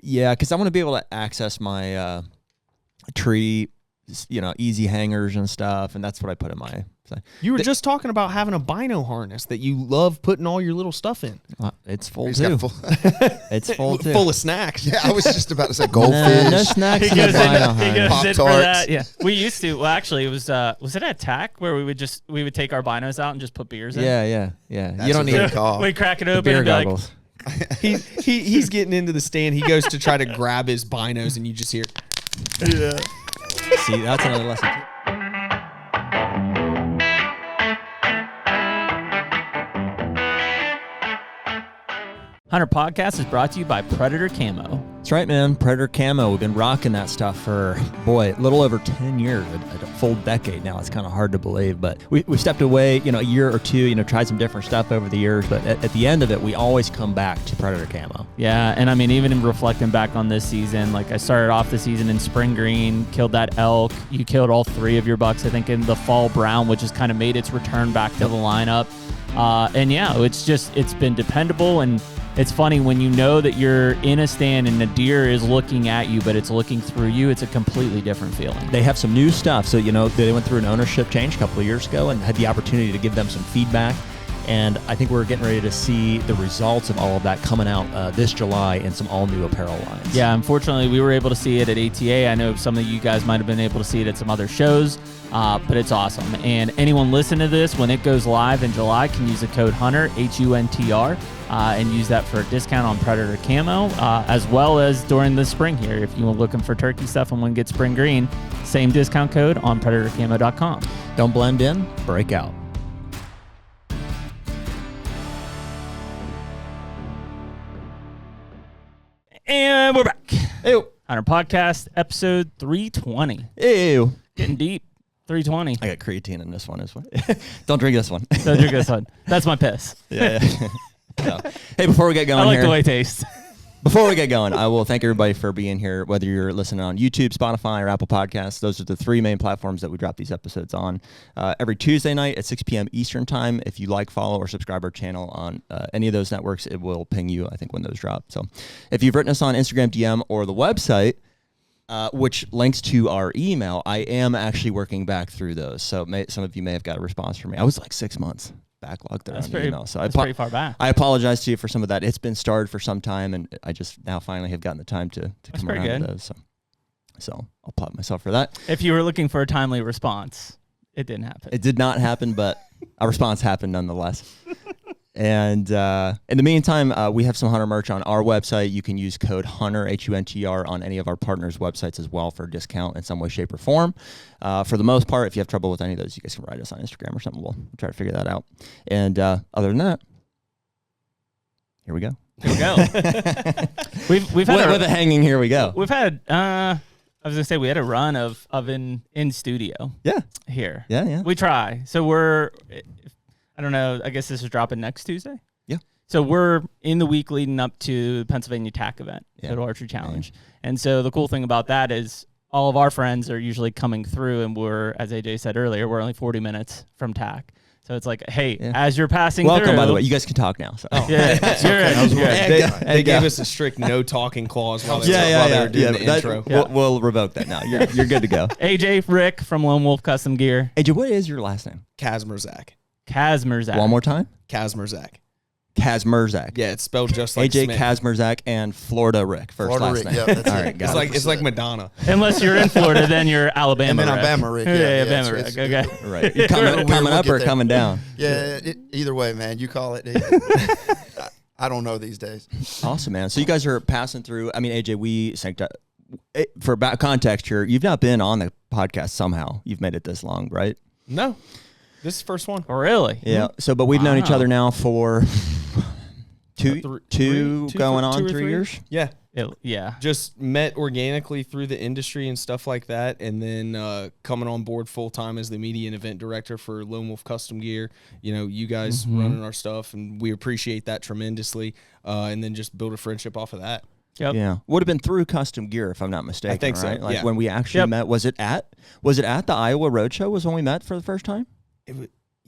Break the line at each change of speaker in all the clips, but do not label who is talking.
Yeah, because I want to be able to access my tree, easy hangers and stuff, and that's what I put in my.
You were just talking about having a bino harness that you love putting all your little stuff in.
It's full too. It's full too.
Full of snacks.
Yeah, I was just about to say goldfish.
No snacks in the bino harness.
Pop-Tarts.
Yeah, we used to. Well, actually, it was it at TAC where we would take our binos out and just put beers in.
Yeah.
That's
You don't need
We crack it open
beer
and be like,
goggles.
He's getting into the stand. He goes to try to grab his binos, and you just hear.
Yeah.
See, that's another lesson.
HUNTR Podcast is brought to you by Predator Camo.
That's right, man. Predator Camo. We've been rocking that stuff for, a little over 10 years, a full decade now. It's kind of hard to believe, but we stepped away, a year or two, tried some different stuff over the years, but at the end of it, we always come back to Predator Camo.
Yeah, and I mean, even in reflecting back on this season, like I started off the season in spring green, killed that elk. You killed all 3 of your bucks, I think, in the fall brown, which has kind of made its return back to the lineup. And yeah, it's been dependable, and it's funny when you know that you're in a stand and the deer is looking at you, but it's looking through you. It's a completely different feeling.
They have some new stuff. So, they went through an ownership change a couple of years ago and had the opportunity to give them some feedback. And I think we're getting ready to see the results of all of that coming out this July in some all-new apparel lines.
Yeah, unfortunately, we were able to see it at ATA. I know some of you guys might have been able to see it at some other shows, but it's awesome. And anyone listening to this, when it goes live in July, can use the code HUNTR, HUNTR, and use that for a discount on Predator Camo, as well as during the spring here. If you're looking for turkey stuff and want to get spring green, same discount code on PredatorCamo.com.
Don't blend in, break out.
And we're back.
Ew.
HUNTR Podcast, episode 320.
Ew.
Getting deep. 320.
I got creatine in this one as well. Don't drink this one.
Don't drink this one. That's my piss.
Yeah. No. Hey, before we get going
I like
here,
the way it tastes.
Before we get going, I will thank everybody for being here, whether you're listening on YouTube, Spotify, or Apple Podcasts. Those are the 3 main platforms that we drop these episodes on. Every Tuesday night at 6 p.m. Eastern Time. If you like, follow, or subscribe our channel on any of those networks, it will ping you, I think, when those drop. So if you've written us on Instagram DM or the website, which links to our email, I am actually working back through those. So some of you may have got a response from me. I was like 6 months backlog there on the email. So
that's pretty far back.
I apologize to you for some of that. It's been started for some time, and I just now finally have gotten the time to come around to those. So I'll applaud myself for that.
If you were looking for a timely response, it didn't happen.
It did not happen, but a response happened nonetheless. And in the meantime, we have some HUNTR merch on our website. You can use code HUNTR, HUNTR, on any of our partners' websites as well for a discount in some way, shape, or form. For the most part, if you have trouble with any of those, you guys can write us on Instagram or something. We'll try to figure that out. And other than that, here we go.
Here we go. we've had
with a hanging. Here we go.
We've had. I was gonna say we had a run of in studio.
Yeah.
Here.
Yeah.
We try. So we're. I don't know. I guess this is dropping next Tuesday.
Yeah.
So we're in the week leading up to the Pennsylvania TAC event, Total Archery Challenge. Yeah. And so the cool thing about that is all of our friends are usually coming through, and we're, as AJ said earlier, we're only 40 minutes from TAC. So it's like, hey, as you're passing
Welcome,
through.
by the way. You guys can talk now. So.
Oh. Yeah, you're right.
They gave us a strict no talking clause while they were doing the intro.
We'll revoke that now. You're good to go.
AJ Rick from Lone Wolf Custom Gear.
AJ, what is your last name?
Kazmierczak.
One more time?
Kazmierczak.
Yeah,
it's spelled just like
AJ
Smith.
Kazmierczak and Florida Rick. Last name.
Yeah, that's
all right,
it's like Madonna.
Unless you're in Florida, then you're Alabama.
And then
Rick.
Alabama Rick.
Alabama Rick. Okay.
Right. You're coming up or coming down?
Yeah, either way, man. You call it. I don't know these days.
Awesome, man. So you guys are passing through. I mean, AJ, we synced up. For back context here, you've not been on the podcast somehow. You've made it this long, right?
No. This is the first one.
Really?
Yeah. So, but we've known each other now for two going on 3 years.
Yeah.
Yeah.
Just met organically through the industry and stuff like that, and then coming on board full time as the media and event director for Lone Wolf Custom Gear. You guys running our stuff, and we appreciate that tremendously. And then just build a friendship off of that.
Yep.
Yeah, would have been through Custom Gear if I'm not mistaken.
I think
right?
so.
Like when we actually met. Was it at the Iowa Roadshow? Was when we met for the first time?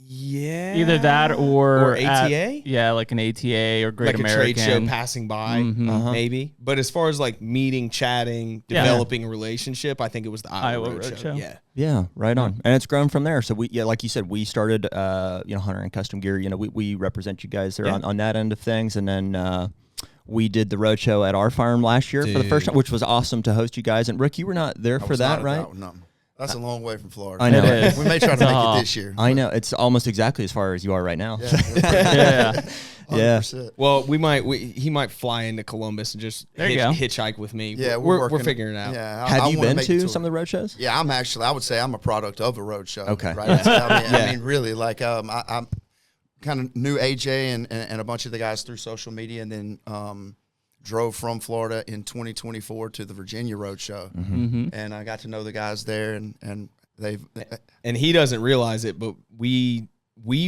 Yeah.
Either that or
ATA?
Yeah, like an ATA or Great
like
American.
a trade show passing by, maybe. But as far as like meeting, chatting, developing a relationship, I think it was the Iowa Roadshow. Yeah.
Yeah, right on. And it's grown from there. So like you said, we started, Hunter and Custom Gear. We represent you guys there on that end of things. And then we did the roadshow at our farm last year for the first time, which was awesome to host you guys. And Rick, you were not there for that, right?
No. That's a long way from Florida.
I know.
It is.
We may try to make it this year.
I know. It's almost exactly as far as you are right now.
Yeah.
Yeah.
Well,
he might fly into Columbus and just hitchhike with me.
Yeah,
we're figuring it out.
Yeah.
Have you been to some of the road shows?
Yeah, I would say I'm a product of a road show.
Okay.
Right. I mean, really, like I'm kind of knew AJ and a bunch of the guys through social media, and then drove from Florida in 2024 to the Virginia Road Show, and I got to know the guys there, and they've.
And he doesn't realize it, but we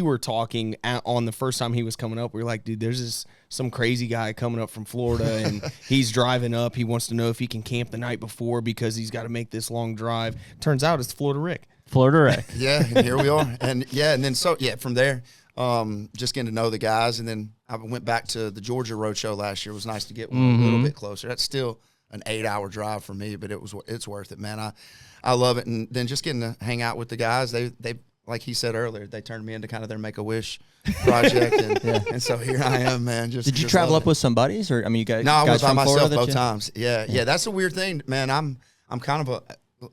were talking on the first time he was coming up. We were like, dude, there's some crazy guy coming up from Florida, and he's driving up. He wants to know if he can camp the night before because he's got to make this long drive. Turns out it's Florida Rick.
Florida Rick.
Yeah, and here we are, and then from there, just getting to know the guys, and then I went back to the Georgia Road Show last year. It was nice to get one a little bit closer. That's still an 8-hour drive for me, but it's worth it, man. I love it, and then just getting to hang out with the guys. They like he said earlier, they turned me into kind of their Make-A-Wish project, and so here I am, man. Did
you travel up with some buddies, or you guys?
No, I was by myself
Florida
both times. Yeah. That's a weird thing, man. I'm kind of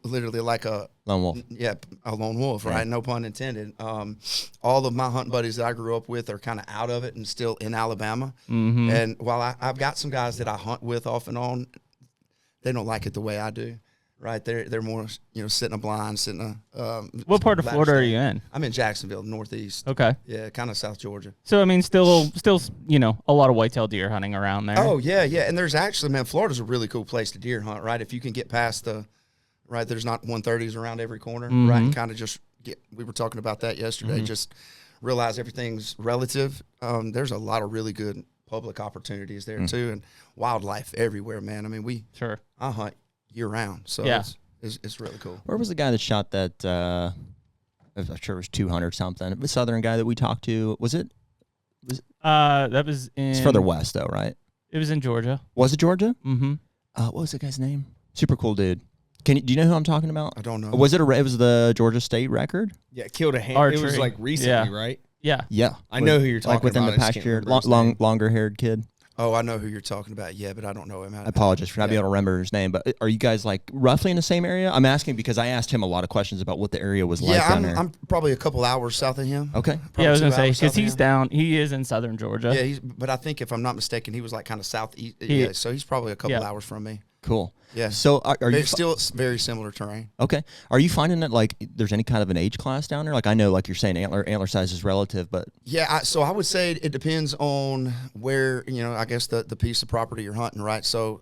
literally like a
lone wolf.
Yeah, a lone wolf, right? No pun intended. All of my hunting buddies that I grew up with are kind of out of it and still in Alabama. And while I've got some guys that I hunt with off and on, they don't like it the way I do. Right, they're more sitting a blind, sitting a.
What part of Florida are you in?
I'm in Jacksonville, northeast.
Okay.
Yeah, kind of South Georgia.
So I mean, still, a lot of whitetail deer hunting around there.
Oh yeah, and there's actually, man, Florida's a really cool place to deer hunt. Right, if you can get past there's not 130s around every corner. Right, and kind of just we were talking about that yesterday. Just realize everything's relative. There's a lot of really good public opportunities there too, and wildlife everywhere, man. I mean, I hunt year round, so it's really cool.
Where was the guy that shot that? I'm sure it was 200 something. The southern guy that we talked to, was it?
That was in.
It's further west, though, right?
It was in Georgia.
Was it Georgia?
Mm-hmm.
What was the guy's name? Super cool dude. Do you know who I'm talking about?
I don't know.
Was it? It was the Georgia State record?
Yeah, killed a hand. It was like recently, right?
Yeah.
Yeah.
I know who you're talking
about. Like within the past year, longer haired kid.
Oh, I know who you're talking about. Yeah, but I don't know him.
I apologize for not being able to remember his name. But are you guys like roughly in the same area? I'm asking because I asked him a lot of questions about what the area was like down there.
I'm probably a couple hours south of him.
Okay.
I was gonna say because he is in southern Georgia.
Yeah, but I think if I'm not mistaken, he was like kind of southeast. So he's probably a couple hours from me.
Cool.
Yeah.
So are you
still very similar terrain?
Okay. Are you finding that like there's any kind of an age class down there? Like I know, like you're saying, antler size is relative, but
yeah. So I would say it depends on where I guess the piece of property you're hunting, right? So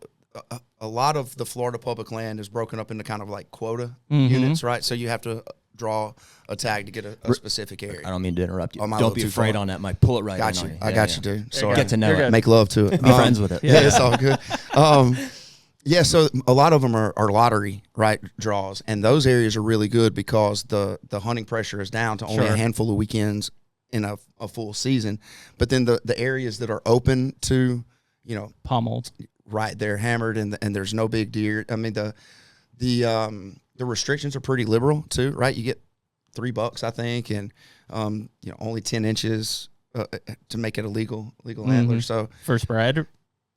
a lot of the Florida public land is broken up into kind of like quota units, right? So you have to draw a tag to get a specific area.
I don't mean to interrupt you.
Oh,
don't be afraid on that, Mike. Pull it right.
Got you.
On you.
I got you, dude.
So get to know it.
Make love to it.
Be friends with it.
Yeah, it's all good. Yeah, so a lot of them are lottery, right, draws, and those areas are really good because the hunting pressure is down to only a handful of weekends in a full season. But then the areas that are open to,
pummeled,
right, they're hammered, and there's no big deer. I mean, the restrictions are pretty liberal too, right? You get $3, I think, and only 10 inches to make it a legal antler. So
for spread.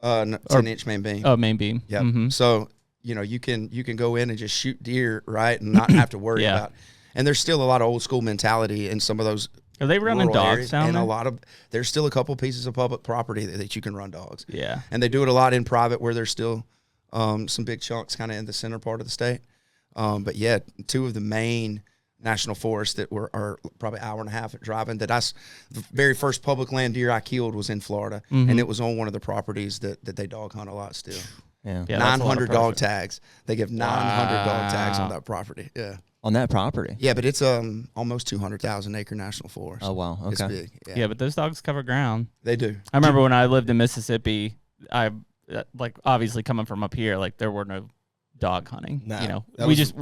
10-inch main beam.
Oh, main beam.
Yeah.
Mm-hmm.
So you can go in and just shoot deer, right, and not have to worry about. And there's still a lot of old school mentality in some of those.
Are they running dogs down there?
And there's still a couple pieces of public property that you can run dogs.
Yeah.
And they do it a lot in private where there's still some big chunks kind of in the center part of the state. But yeah, two of the main national forests that are probably an hour and a half at driving. The very first public land deer I killed was in Florida, and it was on one of the properties that they dog hunt a lot still.
Yeah,
900 dog tags. They give 900 dog tags on that property. Yeah,
on that property.
Yeah, but it's almost 200,000 acre national forest.
Oh wow, okay.
It's big.
Yeah, but those dogs cover ground.
They do.
I remember when I lived in Mississippi. I obviously coming from up here, there were no dog hunting.
No,
we just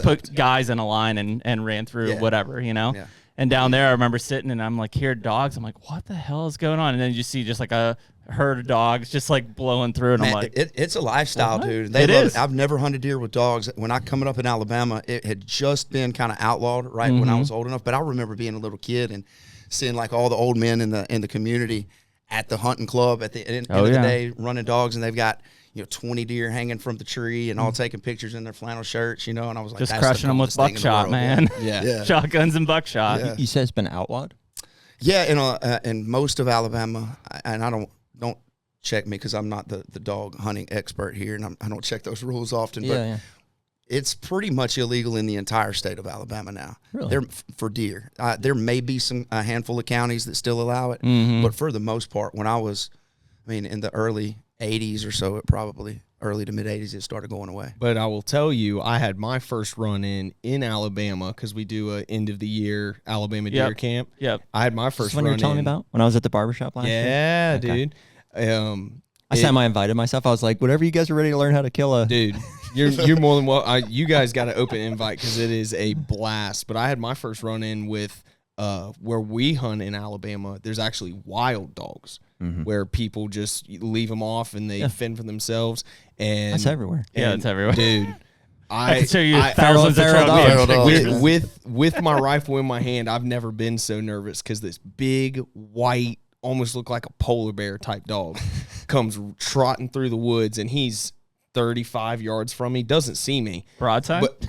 put guys in a line and ran through whatever,
Yeah.
And down there, I remember sitting and I'm like, hear dogs. I'm like, what the hell is going on? And then you see just like a herd of dogs just like blowing through. And
Man,
I'm like,
it's a lifestyle,
what?
dude.
It
Love
is.
I've never hunted deer with dogs. When I coming up in Alabama, it had just been kind of outlawed right when I was old enough. But I remember being a little kid and seeing like all the old men in the community at the hunting club at the end of the day running dogs, and they've got 20 deer hanging from the tree and all taking pictures in their flannel shirts, and I was like,
just
that's
crushing them with
the coolest thing in the
buckshot,
world.
man.
Yeah.
Shotguns and buckshot.
Yeah.
You said it's been outlawed?
Yeah, in most of Alabama, and I don't check me because I'm not the dog hunting expert here, and I don't check those rules often, but it's pretty much illegal in the entire state of Alabama now.
Really?
For deer. There may be a handful of counties that still allow it, but for the most part, when in the early 80s or so, early to mid 80s, it started going away.
But I will tell you, I had my first run in Alabama because we do a end of the year Alabama deer camp.
Yep.
I had my first
This one
run
you were telling me about when I was at the barbershop last year?
Yeah,
Okay.
dude.
I invited myself. I was like, whatever you guys are ready to learn how to kill a...
Dude, you're more than well. You guys got an open invite because it is a blast. But I had my first run in with where we hunt in Alabama. There's actually wild dogs where people just leave them off and they fend for themselves. And
That's everywhere.
Yeah, it's everywhere.
dude.
I can show you
I-
thousands of
feral
trophies.
dogs.
with my rifle in my hand, I've never been so nervous because this big white, almost look like a polar bear type dog comes trotting through the woods, and he's 35 yards from me, doesn't see me.
Broadside?
But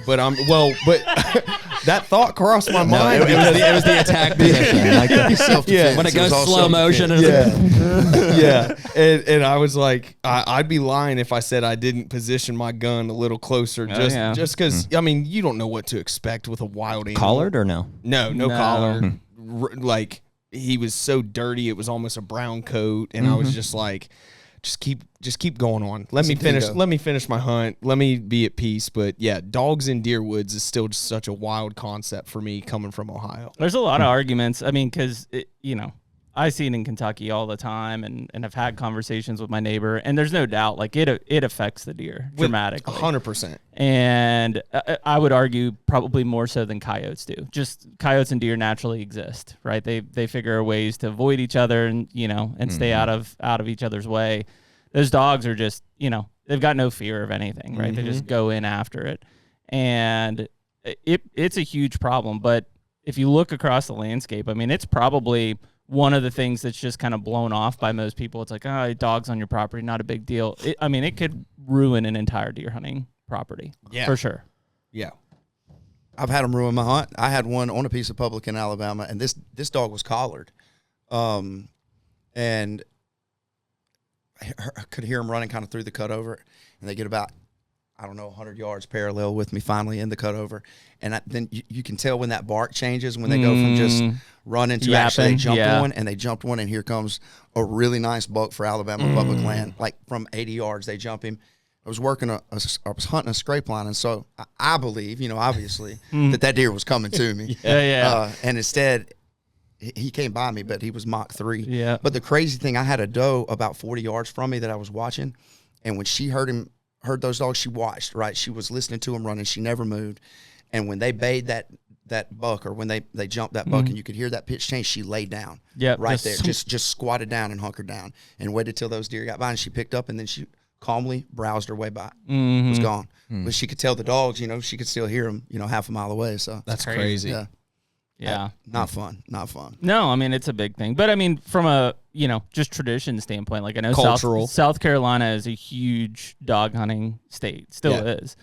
that thought crossed my mind.
It was the attack position. Like
Self-defense.
when it
was
goes
all
slow motion. And
Yeah. And I was like, I'd be lying if I said I didn't position my gun a little closer just because, you don't know what to expect with a wild animal.
Collared or no?
No collar. Like, he was so dirty, it was almost a brown coat, and I was just like, just keep going on. Let me finish my hunt. Let me be at peace. But yeah, dogs in deer woods is still just such a wild concept for me coming from Ohio.
There's a lot of arguments. Because I see it in Kentucky all the time, and have had conversations with my neighbor, and there's no doubt like it affects the deer dramatically.
100%.
And I would argue probably more so than coyotes do. Just coyotes and deer naturally exist, right? They figure ways to avoid each other and and stay out of each other's way. Those dogs are just they've got no fear of anything, right? They just go in after it, and it's a huge problem. But if you look across the landscape, it's probably one of the things that's just kind of blown off by most people. It's like, dogs on your property, not a big deal. It could ruin an entire deer hunting property.
Yeah.
For sure.
Yeah.
I've had them ruin my hunt. I had one on a piece of public in Alabama, and this dog was collared. And I could hear them running kind of through the cutover, and they get about, 100 yards parallel with me finally in the cutover. And then you can tell when that bark changes, when they go from just running to actually they jumped one, and they jumped one, and here comes a really nice buck for Alabama public land. Like from 80 yards, they jump him. I was hunting a scrape line, and so I believe, obviously, that deer was coming to me. And instead, he came by me, but he was Mach 3.
Yeah.
But the crazy thing, I had a doe about 40 yards from me that I was watching, and when she heard those dogs, she watched, right? She was listening to him running. She never moved. And when they bayed that buck, or when they jumped that buck and you could hear that pitch change, she laid down right there. Just squatted down and hunkered down and waited till those deer got by, and she picked up, and then she calmly browsed her way by. Was gone. But she could tell the dogs, she could still hear them, half a mile away. So
That's crazy.
Yeah.
Not fun.
No, it's a big thing. But from a, just tradition standpoint, like I know
cultural.
South Carolina is a huge dog hunting state. Still is.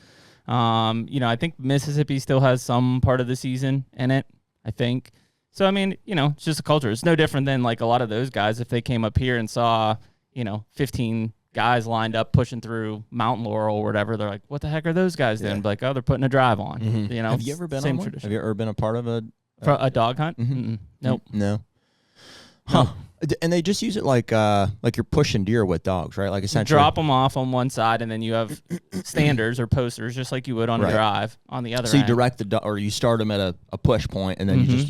I think Mississippi still has some part of the season in it, I think. So, it's just a culture. It's no different than like a lot of those guys. If they came up here and saw, 15 guys lined up pushing through Mountain Laurel or whatever, they're like, what the heck are those guys doing? Like, they're putting a drive on.
Have you ever been
same
on one?
tradition.
Have you ever been a part of
a dog hunt? Nope.
No. Huh. And they just use it like you're pushing deer with dogs, right? Like essentially
drop them off on one side, and then you have standers or posters, just like you would on a drive on the other.
So you
end.
direct the dog, or you start them at a push point, and then you just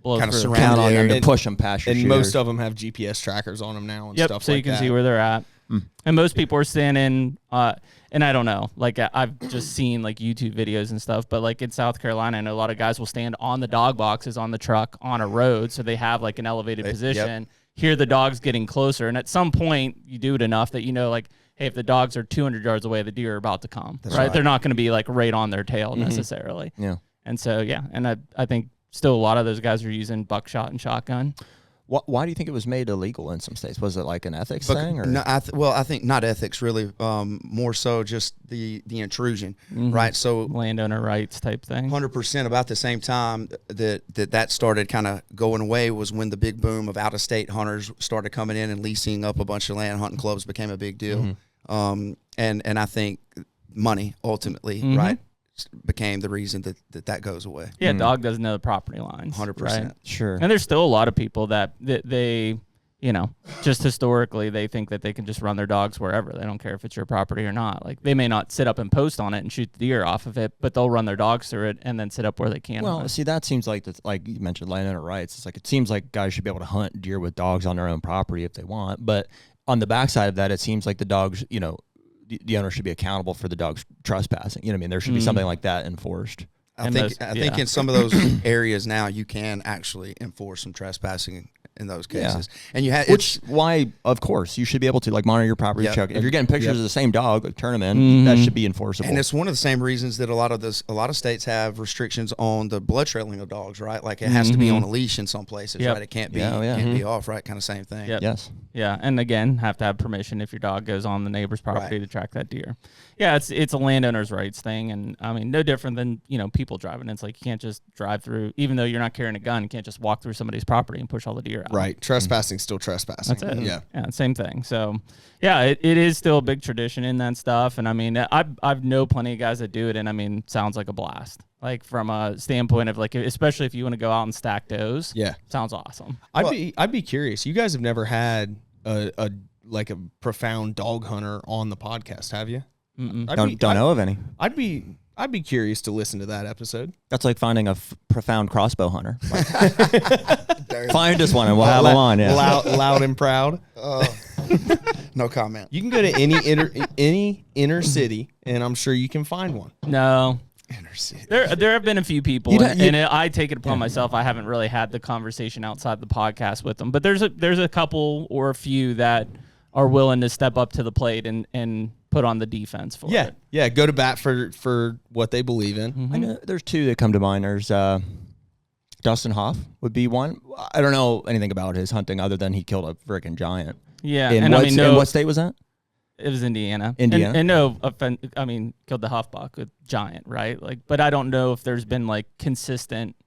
Blow
kind of
through.
surround
count on
the
them
area.
to push them past your
And
shooters.
most of them have GPS trackers on them now and
Yep,
stuff
so
like
you can
that.
see where they're at. And most people are standing, and I don't know, like I've just seen like YouTube videos and stuff, but like in South Carolina, I know a lot of guys will stand on the dog boxes on the truck on a road, so they have like an elevated position, hear the dogs getting closer, and at some point you do it enough that you know, like, hey, if the dogs are 200 yards away, the deer are about to come, right? They're not going to be like right on their tail necessarily. Yeah. And so, and I think still a lot of those guys are using buckshot and shotgun.
Why do you think it was made illegal in some states? Was it like an ethics thing? Or?
No, I think not ethics, really. More so just the intrusion, right? So
landowner rights type thing.
100%. About the same time that started kind of going away was when the big boom of out-of-state hunters started coming in and leasing up a bunch of land. Hunting clubs became a big deal, and I think money ultimately, right, became the reason that goes away.
Yeah, dog doesn't know the property lines.
100%.
Right?
Sure.
And there's still a lot of people that they, you know, just historically they think that they can just run their dogs wherever. They don't care if it's your property or not. Like they may not sit up and post on it and shoot the deer off of it, but they'll run their dogs through it and then sit up where they can.
Well, see, that seems like like you mentioned landowner rights. It's like it seems like guys should be able to hunt deer with dogs on their own property if they want, but on the backside of that, it seems like the dogs, you know, the owner should be accountable for the dog's trespassing. You know what I mean? There should be something like that enforced.
I think in some of those areas now you can actually enforce some trespassing in those cases. And you have
why of course you should be able to like monitor your property check. If you're getting pictures of the same dog, like, turn them in, that should be enforceable.
And it's one of the same reasons that a lot of states have restrictions on the blood trailing of dogs, right? Like it has to be on a leash in some places, right? It can't be can't be off, right? Kind of same thing.
Yes.
Yeah, and again, have to have permission if your dog goes on the neighbor's property to track that deer. Yeah, it's a landowner's rights thing, and I mean, no different than, you know, people driving. It's like you can't just drive through, even though you're not carrying a gun, you can't just walk through somebody's property and push all the deer out.
Right, trespassing still trespassing.
That's it. Yeah, same thing. So, yeah, it is still a big tradition in that stuff, and I mean, I've know plenty of guys that do it, and I mean, sounds like a blast. Like from a standpoint of like, especially if you want to go out and stack does. Yeah, sounds awesome.
I'd be curious. You guys have never had a profound dog hunter on the podcast, have you?
Don't know of any.
I'd be curious to listen to that episode.
That's like finding a profound crossbow hunter. Find us one and we'll have them on. Yeah.
Loud and proud.
No comment.
You can go to any inner city, and I'm sure you can find one.
No.
Inner city.
There have been a few people, and I take it upon myself. I haven't really had the conversation outside the podcast with them, but there's a couple or a few that are willing to step up to the plate and put on the defense for it.
Yeah, go to bat for what they believe in.
I know there's two that come to mind. There's Dustin Hoff would be one. I don't know anything about his hunting other than he killed a freaking giant.
Yeah,
and what state was that?
It was Indiana.
Indiana.
And no offense, I mean, killed the Huffbuck, a giant, right? Like, but I don't know if there's been like consistent,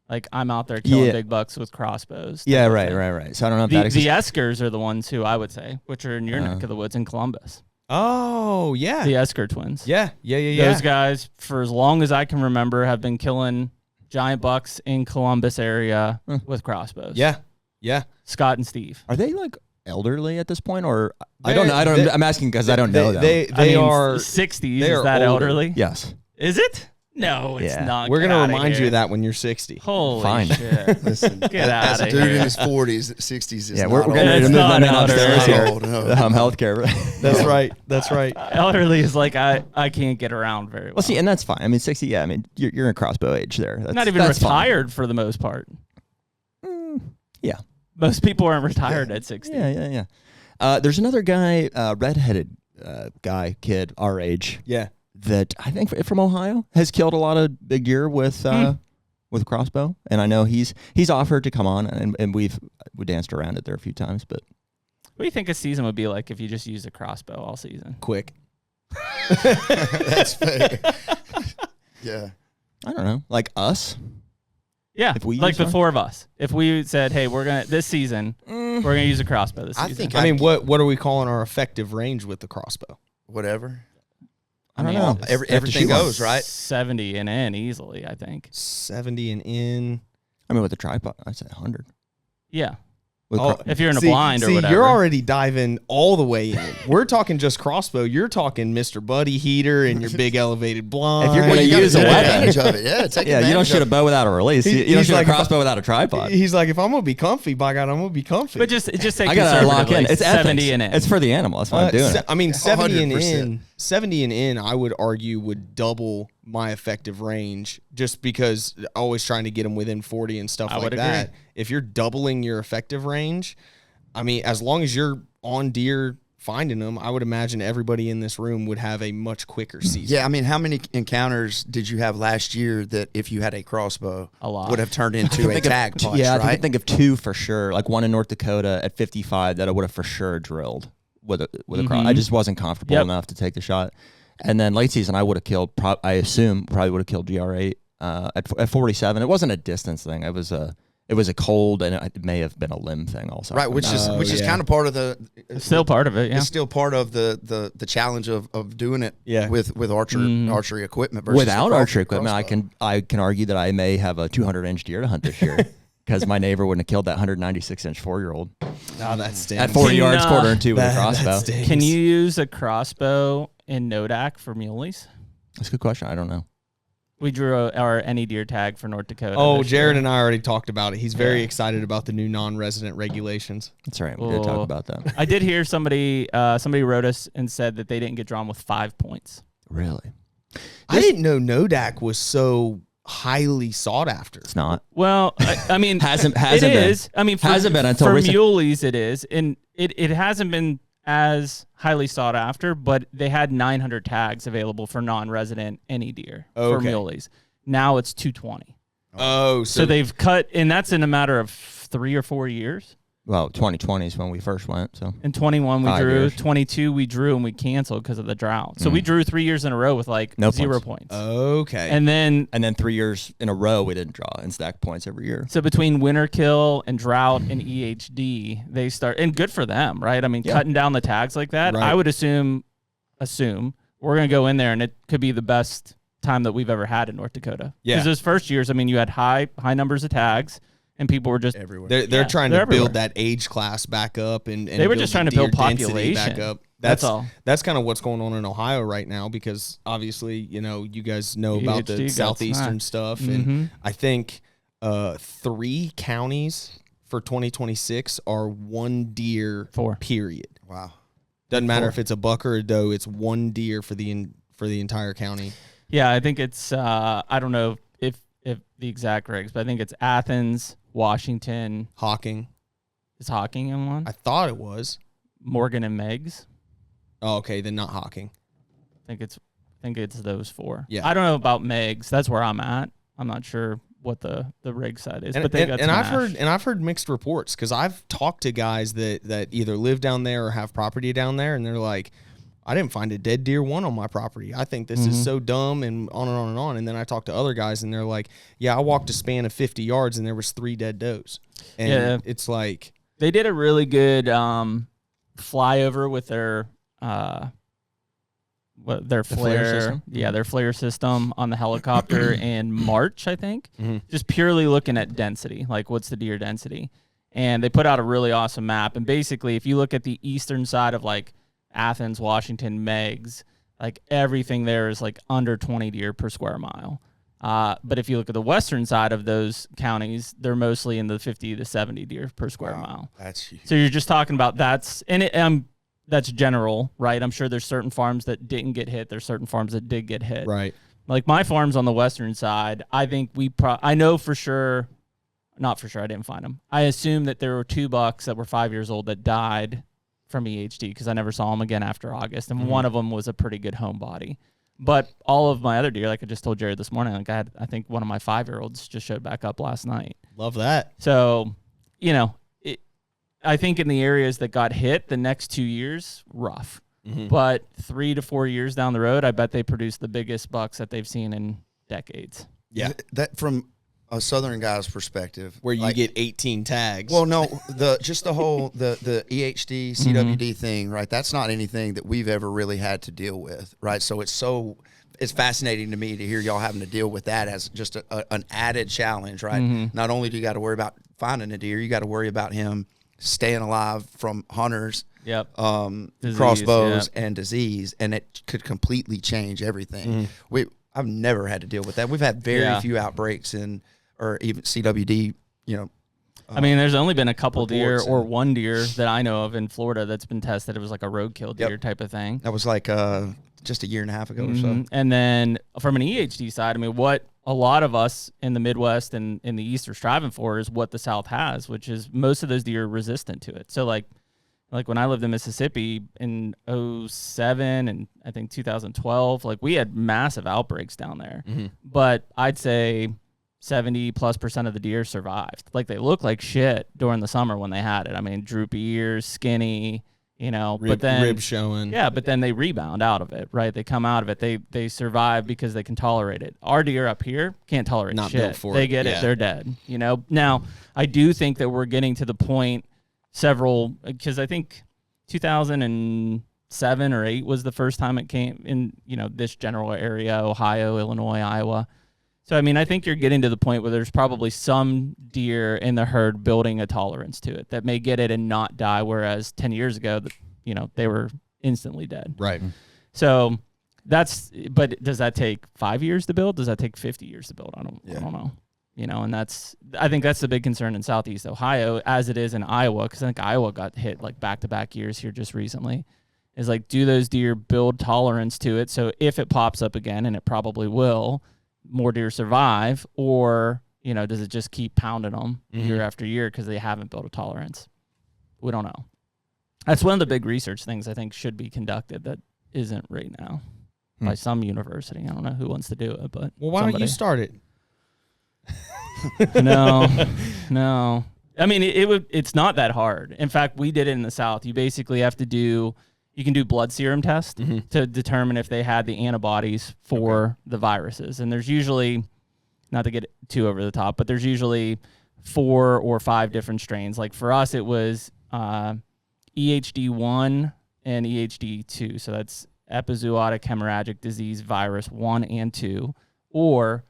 like I'm out there killing big bucks with crossbows.
Yeah, right. So I don't know if that
exists. The Eskers are the ones who I would say, which are in your neck of the woods in Columbus.
Oh, yeah.
The Esker twins.
Yeah.
Those guys, for as long as I can remember, have been killing giant bucks in Columbus area with crossbows.
Yeah.
Scott and Steve.
Are they like elderly at this point, or I don't know. I'm asking because I don't know them.
They are
60s. Is that older. Elderly?
Yes.
Is it? No, it's not.
We're gonna remind you of that when you're 60.
Holy shit!
Listen,
get out of
here.
Dude
in his 40s, 60s is
we're
not
going to move them in upstairs here.
No.
Healthcare.
That's right.
Elderly is like I can't get around very well.
Well, see, and that's fine. I mean, 60. Yeah, I mean, you're in crossbow age there. That's,
not even retired for the most part.
Yeah.
Most people aren't retired at 60.
Yeah. There's another guy, redheaded kid our age.
Yeah.
That I think from Ohio has killed a lot of big deer with crossbow, and I know he's offered to come on, and we danced around it there a few times. But
what do you think a season would be like if you just used a crossbow all season?
Quick.
That's fair. Yeah.
I don't know, like us.
Yeah, if we like the four of us. If we said, "Hey, we're gonna this season, we're gonna use a crossbow this season."
I mean, what are we calling our effective range with the crossbow?
Whatever.
I don't know.
Everything goes, right?
70 and in easily, I think.
70 and in.
I mean, with the tripod, I'd say 100.
Yeah. if you're in a blind or whatever.
You're already diving all the way in. We're talking just crossbow. You're talking Mr. Buddy heater and your big elevated blind.
If you're going to use a weapon,
You
don't shoot a bow without a release. You don't shoot a crossbow without a tripod.
He's like, if I'm going to be comfy, by God, I'm going to be comfy.
But just say
I got to lock in. It's
70 and in.
It's for the animal. That's why I'm doing it.
I mean, 70 and
100%.
70 and in, I would argue would double my effective range just because always trying to get them within 40 and stuff like that.
Agree.
If you're doubling your effective range, I mean, as long as you're on deer finding them, I would imagine everybody in this room would have a much quicker season.
Yeah, I mean, how many encounters did you have last year that if you had a crossbow
A lot.
would have turned into a tag punch,
Yeah, I
right?
can think of 2 for sure. Like one in North Dakota at 55 that I would have for sure drilled with a cross. I just wasn't comfortable enough to take the shot. And then late season, I would have killed. I assume probably would have killed GR8 at 47. It wasn't a distance thing. It was a cold, and it may have been a limb thing also.
Right, which is kind of part of the
Still part of it, yeah.
It's still part of the challenge of doing it with archery equipment versus
Without
the
archery equipment,
crossbow.
I can argue that I may have a 200-inch deer to hunt this year because my neighbor wouldn't have killed that 196-inch 4-year-old
Oh, that stinks.
at 40 yards, quarter and 2 with a crossbow.
Can you use a crossbow in Nodak for muleys?
That's a good question. I don't know.
We drew our any deer tag for North Dakota.
Oh,
this
Jared
year.
and I already talked about it. He's very excited about the new non-resident regulations.
That's all right. We're going to talk about that.
I did hear somebody wrote us and said that they didn't get drawn with 5 points.
Really?
I didn't know Nodak was so highly sought after.
It's not.
Well, I mean,
Hasn't
it
been.
is. I mean,
Hasn't been until
for
recent.
muleys, it is, and it hasn't been as highly sought after. But they had 900 tags available for non-resident any deer for
Okay.
muleys. Now it's 220.
Oh,
So they've cut, and that's in a matter of 3 or 4 years.
Well, 2020 is when we first went. So
In 21 we
5
drew,
years.
22 we drew, and we canceled because of the drought. So we drew 3 years in a row with
No
0
points.
points.
okay.
And then
3 years in a row we didn't draw and stack points every year.
so between winter kill and drought and EHD, they start, and good for them, right? I mean, cutting down the tags like that,
Right.
I would assume we're going to go in there and it could be the best time that we've ever had in North Dakota.
Yeah.
Because those first years, I mean, you had high numbers of tags and people were just
everywhere.
They're trying
they're
to build
everywhere.
that age class back up, and
They were
build
just
the
trying to build
deer density
population.
back up.
That's all.
That's kind of what's going on in Ohio right now, because obviously, you guys know about the
EHD got
southeastern
smacked.
stuff,
Mhm.
and I think 3 counties for 2026 are 1 deer
4.
period.
Wow.
Doesn't matter if it's a buck or a doe; it's 1 deer for the entire county.
Yeah, I think it's I don't know if the exact regs, but I think it's Athens, Washington.
Hawking,
Is Hawking in one?
I thought it was.
Morgan and Meigs.
Oh, okay, then not Hawking.
I think it's those 4.
Yeah.
I don't know about Meigs. That's where I'm at. I'm not sure what the rig side is, but they got
I've heard mixed reports, because I've talked to guys that either live down there or have property down there, and they're like, I didn't find a dead deer one on my property. I think this is so dumb, and on and on and on. And then I talked to other guys, and they're like, yeah, I walked a span of 50 yards and there was 3 dead does. And it's like,
They did a really good flyover with their flare
system?
their flare system on the helicopter in March, I think.
Mhm.
Just purely looking at density, like what's the deer density. And they put out a really awesome map. And basically, if you look at the eastern side of like Athens, Washington, Meigs, like everything there is like under 20 deer per square mile. But if you look at the western side of those counties, they're mostly in the 50 to 70 deer per square mile.
That's huge.
So you're just talking about that's general, right? I'm sure there's certain farms that didn't get hit. There's certain farms that did get hit.
right.
Like my farms on the western side, I think I know for sure, not for sure, I didn't find them. I assume that there were 2 bucks that were 5 years old that died from EHD because I never saw them again after August. And one of them was a pretty good home body. But all of my other deer, like I just told Jared this morning, like I think one of my 5-year-olds just showed back up last night.
Love that.
So, I think in the areas that got hit, the next 2 years, rough.
Mhm.
But 3 to 4 years down the road, I bet they produce the biggest bucks that they've seen in decades.
Yeah.
That from a southern guy's perspective,
Where you
like,
get 18 tags.
Well, no, the whole EHD CWD thing, right? That's not anything that we've ever really had to deal with, right? So it's fascinating to me to hear y'all having to deal with that as just an added challenge, right? Not only do you got to worry about finding a deer, you got to worry about him staying alive from hunters,
Yep.
disease, crossbows, and disease, and it could completely change everything. I've never had to deal with that. We've had very few outbreaks or even CWD,
I mean, there's only been a couple deer or one deer that I know of in Florida that's been tested. It was like a roadkill deer type of thing.
That was like just a year and a half ago or so.
And then from an EHD side, I mean, what a lot of us in the Midwest and in the East are striving for is what the South has, which is most of those deer are resistant to it. So like when I lived in Mississippi in 2007 and I think 2012, like we had massive outbreaks down there. But I'd say 70+% of the deer survived. Like they look like shit during the summer when they had it. I mean, droopy ears, skinny, but then
ribs showing.
Yeah, but then they rebound out of it, right? They come out of it. They survive because they can tolerate it. Our deer up here can't tolerate
Not
shit.
built for
they
it.
get it, they're dead. Now I do think that we're getting to the point because I think 2007 or 8 was the first time it came in, this general area, Ohio, Illinois, Iowa. So, I mean, I think you're getting to the point where there's probably some deer in the herd building a tolerance to it that may get it and not die, whereas 10 years ago, they were instantly dead.
Right.
So but does that take 5 years to build? Does that take 50 years to build? I don't know. And I think that's the big concern in Southeast Ohio, as it is in Iowa, because I think Iowa got hit like back-to-back years here just recently, is like, do those deer build tolerance to it? So if it pops up again, and it probably will, more deer survive, or does it just keep pounding them year after year because they haven't built a tolerance? We don't know. That's one of the big research things I think should be conducted that isn't right now by some university. I don't know who wants to do it, but
why don't you start it?
No. I mean, it's not that hard. In fact, we did it in the South. You basically have to you can do blood serum test to determine if they had the antibodies for the viruses. And there's usually, not to get too over the top, but there's usually 4 or 5 different strains. Like for us, it was EHD1 and EHD2. So that's epizootic hemorrhagic disease virus 1 and 2, or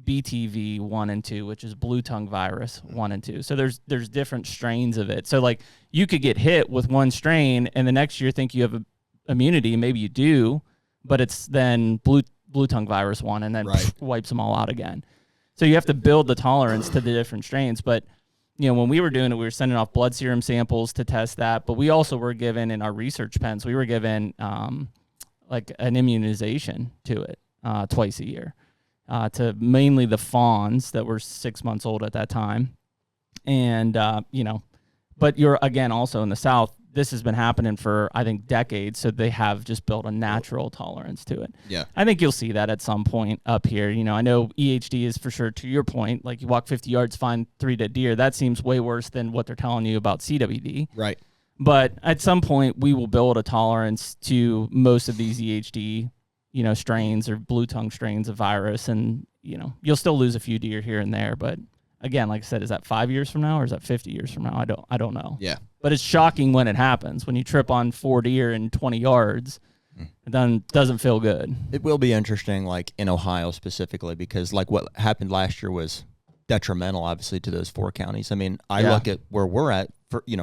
BTV 1 and 2, which is blue tongue virus 1 and 2. So there's different strains of it. So like you could get hit with one strain and the next year think you have immunity, maybe you do, but it's then blue tongue virus 1 and then wipes them all out again. So you have to build the tolerance to the different strains. But when we were doing it, we were sending off blood serum samples to test that, but we also were given in our research pens, we were given like an immunization to it twice a year. To mainly the fawns that were 6 months old at that time. And, but you're, again, also in the South, this has been happening for, I think, decades, so they have just built a natural tolerance to it.
Yeah.
I think you'll see that at some point up here. I know EHD is for sure, to your point, like you walk 50 yards, find 3 dead deer. That seems way worse than what they're telling you about CWD.
Right.
But at some point, we will build a tolerance to most of these EHD strains or blue tongue strains of virus, and you'll still lose a few deer here and there, but again, like I said, is that 5 years from now or is that 50 years from now? I don't know.
Yeah.
But it's shocking when it happens. When you trip on 4 deer in 20 yards, it doesn't feel good.
It will be interesting, like in Ohio specifically, because like what happened last year was detrimental, obviously, to those 4 counties. I mean, I look at where we're at,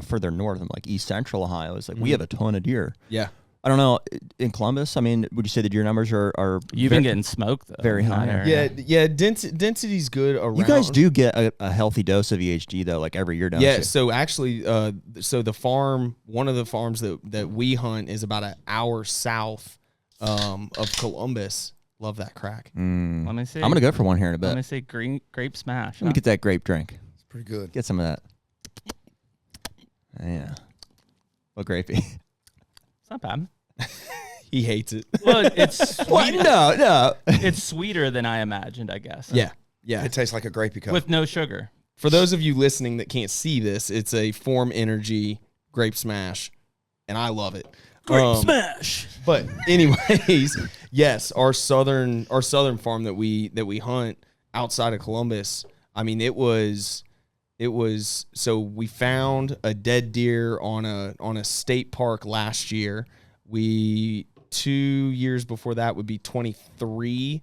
further north, and like East Central Ohio is like we have a ton of deer.
Yeah.
I don't know, in Columbus, I mean, would you say the deer numbers are
You've been getting smoked, though.
Very high.
Yeah, density's good around.
You guys do get a healthy dose of EHD, though, like every year, don't you?
So actually, the farm, one of the farms that we hunt is about an hour south of Columbus. Love that crack.
Let me see.
I'm going to go for one here in a bit.
Let me see grape smash.
Let me get that grape drink.
It's pretty good.
Get some of that. Yeah. Well, grapey.
Not bad.
He hates it.
Well, it's
What? No.
it's sweeter than I imagined, I guess.
Yeah.
It tastes like a grapey cup.
With no sugar.
For those of you listening that can't see this, it's a Form Energy Grape Smash, and I love it.
Grape smash.
But anyways, yes, our southern farm that we hunt outside of Columbus. I mean, it was so we found a dead deer on a state park last year. 2 years before that would be 23,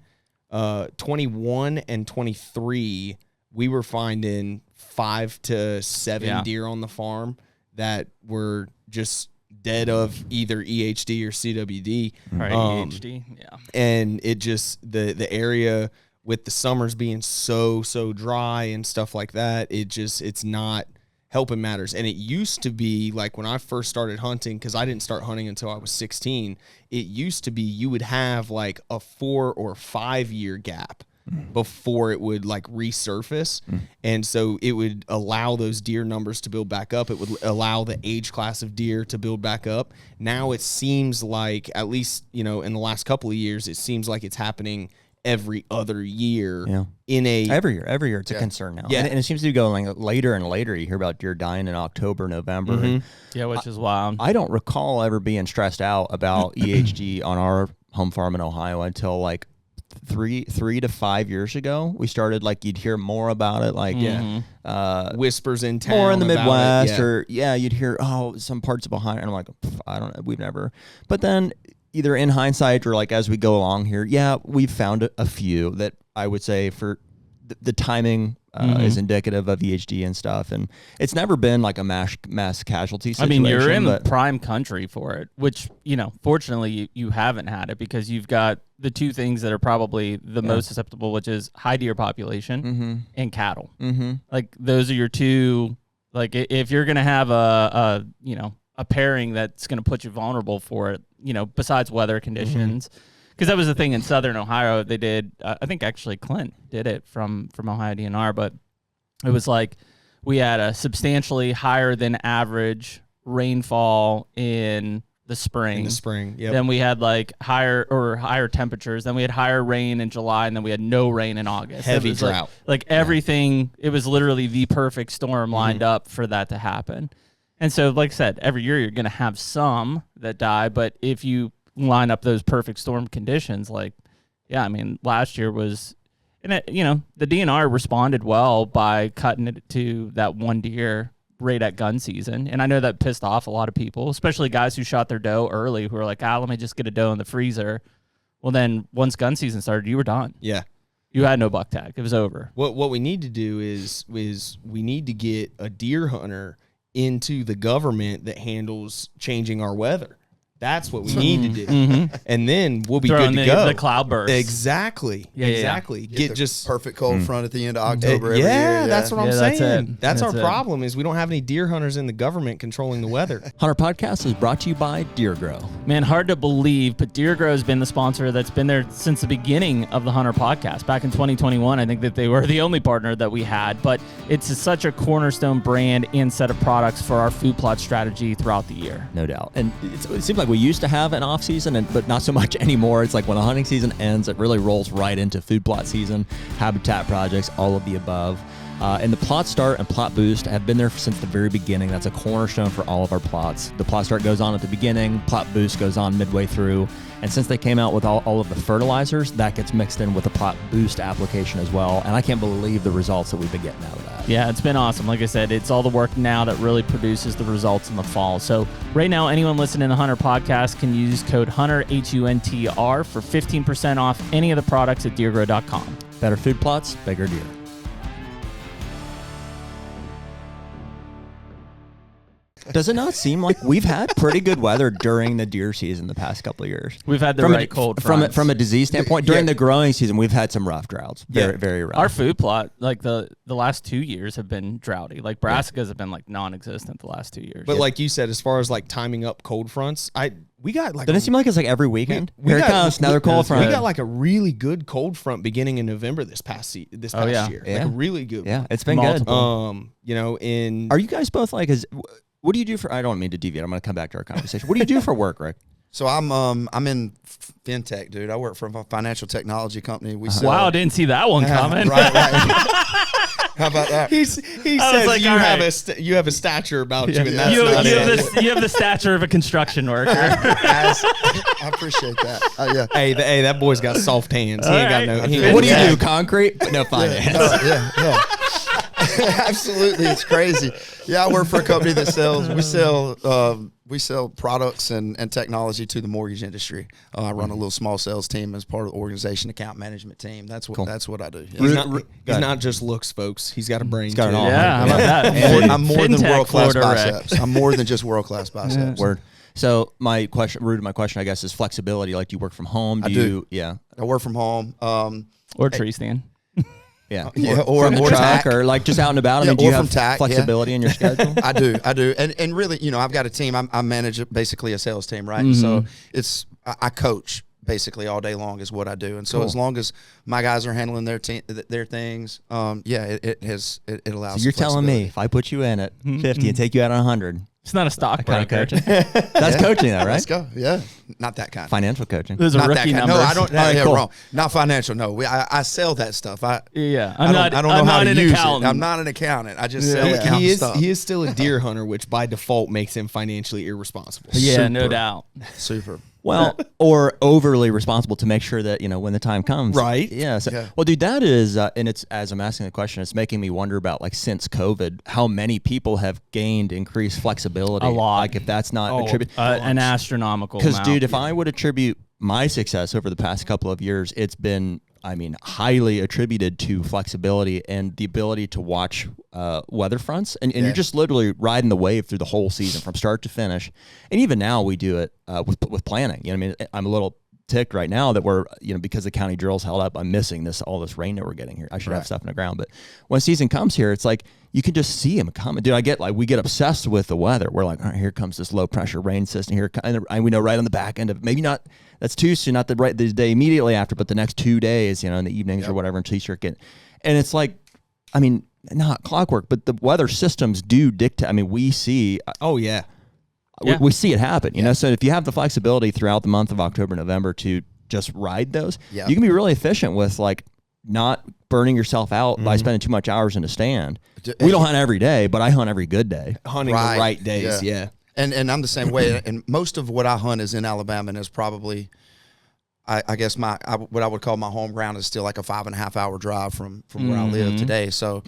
21 and 23. We were finding 5 to 7 deer on the farm that were just dead of either EHD or CWD.
Right, EHD, yeah.
And it just, the area with the summers being so dry and stuff like that, it's not helping matters. And it used to be like when I first started hunting, because I didn't start hunting until I was 16, it used to be you would have like a 4 or 5 year gap before it would like resurface. And so it would allow those deer numbers to build back up. It would allow the age class of deer to build back up. Now it seems like, at least, in the last couple of years, it seems like it's happening every other year.
Every year it's a concern now. And it seems to be going like later and later. You hear about deer dying in October, November. And
which is wild.
I don't recall ever being stressed out about EHD on our home farm in Ohio until like 3 to 5 years ago. We started, like, you'd hear more about it, like
whispers in town,
more in the Midwest,
it,
or you'd hear some parts of Ohio, and I'm like, I don't know, we've never. But then either in hindsight or like as we go along here, we've found a few that I would say for the timing is indicative of EHD and stuff, and it's never been like a mass casualty situation.
I mean, you're in prime country for it, which, fortunately you haven't had it, because you've got the two things that are probably the most susceptible, which is high deer population and cattle. Like, those are your two. Like, if you're gonna have a pairing that's gonna put you vulnerable for it, besides weather conditions. Because that was the thing in southern Ohio. They did, I think actually Clint did it from Ohio DNR, but it was like we had a substantially higher than average rainfall in the spring. Then we had like higher temperatures. Then we had higher rain in July, and then we had no rain in August.
Heavy drought.
Like everything, it was literally the perfect storm lined up for that to happen. And so, like I said, every year you're going to have some that die, but if you line up those perfect storm conditions, last year was, and the DNR responded well by cutting it to that one deer right at gun season. And I know that pissed off a lot of people, especially guys who shot their doe early, who were like, let me just get a doe in the freezer. Well, then once gun season started, you were done.
Yeah.
You had no buck tag. It was over.
What we need to do is we need to get a deer hunter into the government that handles changing our weather. That's what we need to do. And then we'll be good to go.
The cloud burst.
Exactly. Exactly.
Get just perfect cold front at the end of October every year.
That's what I'm saying.
That's
our problem, is we don't have any deer hunters in the government controlling the weather.
HUNTR Podcast is brought to you by Deer Grow.
Man, hard to believe, but Deer Grow has been the sponsor that's been there since the beginning of the HUNTR Podcast. Back in 2021, I think that they were the only partner that we had, but it's such a cornerstone brand and set of products for our food plot strategy throughout the year.
No doubt. And it seems like we used to have an off season, but not so much anymore. It's like when the hunting season ends, it really rolls right into food plot season, habitat projects, all of the above. And the Plot Start and Plot Boost have been there since the very beginning. That's a cornerstone for all of our plots. The Plot Start goes on at the beginning, Plot Boost goes on midway through. And since they came out with all of the fertilizers, that gets mixed in with the Plot Boost application as well. And I can't believe the results that we've been getting out of that.
Yeah, it's been awesome. Like I said, it's all the work now that really produces the results in the fall. So right now, anyone listening to the HUNTR Podcast can use code HUNTR, HUNTR, for 15% off any of the products at deergrow.com.
Better food plots, bigger deer. Does it not seem like we've had pretty good weather during the deer season the past couple of years?
We've had the cold fronts.
From a disease standpoint, during the growing season, we've had some rough droughts. Very rough.
Our food plot, like the last 2 years have been droughty. Like brassicas have been like non-existent the last 2 years.
But like you said, as far as like timing up cold fronts, we got like.
Doesn't it seem like it's like every weekend? Here comes another cold front.
We got like a really good cold front beginning in November this past year. Like a really good one.
Yeah, it's been good.
Are
you guys both like what do you do for? I don't mean to deviate. I'm going to come back to our conversation. What do you do for work, Rick?
So I'm in fintech, dude. I work for a financial technology company.
Wow, didn't see that one coming.
Right. How about that?
He says like, you have a stature about you, and that's
you have the stature of a construction worker.
I appreciate that. Yeah.
Hey, that boy's got soft hands. He ain't got no.
What do you do? Concrete, but no finance.
Yeah. Absolutely, it's crazy. Yeah, I work for a company that we sell products and technology to the mortgage industry. I run a little small sales team as part of the organization account management team. That's what I do. Yeah.
He's not just looks, folks. He's got a brain.
got
too.
it all.
Yeah, how about that?
I'm more than
Fintech,
world-class
Florida Rec.
biceps. I'm more than just world-class biceps.
Word. So my question, root of my question, I guess, is flexibility. Like, do you work from home?
I do.
Yeah.
I work from home.
Or tree stand.
Yeah.
Yeah,
or from the
or
truck,
tack.
or like just out and about. I
Yeah,
mean, do you
or
have
from tack,
flexibility in your schedule?
I do. And really, I've got a team. I manage basically a sales team, right? And so I coach basically all day long is what I do. And so as long as my guys are handling their things, it allows.
So you're telling me
flexibility.
if I put you in at 50 and take you out on 100,
It's not a stock
kind of
broker.
coaching? That's coaching, though, right?
Let's go. Yeah, not that kind.
Financial coaching.
There's a
Not that
rookie
kind.
number.
No, I don't.
All right,
yeah,
cool.
wrong. Not financial. No, I sell that stuff. I
I'm
don't know
I'm
how
not
to
an
use
accountant.
it. I'm not an accountant. I just sell
He
accountant
is
stuff.
he is still a deer hunter, which by default makes him financially irresponsible.
Yeah, no
Super.
doubt.
Super.
Well, or overly responsible to make sure that, when the time comes.
Right.
Yeah. So,
Yeah.
Well, dude, that is, and it's, as I'm asking the question, it's making me wonder about, like, since COVID, how many people have gained increased flexibility.
A lot.
Like, if that's not attributed.
An astronomical
Because,
amount.
dude, if I would attribute my success over the past couple of years, it's been, highly attributed to flexibility and the ability to watch weather fronts. And you're just literally riding the wave through the whole season from start to finish. And even now we do it with planning. I'm a little ticked right now that we're, because the county drill's held up, I'm missing all this rain that we're getting here. I should have stuff in the ground. But when season comes here, it's like you can just see them coming. Dude, we get obsessed with the weather. We're like, all right, here comes this low pressure rain system here. And we know right on the back end of, maybe not, that's too soon, not the day immediately after, but the next 2 days, in the evenings or whatever, until you start getting, and it's like, not clockwork, but the weather systems do dictate. We see,
Oh yeah.
we see it happen, So if you have the flexibility throughout the month of October, November to just ride those, you can be really efficient with like not burning yourself out by spending too much hours in a stand. We don't hunt every day, but I hunt every good day.
Hunting the right days. Yeah.
And I'm the same way. And most of what I hunt is in Alabama, and is probably, I guess what I would call my home ground is still like a 5.5 hour drive from where I live today. So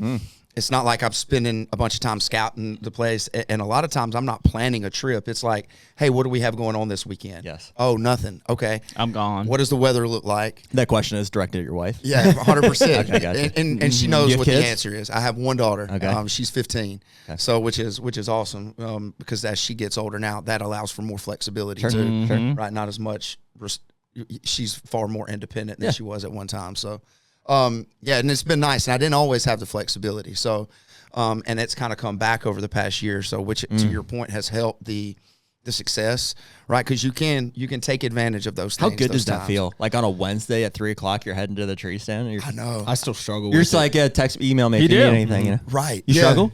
it's not like I'm spending a bunch of time scouting the place. And a lot of times I'm not planning a trip. It's like, hey, what do we have going on this weekend?
Yes.
Oh, nothing. Okay.
I'm gone.
What does the weather look like?
That question is directed at your wife.
Yeah, 100%.
Okay, gotcha.
And she knows
You have
what
kids?
the answer is. I have one daughter.
Okay.
She's 15.
Okay.
So which is awesome because as she gets older now, that allows for more flexibility
Sure.
too.
Sure.
Right? Not as much. She's far more independent than she was at one time. So, and it's been nice. And I didn't always have the flexibility. So, and it's kind of come back over the past year or so, which to your point has helped the success, right? Because you can take advantage of those things.
How good does that
times.
feel? Like on a Wednesday at 3:00, you're heading to the tree stand. And
I know.
I still struggle.
You're
with
just like, text, email me if you
do.
need anything.
Right.
You struggle?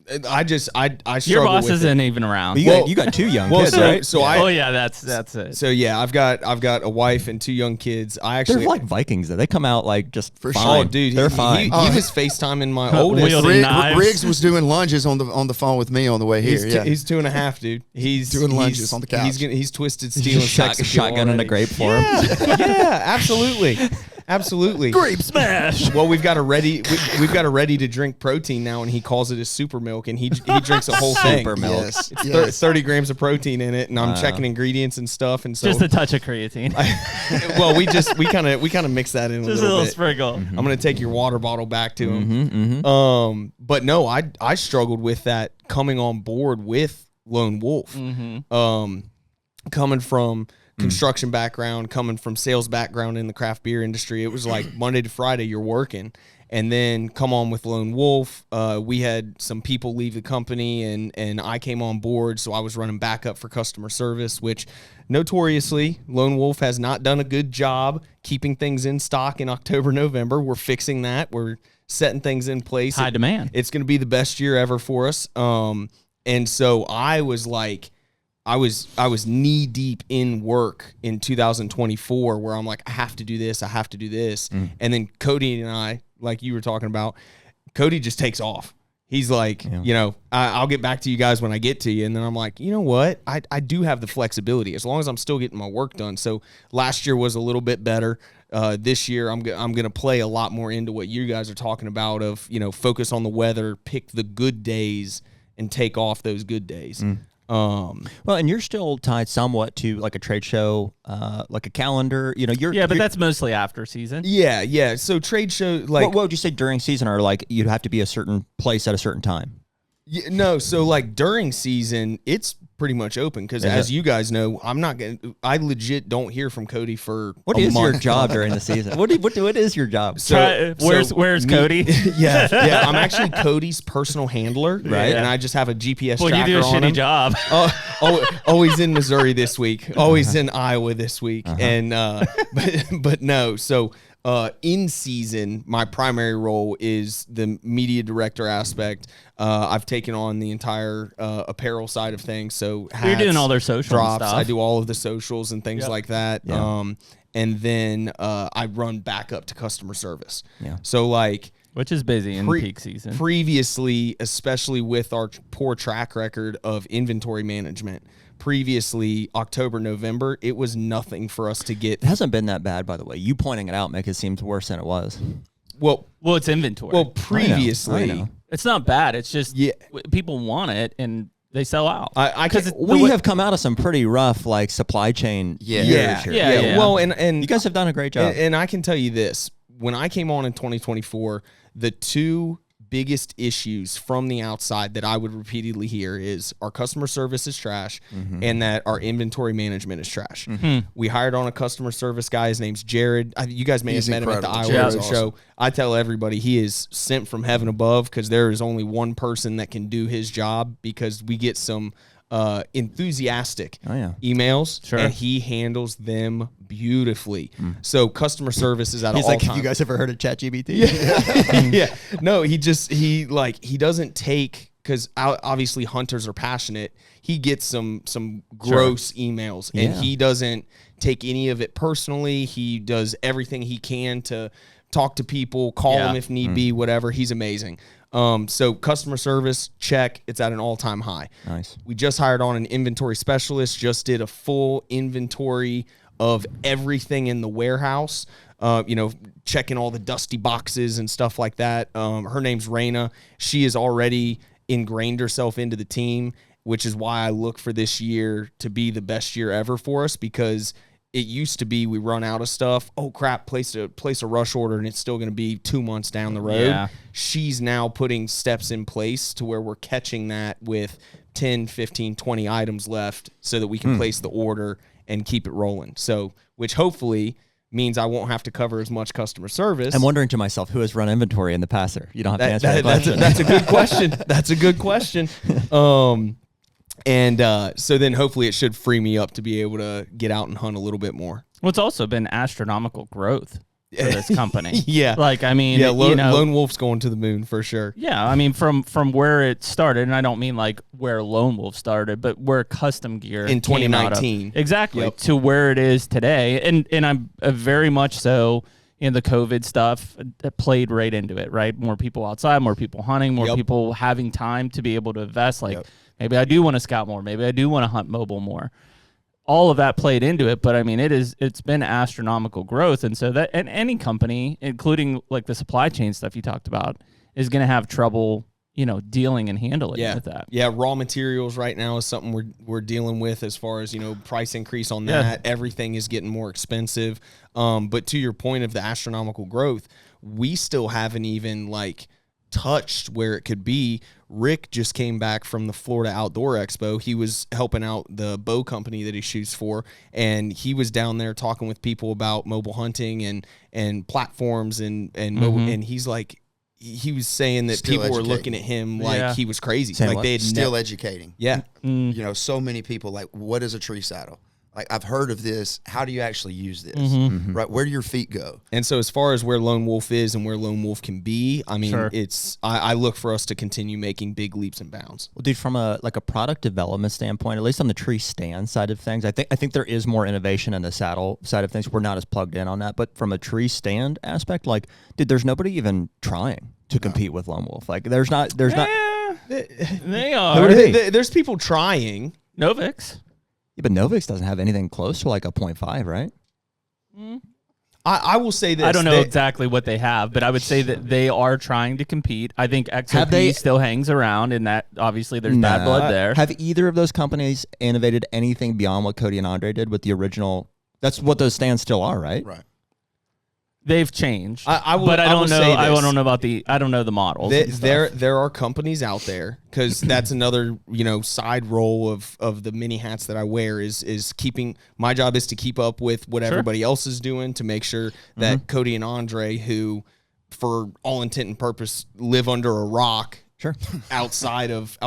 I struggle.
Your boss
with
isn't even around.
Well, you got 2 young kids, right?
Oh yeah, that's it.
So yeah, I've got a wife and 2 young kids. I
They're
actually
like Vikings, though. They come out like just
For
fine.
Oh, dude,
They're fine.
He was FaceTiming my oldest.
Wielding knives.
Riggs was doing lunges on the phone with me on the way here.
He's 2.5, dude. He's
Doing lunges
he's-
on the couch.
He's twisted steel and sex appeal
shotgun and a
already.
grape for him.
Yeah, absolutely.
Grape smash.
Well, we've got a ready to drink protein now, and he calls it his super milk, and he drinks a whole thing.
Super milk.
Yes.
It's
yes.
30 grams of protein in it, and I'm checking ingredients and stuff, and so
Just a touch of creatine.
well, we kind of mix that in
Just a
little
little
bit.
sprinkle.
I'm gonna take your water bottle back to him. But no, I struggled with that coming on board with Lone Wolf. Coming from construction background, coming from sales background in the craft beer industry, it was like Monday to Friday you're working, and then come on with Lone Wolf. We had some people leave the company, and I came on board, so I was running backup for customer service, which notoriously Lone Wolf has not done a good job keeping things in stock in October, November. We're fixing that. We're setting things in place.
High demand.
It's going to be the best year ever for us. And so I was like, I was knee deep in work in 2024 where I'm like, I have to do this. And then Cody and I, like you were talking about, Cody just takes off. He's like, I'll get back to you guys when I get to you. And then I'm like, you know what? I do have the flexibility as long as I'm still getting my work done. So last year was a little bit better. this year I'm gonna play a lot more into what you guys are talking about of, you know, focus on the weather, pick the good days, and take off those good days.
Well, and you're still tied somewhat to like a trade show, like a calendar. You know,
but that's mostly after season.
Yeah. So trade show, like,
what would you say during season, or like you'd have to be a certain place at a certain time?
No, so like during season, it's pretty much open because as you guys know, I legit don't hear from Cody for
what
a
is
month.
your job during the season? What is your job?
Where's Cody?
Yeah, I'm actually Cody's personal handler, right?
Yeah.
And I just have a GPS
Well,
tracker
you do a
on
shitty
him.
job.
Always in Missouri this week, always in Iowa this week, and but no, so. In season, my primary role is the media director aspect. I've taken on the entire apparel side of things. So hats,
you're doing all their social
drops.
stuff.
I do all of the socials and things like that.
Yeah.
And then I run back up to customer service.
Yeah.
So like,
which is busy in peak season.
Previously, especially with our poor track record of inventory management, previously October, November, it was nothing for us to get.
It hasn't been that bad, by the way. You pointing it out make it seem worse than it was.
Well,
it's inventory.
Well, previously,
I know.
It's not bad. It's just people want it and they sell out.
We have come out of some pretty rough like supply chain years here.
Yeah.
Well, and
you guys have done a great job.
And I can tell you this: when I came on in 2024, the two biggest issues from the outside that I would repeatedly hear is our customer service is trash and that our inventory management is trash. We hired on a customer service guy. His name's Jared. You guys may have met him at the Iowa Road Show. I tell everybody he is sent from heaven above because there is only one person that can do his job because we get some enthusiastic emails and he handles them beautifully. So customer service is at all time.
Have you guys ever heard of ChatGPT?
Yeah. No, he doesn't take, because obviously hunters are passionate. He gets some gross emails and he doesn't take any of it personally. He does everything he can to talk to people, call them if need be, whatever. He's amazing. So customer service, check. It's at an all-time high.
Nice.
We just hired on an inventory specialist, just did a full inventory of everything in the warehouse, checking all the dusty boxes and stuff like that. Her name's Raina. She has already ingrained herself into the team, which is why I look for this year to be the best year ever for us, because it used to be we run out of stuff. Oh, crap, place a rush order, and it's still going to be 2 months down the road.
Yeah.
She's now putting steps in place to where we're catching that with 10, 15, 20 items left so that we can place the order and keep it rolling. So, which hopefully means I won't have to cover as much customer service.
I'm wondering to myself, who has run inventory in the past there? You don't have to answer that question.
That's a good question. That's a good question. So then hopefully it should free me up to be able to get out and hunt a little bit more.
Well, it's also been astronomical growth for this company.
Lone Wolf's going to the moon for sure.
Yeah, I mean, from where it started, and I don't mean like where Lone Wolf started, but where Custom Gear
in 2019.
came out of. Exactly, to where it is today. And I'm very much so in the COVID stuff that played right into it, right? More people outside, more people hunting, more people having time to be able to invest. Maybe I do want to scout more. Maybe I do want to hunt mobile more. All of that played into it, but I mean, it's been astronomical growth. And so that, and any company, including like the supply chain stuff you talked about, is going to have trouble, dealing and handling with that.
Yeah. Raw materials right now is something we're dealing with as far as, price increase on that. Everything is getting more expensive. But to your point of the astronomical growth, we still haven't even touched where it could be. Rick just came back from the Florida Outdoor Expo. He was helping out the bow company that he shoots for, and he was down there talking with people about mobile hunting and platforms and mobile, and he's like, he was saying that people were looking at him like he was crazy. They'd
still educating.
Yeah.
So many people what is a tree saddle? I've heard of this. How do you actually use this? Right? Where do your feet go?
And so as far as where Lone Wolf is and where Lone Wolf can be, I mean, I look for us to continue making big leaps and bounds.
Well, dude, from a product development standpoint, at least on the tree stand side of things, I think there is more innovation in the saddle side of things. We're not as plugged in on that, but from a tree stand aspect, there's nobody even trying to compete with Lone Wolf. There's not.
They are.
There's people trying.
Novix.
Yeah, but Novix doesn't have anything close to a 0.5, right?
I will say this.
I don't know exactly what they have, but I would say that they are trying to compete. I think XOP still hangs around, and that obviously there's bad blood there.
Have either of those companies innovated anything beyond what Cody and Andre did with the original? That's what those stands still are, right?
Right.
They've changed,
but I
don't know. I don't know about I don't know the models.
There are companies out there, because that's another side role of the mini hats that I wear is keeping. My job is to keep up with what everybody else is doing, to make sure that Cody and Andre, who for all intent and purpose live under a rock, outside of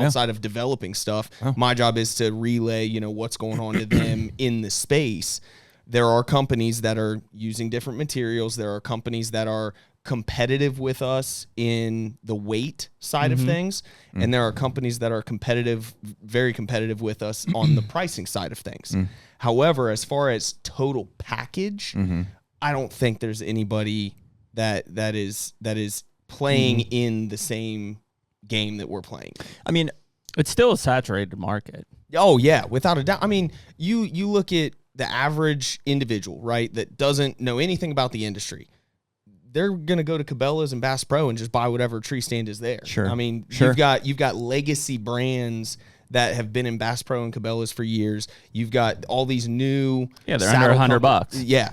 developing stuff. My job is to relay what's going on to them in the space. There are companies that are using different materials. There are companies that are competitive with us in the weight side of things. And there are companies that are very competitive with us on the pricing side of things. However, as far as total package, I don't think there's anybody that is playing in the same game that we're playing.
I mean, it's still a saturated market.
Oh yeah, without a doubt. I mean, you look at the average individual, right, that doesn't know anything about the industry. They're going to go to Cabela's and Bass Pro and just buy whatever tree stand is there.
Sure.
I mean, you've got legacy brands that have been in Bass Pro and Cabela's for years. You've got all these new
they're under $100.
Yeah.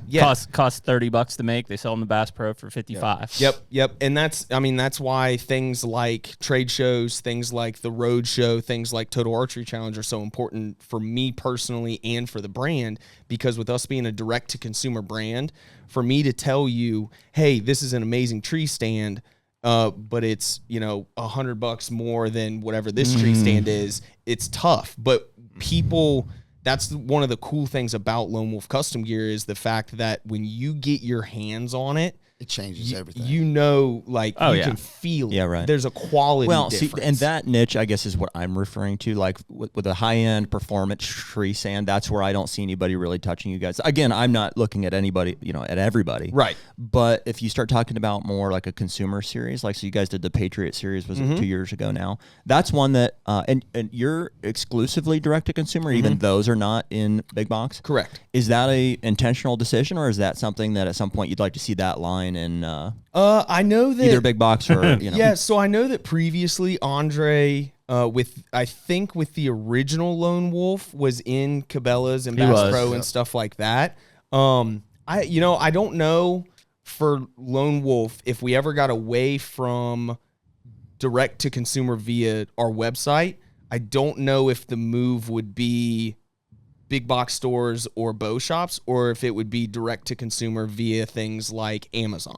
Cost $30 to make. They sell them to Bass Pro for $55.
Yep. And that's why things like trade shows, things like the road show, things like Total Archery Challenge are so important for me personally and for the brand, because with us being a direct to consumer brand, for me to tell you, hey, this is an amazing tree stand, but it's $100 more than whatever this tree stand is. It's tough, but people. That's one of the cool things about Lone Wolf Custom Gear, is the fact that when you get your hands on it,
it changes everything.
You can feel it.
Yeah, right.
There's a quality difference.
See, and that niche, I guess, is what I'm referring to. Like with a high-end performance tree stand, that's where I don't see anybody really touching you guys. Again, I'm not looking at anybody, at everybody.
Right.
But if you start talking about more like a consumer series, like so you guys did the Patriot series, was it 2 years ago now? That's one that, and you're exclusively direct-to-consumer, even those are not in big box?
Correct.
Is that a intentional decision, or is that something that at some point you'd like to see that line in
I know that
either big box or
Yeah, so I know that previously Andre with the original Lone Wolf was in Cabela's and Bass Pro and stuff like that. I don't know for Lone Wolf if we ever got away from direct to consumer via our website. I don't know if the move would be big box stores or bow shops, or if it would be direct to consumer via things like Amazon.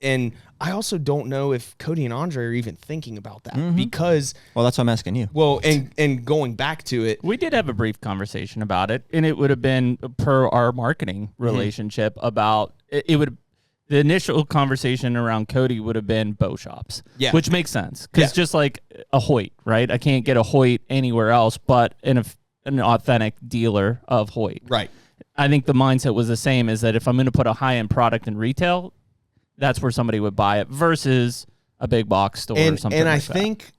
And I also don't know if Cody and Andre are even thinking about that, because
that's what I'm asking you.
Well, and going back to it,
we did have a brief conversation about it, and it would have been per our marketing relationship about it would. The initial conversation around Cody would have been bow shops, which makes sense, because just like a Hoyt, right? I can't get a Hoyt anywhere else but in an authentic dealer of Hoyt.
Right.
I think the mindset was the same, is that if I'm going to put a high-end product in retail, that's where somebody would buy it versus a big box store or something like that.
And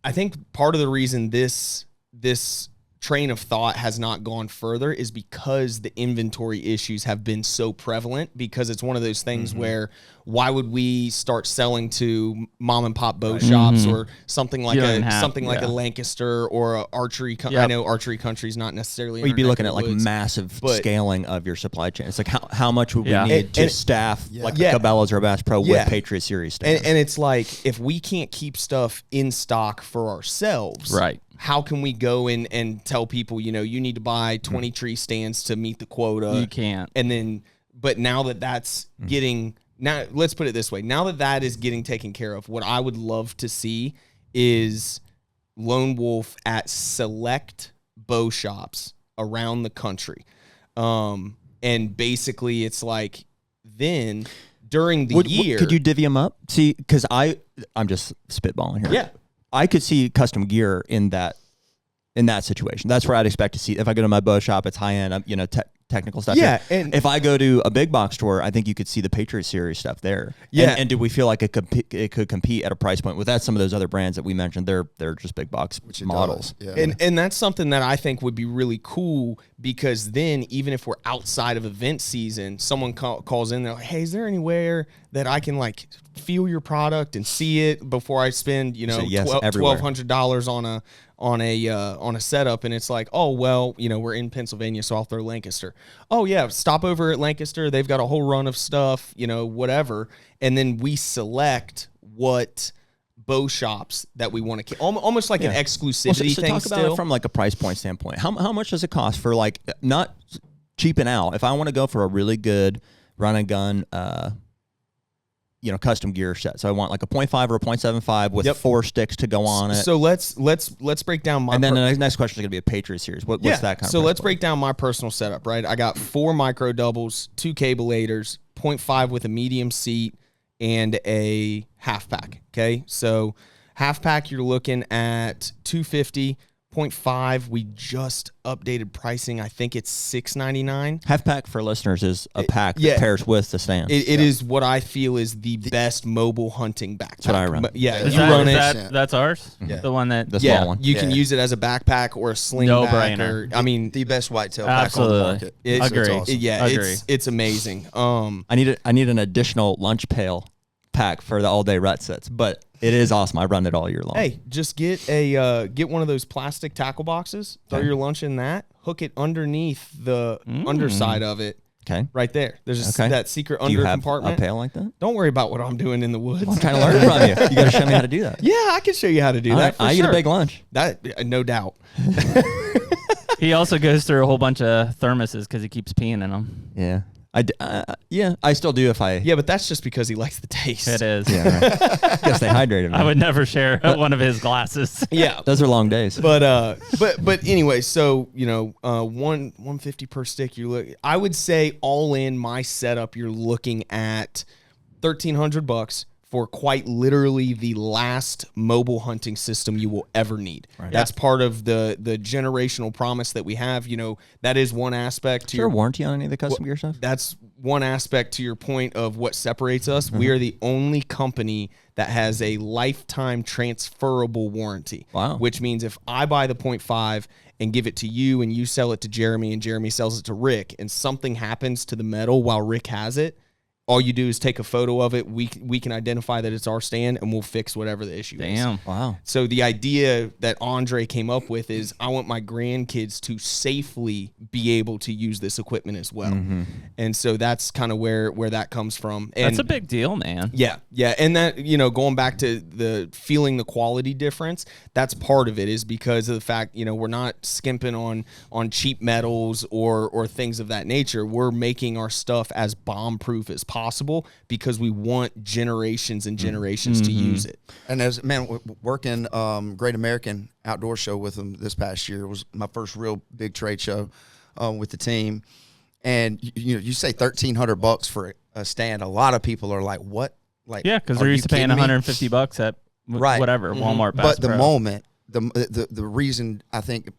I think part of the reason this train of thought has not gone further is because the inventory issues have been so prevalent, because it's one of those things where why would we start selling to mom and pop bow shops or something like a Lancaster or a archery I know archery country is not necessarily,
or you'd be looking at like massive scaling of your supply chain. It's like how much would we need to staff like Cabela's or Bass Pro with Patriot Series stands?
And it's like, if we can't keep stuff in stock for ourselves,
right,
how can we go in and tell people, you need to buy 20 tree stands to meet the quota?
You can't.
And then, but now that that's getting, now let's put it this way. Now that is getting taken care of, what I would love to see is Lone Wolf at select bow shops around the country. And basically it's like, then during the year.
Could you divvy them up? See, because I'm just spitballing here.
Yeah.
I could see custom gear in that situation. That's where I'd expect to see. If I go to my bow shop, it's high end. I'm, technical stuff.
Yeah,
here.
and
if I go to a big box store, I think you could see the Patriot Series stuff there.
Yeah.
And do we feel like it could compete at a price point without some of those other brands that we mentioned? They're just big box models.
Yeah.
And that's something that I think would be really cool, because then even if we're outside of event season, someone calls in, they're like, hey, is there anywhere that I can like feel your product and see it before I spend, you know, $1,200 on a setup? And it's like, oh, well, you know, we're in Pennsylvania, so I'll throw Lancaster. Oh yeah, stop over at Lancaster. They've got a whole run of stuff, you know, whatever. And then we select what bow shops that we want to keep, almost like an exclusivity
so
thing.
Talk about it from like a price point standpoint. How much does it cost for like not cheaping out? If I want to go for a really good run and gun, you know, custom gear set. So I want like a 0.5 or a 0.75 with 4 sticks to go on it.
So let's break down my.
And then the next question is going to be a Patriot Series. What's that kind of?
So let's break down my personal setup. Right, I got 4 micro doubles, 2 cabelators, 0.5 with a medium seat, and a half pack. Okay, so half pack you're looking at $250. 0.5, we just updated pricing. I think it's $6.99.
Half pack for listeners is a pack that pairs with the stand.
It is what I feel is the best mobile hunting backpack. That's
what I run.
Yeah,
you
run it.
That's ours.
Yeah.
The one that
the small one.
You can use it as a backpack or a sling back.
No-brainer.
I mean,
the best whitetail pack on the market.
Agree.
Awesome.
It's amazing.
I need an additional lunch pail pack for the all day rut sets, but it is awesome. I run it all year long.
Hey, just get one of those plastic tackle boxes. Throw your lunch in that. Hook it underneath the underside of it.
Okay,
right there. There's that secret
Do
under
you have
compartment.
a pail like that?
Don't worry about what I'm doing in the woods.
I'm trying to learn from you. You got to show me how to do that.
Yeah, I can show you how to do that.
I eat a big lunch.
That no doubt.
He also goes through a whole bunch of thermoses because he keeps peeing in them.
Yeah. I still do if I.
Yeah, but that's just because he likes the taste.
It is.
Yeah, right. Guess they hydrated me.
I would never share one of his glasses.
Yeah,
those are long days.
But anyway, so you know, $150 per stick. I would say all in my setup, you're looking at $1,300 for quite literally the last mobile hunting system you will ever need. Right. That's part of the generational promise that we have. You know, that is one aspect.
Is there a warranty on any of the custom gear stuff?
That's one aspect to your point of what separates us. We are the only company that has a lifetime transferable warranty.
Wow.
Which means if I buy the 0.5 and give it to you and you sell it to Jeremy and Jeremy sells it to Rick and something happens to the metal while Rick has it, all you do is take a photo of it. We can identify that it's our stand, and we'll fix whatever the issue is.
Damn.
Wow.
So the idea that Andre came up with is I want my grandkids to safely be able to use this equipment as well. Mm-hmm. And so that's kind of where that comes from. And
that's a big deal, man.
Yeah. Yeah. And that, you know, going back to the feeling the quality difference, that's part of it is because of the fact, you know, we're not skimping on cheap metals or things of that nature. We're making our stuff as bomb-proof as possible because we want generations and generations to use it.
And as working Great American Outdoor Show with them this past year was my first real big trade show with the team. And you say $1,300 for a stand. A lot of people are like, "What?" Like,
yeah, because they're used to paying $150 at whatever Walmart. Bass
But the
Pro.
moment, the reason I think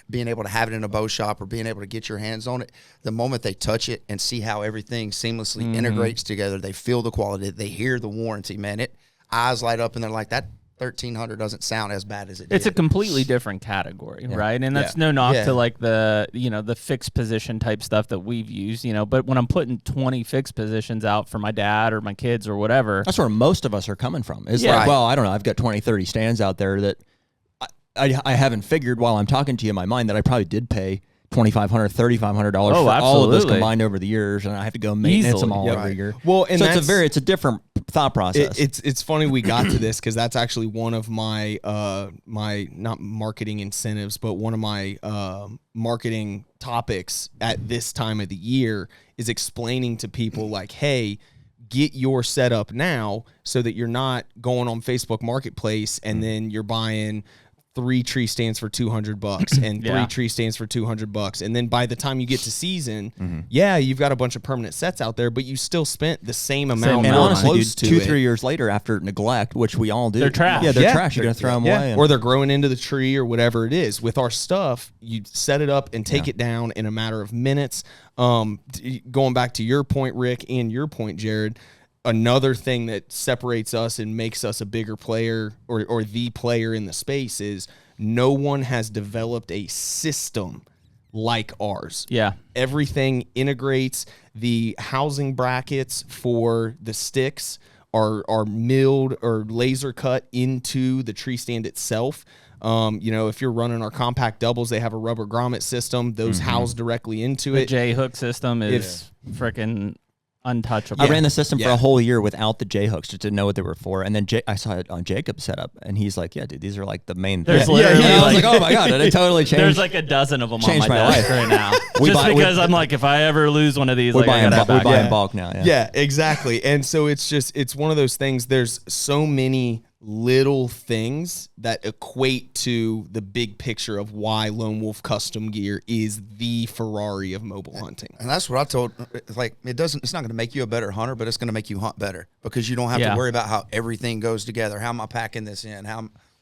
being able to have it in a bow shop or being able to get your hands on it, the moment they touch it and see how everything seamlessly integrates together, they feel the quality, they hear the warranty, man, eyes light up and they're like, that $1,300 doesn't sound as bad as it did.
It's a completely different category, right? And that's no knock to like the fixed position type stuff that we've used, but when I'm putting 20 fixed positions out for my dad or my kids or whatever.
That's where most of us are coming from. It's like, well, I don't know, I've got 20, 30 stands out there that I haven't figured while I'm talking to you in my mind that I probably did pay $2,500, $3,500 for all of those combined over the years, and I have to go maintenance them all every year.
Well, and
so it's a different thought process.
It's funny we got to this because that's actually one of my my not marketing incentives, but one of my marketing topics at this time of the year is explaining to people like, hey, get your setup now so that you're not going on Facebook Marketplace and then you're buying 3 tree stands for $200 and
Yeah.
3 tree stands for $200. And then by the time you get to season, yeah, you've got a bunch of permanent sets out there, but you still spent the same amount.
And
or
honestly,
close
dude,
to
2-3
it.
years later, after neglect, which we all do,
They're trash.
Yeah, they're
Yeah.
trash. You're gonna throw them
Yeah.
away,
Or they're growing into the tree or whatever it is. With our stuff, you set it up and take it down in a matter of minutes. Going back to your point, Rick, and your point, Jared, another thing that separates us and makes us a bigger player or the player in the space is no one has developed a system like ours.
Yeah.
Everything integrates. The housing brackets for the sticks are milled or laser cut into the tree stand itself. If you're running our compact doubles, they have a rubber grommet system. Those house directly into
The
it.
J-hook system is freaking untouchable.
I ran the system for
Yeah.
a whole year without the J hooks, just didn't know what they were for. And then I saw it on Jacob's setup, and he's like, "Yeah, dude, these are like the main."
There's
thing."
literally
I was
like-
like, "Oh my god!" And it totally changed.
There's like a dozen of them on
Changed
my
my
desk
life.
right now.
We
Just
buy- we-
because I'm like, if I ever lose one of these,
we
like,
buy
I
in
gotta
bulk. We
back
buy
up.
in bulk now.
Yeah, exactly. And so it's one of those things. There's so many little things that equate to the big picture of why Lone Wolf Custom Gear is the Ferrari of mobile hunting.
And that's what I told. Like, it's not going to make you a better hunter, but it's going to make you hunt better because you don't have
Yeah.
to worry about how everything goes together. How am I packing this in?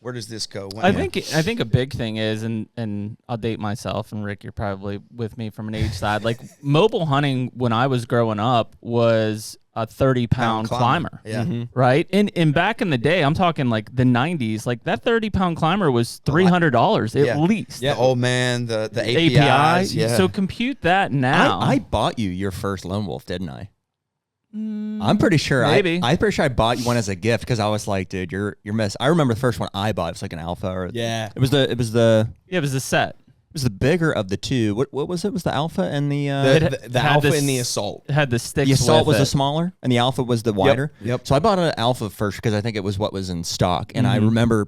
Where does this go? When?
I think a big thing is, and I'll date myself, and Rick, you're probably with me from an age side. Like mobile hunting when I was growing up was a 30-pound climber.
Yeah.
Right? And back in the day, I'm talking like the 90s, like that 30-pound climber was $300 at least.
The old man, the
API.
APIs. Yeah.
So compute that now.
I bought you your first Lone Wolf, didn't I? I'm pretty sure.
Maybe.
I'm pretty sure I bought you one as a gift because I was like, dude, you're miss. I remember the first one I bought. It was like an alpha. Or
Yeah.
It was the
Yeah, it was a set.
bigger of the two. What was it? Was the alpha and the
The
had
alpha
this-
and the assault.
It had the sticks.
the assault
with
was the
it.
smaller and the alpha was the wider.
Yep.
So I bought an alpha first because I think it was what was in stock, and I remember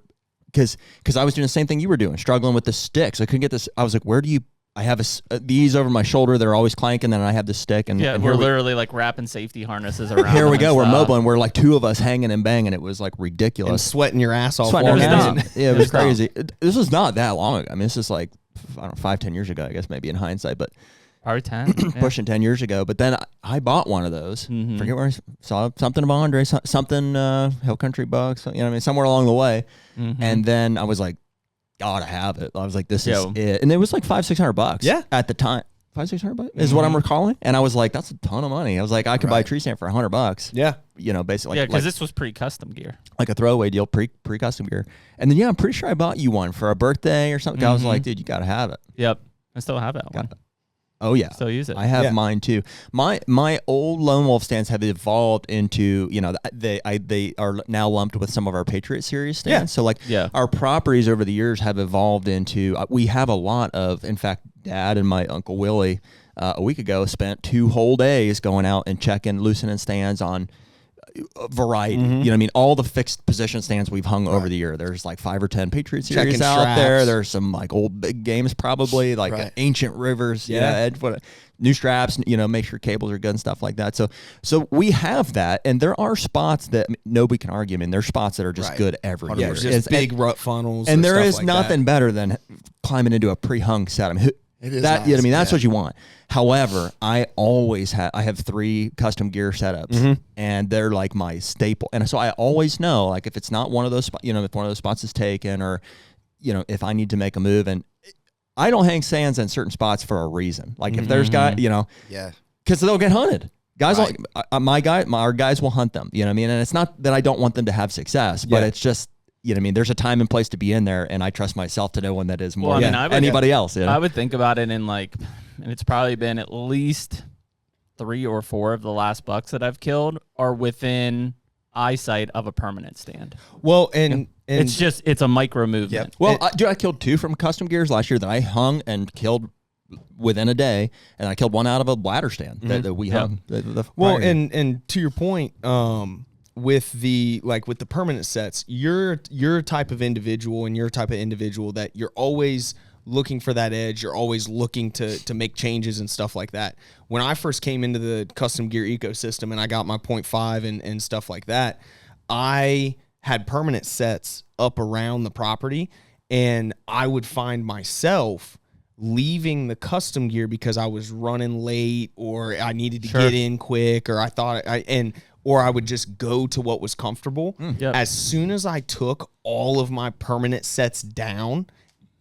because I was doing the same thing you were doing, struggling with the sticks. I couldn't get this. I was like, where do you? I have these over my shoulder. They're always clanking. Then I have this stick, and
Yeah,
and
we're
here we-
literally like wrapping safety harnesses around.
Here we
them
go.
and
We're
stuff.
mobile, and we're like two of us hanging and banging. It was like
And
ridiculous.
sweating your ass off.
Sweating
walking
our
in.
ass off. Yeah, it
It
was
was dumb.
crazy. This was not that long ago. I mean, this is like, I don't know, 5-10 years ago, I guess, maybe in hindsight, but
Probably 10. Yeah.
pushing 10 years ago. But then I bought one of those. Forget where I saw something of Andre, something Hill Country Bucks, you know what I mean, somewhere along the way. And then I was like, gotta have it. I was like, this is
Yo.
it. And it was like $500-600
Yeah.
at the time. $500-600 is what I'm recalling. And I was like, that's a ton of money. I was like, I could buy a tree stand for $100.
Yeah.
You know, basically.
Yeah,
Like,
because this was pre-custom gear.
like a throwaway deal, pre-custom gear. And then, yeah, I'm pretty sure I bought you one for a birthday or something. I was like, dude, you got to have it.
Yep. I still have that one.
Oh, yeah.
Still use it.
I have
Yeah.
mine too. My old Lone Wolf stands have evolved into, you know, they are now lumped with some of our Patriot Series stands.
Yeah.
So like
Yeah.
our properties over the years have evolved into, we have a lot of, in fact, Dad and my Uncle Willie a week ago spent 2 whole days going out and checking, loosening stands on variety. You know what I mean? All the fixed position stands we've hung over the year. There's like 5 or 10 Patriot Series
Checking
out
straps.
there. There's some like old big games probably, like
Right.
Ancient Rivers,
Yeah.
new straps, you know, make sure cables are good and stuff like that. So we have that, and there are spots that nobody can argue. I mean, there's spots that are just
Right.
good every
Yeah,
year.
it's
It's-
just big rut funnels.
and
or
there
stuff
is
like
nothing
that.
better than climbing into a pre-hung set. I mean,
It is
that, you know what I mean?
nice,
That's
yeah.
what you want. However, I always have 3 custom gear setups, and they're like my staple. And so I always know, like, if it's not one of those, you know, if one of those spots is taken, or, you know, if I need to make a move, and I don't hang stands in certain spots for a reason. Like if there's guys, you know,
Yeah.
because they'll get hunted. Guys,
Right.
our guys will hunt them. You know what I mean? And it's not that I don't want them to have success, but
Yeah.
it's just, you know what I mean? There's a time and place to be in there, and I trust myself to know when that is more
Well, I mean,
than
I would-
anybody else. You know?
I would think about it in like, and it's probably been at least 3 or 4 of the last bucks that I've killed are within eyesight of a permanent stand.
Well, and
It's a micro movement.
Yep.
Well, I killed 2 from custom gears last year that I hung and killed within a day, and I killed one out of a ladder stand that we hung. The
Well,
prior year.
and to your point, with the permanent sets, you're type of individual, and you're type of individual that you're always looking for that edge. You're always looking to make changes and stuff like that. When I first came into the custom gear ecosystem and I got my 0.5 and stuff like that, I had permanent sets up around the property. And I would find myself leaving the custom gear because I was running late or I needed to get in quick or I thought or I would just go to what was comfortable. As soon as I took all of my permanent sets down,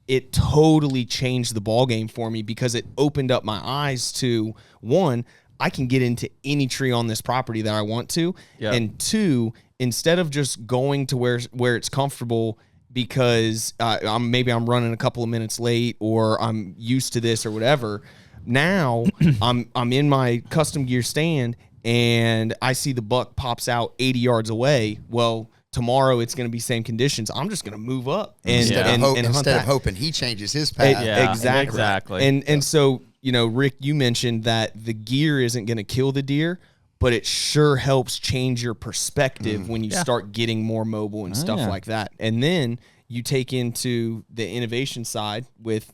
it totally changed the ball game for me because it opened up my eyes to, one, I can get into any tree on this property that I want to, and two, instead of just going to where it's comfortable because I'm running a couple of minutes late or I'm used to this or whatever. Now I'm in my custom gear stand and I see the buck pops out 80 yards away. Well, tomorrow it's going to be same conditions. I'm just going to move up
instead of hoping he changes his path.
Exactly. And so, Rick, you mentioned that the gear isn't going to kill the deer, but it sure helps change your perspective when you start getting more mobile and stuff like that. And then you take into the innovation side with,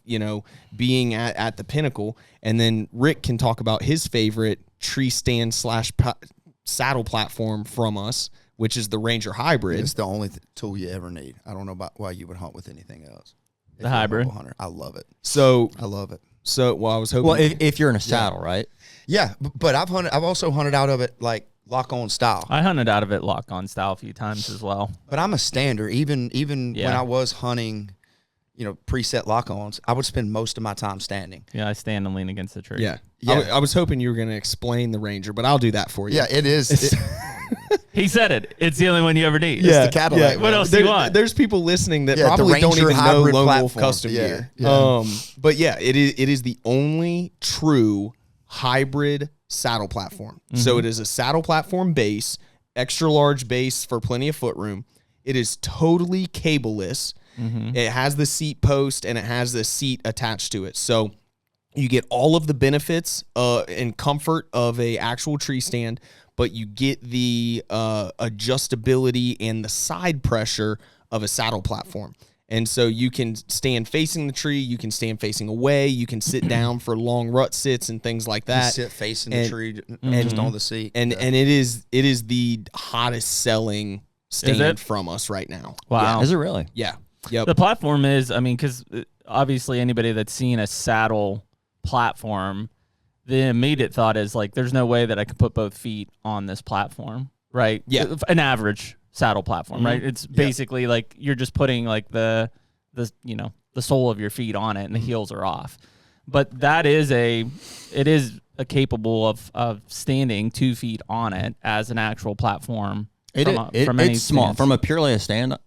being at the pinnacle. And then Rick can talk about his favorite tree stand / saddle platform from us, which is the Ranger Hybrid.
It's the only tool you ever need. I don't know about why you would hunt with anything else.
The hybrid.
Hunter, I love it.
I
love it.
So, I was hoping.
Well, if you're in a saddle, right?
Yeah, but I've also hunted out of it like lock-on style.
I hunted out of it lock-on style a few times as well.
But I'm a stander. Even when I was hunting, preset lock-ons, I would spend most of my time standing.
Yeah, I stand and lean against the tree.
Yeah. I was hoping you were going to explain the Ranger, but I'll do that for you.
Yeah, it is.
He said it. It's the only one you ever need.
It's the Cadillac.
What else do you want?
There's people listening that probably don't even know Lone Wolf custom gear. But it is the only true hybrid saddle platform. So it is a saddle platform base, extra large base for plenty of foot room. It is totally cableless. It has the seat post and it has the seat attached to it. So you get all of the benefits and comfort of a actual tree stand, but you get the adjustability and the side pressure of a saddle platform. And so you can stand facing the tree, you can stand facing away, you can sit down for long rut sits and things like that.
You sit facing the tree, just on the seat.
And it is the hottest selling stand from us right now.
Wow.
Yeah. Is it really?
Yeah. Yep.
The platform is, because obviously anybody that's seen a saddle platform, the immediate thought is like, there's no way that I could put both feet on this platform, right?
Yeah.
An average saddle platform, right? It's basically like you're just putting like the sole of your feet on it and the heels are off. But it is capable of standing 2 feet on it as an actual platform.
It's small from a purely a stand.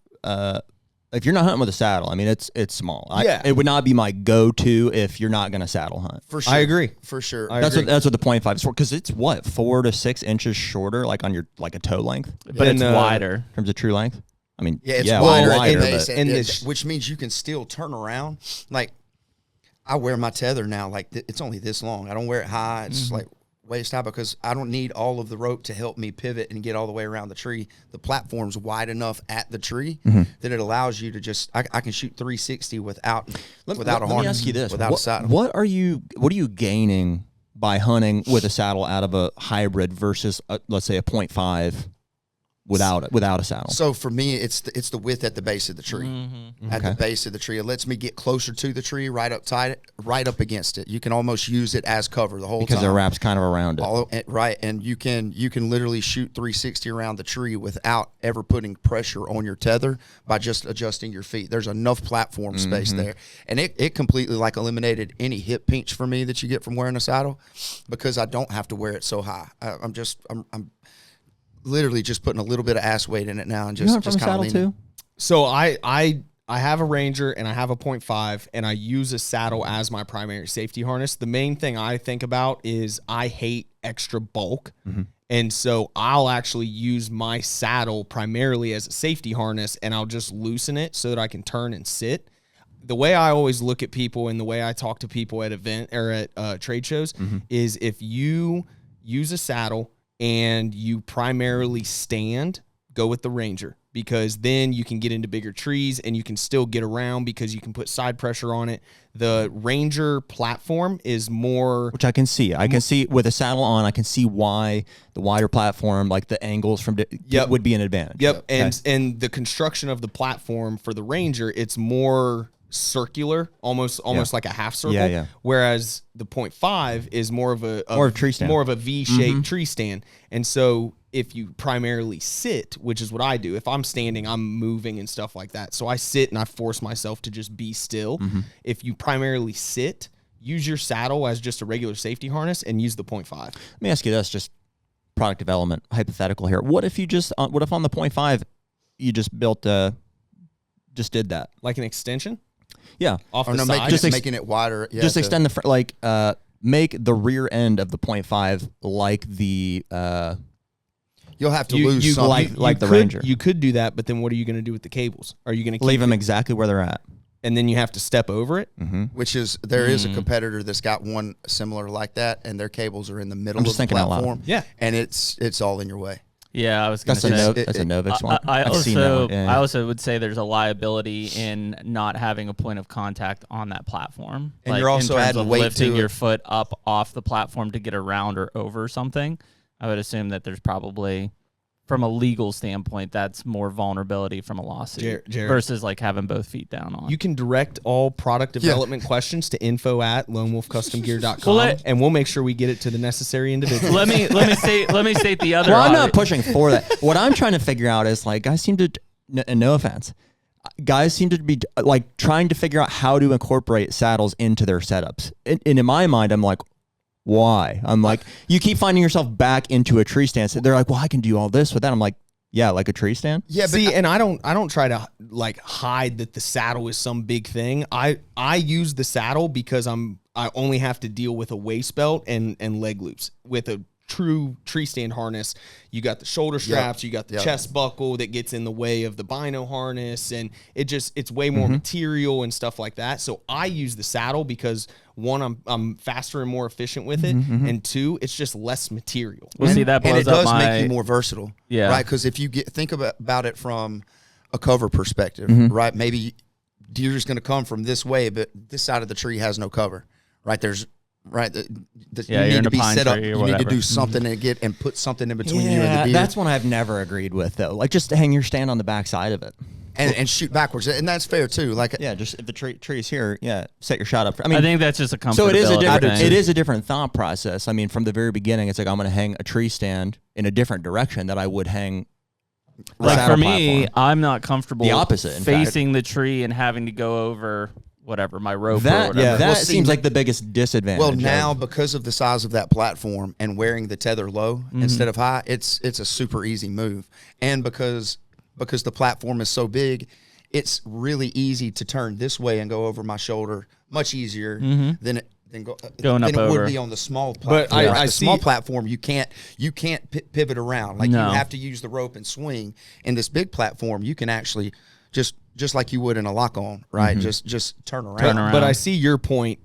If you're not hunting with a saddle, it's small. It would not be my go-to if you're not going to saddle hunt.
For sure.
I agree.
For sure.
That's what the 0.5 is for, because it's 4 to 6 inches shorter, like on your a toe length,
but it's wider
in terms of true length.
It's wider at the
base,
which means you can still turn around. Like I wear my tether now, like it's only this long. I don't wear it high. It's like waist high because I don't need all of the rope to help me pivot and get all the way around the tree. The platform's wide enough at the tree that it allows you to just I can shoot 360 without a harness.
Let me ask you this:
without a saddle.
What are you gaining by hunting with a saddle out of a hybrid versus let's say a 0.5 without a saddle?
So for me, it's the width at the base of the tree. At the base of the tree, it lets me get closer to the tree, right up against it. You can almost use it as cover the whole time
because it wraps kind of around it.
Right, and you can literally shoot 360 around the tree without ever putting pressure on your tether by just adjusting your feet. There's enough platform space there, and it completely like eliminated any hip pinch for me that you get from wearing a saddle because I don't have to wear it so high. I'm literally just putting a little bit of ass weight in it now and just kind of leaning. Too?
So I have a Ranger and I have a 0.5 and I use a saddle as my primary safety harness. The main thing I think about is I hate extra bulk. And so I'll actually use my saddle primarily as a safety harness and I'll just loosen it so that I can turn and sit. The way I always look at people and the way I talk to people at trade shows is if you use a saddle and you primarily stand, go with the Ranger. because then you can get into bigger trees and you can still get around because you can put side pressure on it. The Ranger platform is more,
which I can see. I can see with a saddle on. I can see why the wider platform, like the angles from would be an advantage.
Yep, and the construction of the platform for the Ranger, it's more circular, almost like a half circle.
Yeah.
Whereas the 0.5 is more of a
tree stand,
more of a V-shaped tree stand. And so if you primarily sit, which is what I do, if I'm standing, I'm moving and stuff like that. So I sit and I force myself to just be still. If you primarily sit, use your saddle as just a regular safety harness and use the 0.5.
Let me ask you this, just product development, hypothetical here. What if what if on the 0.5 you just just did that?
Like an extension?
Yeah.
Off the side?
Just making it wider. Yeah,
just extend the front, make the rear end of the 0.5 like the...
You'll have to lose some.
Like the Ranger.
You could do that, but then what are you going to do with the cables? Are you going to
leave them exactly where they're at?
And then you have to step over it?
Which is, there is a competitor that's got one similar like that, and their cables are in the middle of the platform.
Yeah.
And it's all in your way.
Yeah, I was going to say
that's a Novix one.
I also would say there's a liability in not having a point of contact on that platform.
And you're also
in terms
adding
of
weight
lifting
to
your
it.
foot up off the platform to get around or over something. I would assume that there's probably, from a legal standpoint, that's more vulnerability from a lawsuit
Jared,
versus like having both feet down on.
You can direct all product development questions to info@lonewolfcustomgear.com, and we'll make sure we get it to the necessary individuals.
let me state the other.
Well, I'm not pushing for that. What I'm trying to figure out is guys seem to, and no offense, guys seem to be trying to figure out how to incorporate saddles into their setups. And in my mind, I'm like, why? I'm like, you keep finding yourself back into a tree stand. So they're like, well, I can do all this with that. I'm like, yeah, like a tree stand.
Yeah, but
and I don't try to hide that the saddle is some big thing. I use the saddle because I only have to deal with a waist belt and leg loops. With a true tree stand harness, you got the shoulder straps, you got the chest buckle that gets in the way of the bino harness, and it's way more material and stuff like that. So I use the saddle because one, I'm faster and more efficient with it, and two, it's just less material.
Well, see, that blows
and it
up
does
my,
make you more versatile, right? Because if you think about it from a cover perspective, right? Maybe deer's going to come from this way, but this side of the tree has no cover, right? You need to be set up. You need to do something and put something in between you and the deer.
That's one I've never agreed with, though. Like, just to hang your stand on the back side of it.
And shoot backwards, and that's fair too.
Just if the tree's here, set your shot up.
I think that's just a comfortability.
So it
thing.
is a different thought process. I mean, from the very beginning, it's like I'm going to hang a tree stand in a different direction that I would hang.
For me, I'm not comfortable
the opposite,
facing the tree and having to go over whatever my rope.
That seems like the biggest disadvantage.
Well, now because of the size of that platform and wearing the tether low instead of high, it's a super easy move, and because the platform is so big, it's really easy to turn this way and go over my shoulder, much easier than it would be on the small platform.
But I
see small platform, you can't pivot around. You have to use the rope and swing. In this big platform, you can actually just like you would in a lock-on, right? Just turn around.
But I see your point.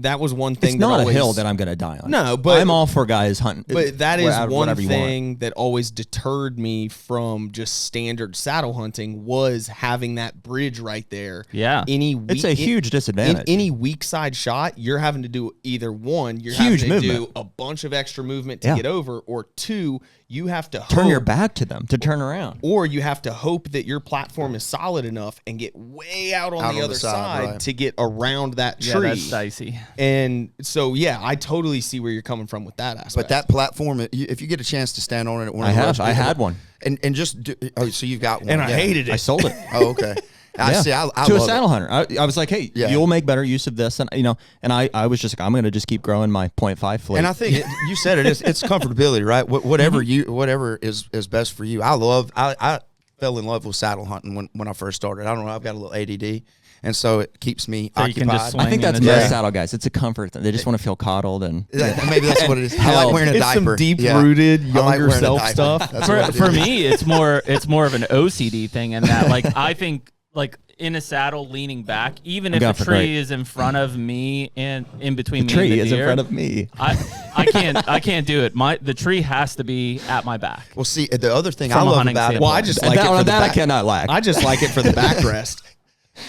That was one thing.
It's not a hill that I'm going to die on.
No, but
I'm all for guys hunting.
But that is one thing that always deterred me from just standard saddle hunting was having that bridge right there.
Yeah,
it's a huge disadvantage.
Any weak side shot, you're having to do either one, you're
huge
having to
movement.
do a bunch of extra movement to get over, or two, you have to
turn your back to them to turn around,
or you have to hope that your platform is solid enough and get way out on the other side to get around that tree.
Yeah, that's dicey.
And so, I totally see where you're coming from with that aspect.
But that platform, if you get a chance to stand on it,
I had one,
and just do, so you've got one,
and I hated it.
I sold it.
Oh, okay. I
to a saddle hunter. I was like, hey, you'll make better use of this, and I was just like, I'm going to just keep growing my 0.5 fleet.
And I think you said it's comfortability, right? Whatever is best for you. I fell in love with saddle hunting when I first started. I don't know, I've got a little ADD, and so it keeps me occupied.
I think that's most saddle guys. It's a comfort thing. They just want to feel coddled, and
maybe that's what it is. I like wearing a
it's
diaper.
Some deep-rooted younger self stuff.
For me, it's more of an OCD thing, in that I think like in a saddle leaning back, even
I'm
if a
going for
tree
great.
is in front of me and in between
The
me and
tree
the
is in
deer,
front of me.
I can't do it. The tree has to be at my back.
Well, see, the other thing
From
I
a
love
hunting
about it.
Well, I just like it for the
that I
back.
cannot lack.
I just like it for the backrest.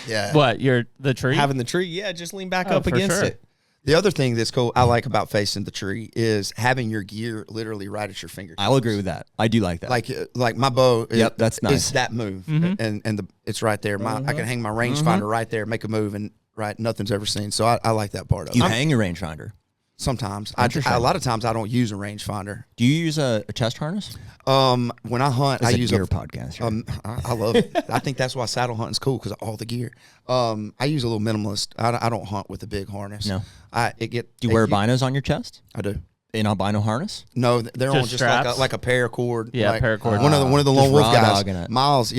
Yeah.
What, you're the tree?
Having the tree, yeah, just lean back
Oh,
up
for
against
sure.
it.
The other thing that's cool I like about facing the tree is having your gear literally right at your fingertips.
I'll agree with that. I do like that.
Like my bow.
Yep, that's nice.
Is that move, and it's right there. I can hang my rangefinder right there, make a move, and nothing's ever seen. So I like that part of it.
you hang your rangefinder.
Sometimes
Interesting.
a lot of times I don't use a rangefinder.
Do you use a chest harness?
When I hunt,
It's
I
a
use
gear podcast. Here.
I love it. I think that's why saddle hunting's cool because of all the gear. I use a little minimalist. I don't hunt with a big harness.
No.
Do
Do you wear binos on your chest?
I do.
In a bino harness?
No, they're on
Just
just
straps?
like a paracord.
Yeah,
like,
paracord.
One of the lone
Just
wolf
raw
guys.
dogging it.
Miles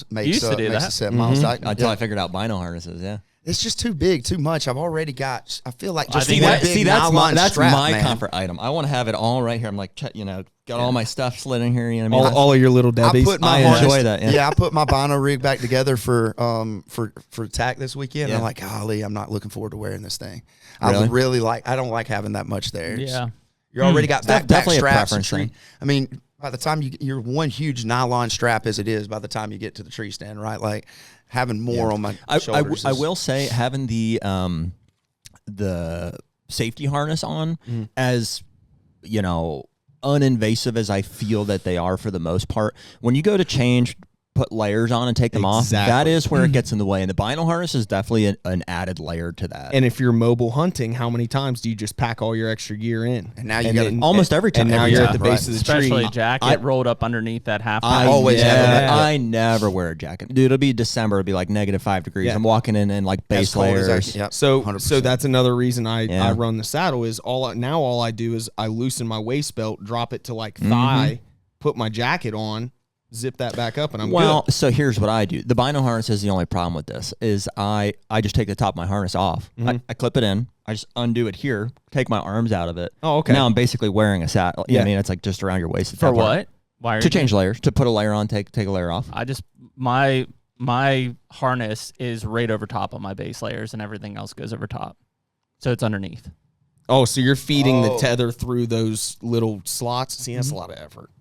makes
used to do
makes
that.
a set. Miles,
Until I figured out bino harnesses, yeah.
it's just too big, too much. I've already got. I feel like
I
just
think
one
that-
big
that's
nylon
that's
strap,
my
man.
comfort item. I want to have it all right here. I'm like, got all my stuff slid in here. You know what I mean?
All of your little
I
debbies.
put my
I
harness,
enjoy that, yeah.
I put my bino rig back together for tack this weekend.
Yeah.
I'm like, golly, I'm not looking forward to wearing this thing.
Really?
I don't like having that much there.
Yeah.
You're already got backpack
definitely a
straps and
preference
tree.
thing.
I mean, by the time you're one huge nylon strap as it is, by the time you get to the tree stand, right? Like having more on my shoulders.
I will say having the safety harness on as uninvasive as I feel that they are for the most part. When you go to change, put layers on and take them off, that is where it gets in the way. And the bino harness is definitely an added layer to that.
And if you're mobile hunting, how many times do you just pack all your extra gear in?
And now you got
almost every time.
And now
Every
you're
time,
at the
right.
base of the
Especially
tree.
a jacket rolled up underneath that half.
I always have a jacket.
I never wear a jacket. Dude, it'll be December. It'll be like -5 degrees.
Yeah.
I'm walking in like base
as cold as
layers.
yep,
So
100%.
that's another reason I
Yeah.
run the saddle is all I do is I loosen my waist belt, drop it to like thigh, put my jacket on, zip that back up, and I'm good.
So here's what I do. The bino harness is the only problem with this is I just take the top of my harness off. I clip it in. I just undo it here, take my arms out of it.
Oh, okay.
Now I'm basically wearing a saddle. Yeah.
Yeah.
I mean, it's like just around your waist.
For what? Why are
To
you
change layers, to put a layer on, take a layer off.
I just my harness is right over top of my base layers, and everything else goes over top, so it's underneath.
Oh, so you're feeding the tether through those little slots? See, that's a lot of effort.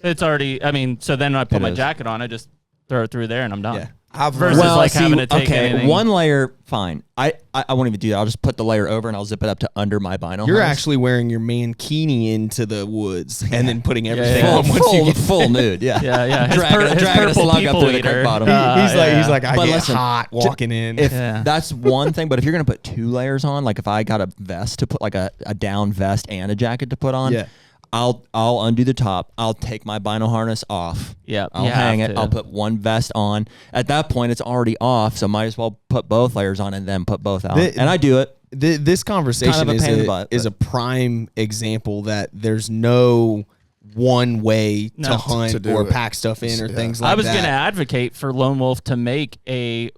It's already. I mean, so then I put
It
my
is.
jacket on. I just throw it through there, and I'm done.
Yeah.
Versus like having to take anything.
one layer, fine. I won't even do that. I'll just put the layer over and I'll zip it up to under my bino
You're
harness.
actually wearing your mankini into the woods and then putting everything on once you get
full nude, yeah.
Yeah. His,
Dragging
his
a
purple
slug up
people
through the
eater.
creek bottom.
He's like, I
But
get
listen,
hot walking in.
If
Yeah.
that's one thing, but if you're gonna put 2 layers on, like if I got a vest to put like a down vest and a jacket to put on,
Yeah.
I'll undo the top. I'll take my bino harness off.
Yep,
I'll
you
hang
have
it.
to.
I'll put one vest on. At that point, it's already off, so might as well put both layers on and then put both out. And I do it.
This conversation
Kind of a pain in the butt,
is a prime example that there's no one way to
No.
hunt
To do
or
it.
pack stuff in or things like that.
I was going to advocate for Lone Wolf to make a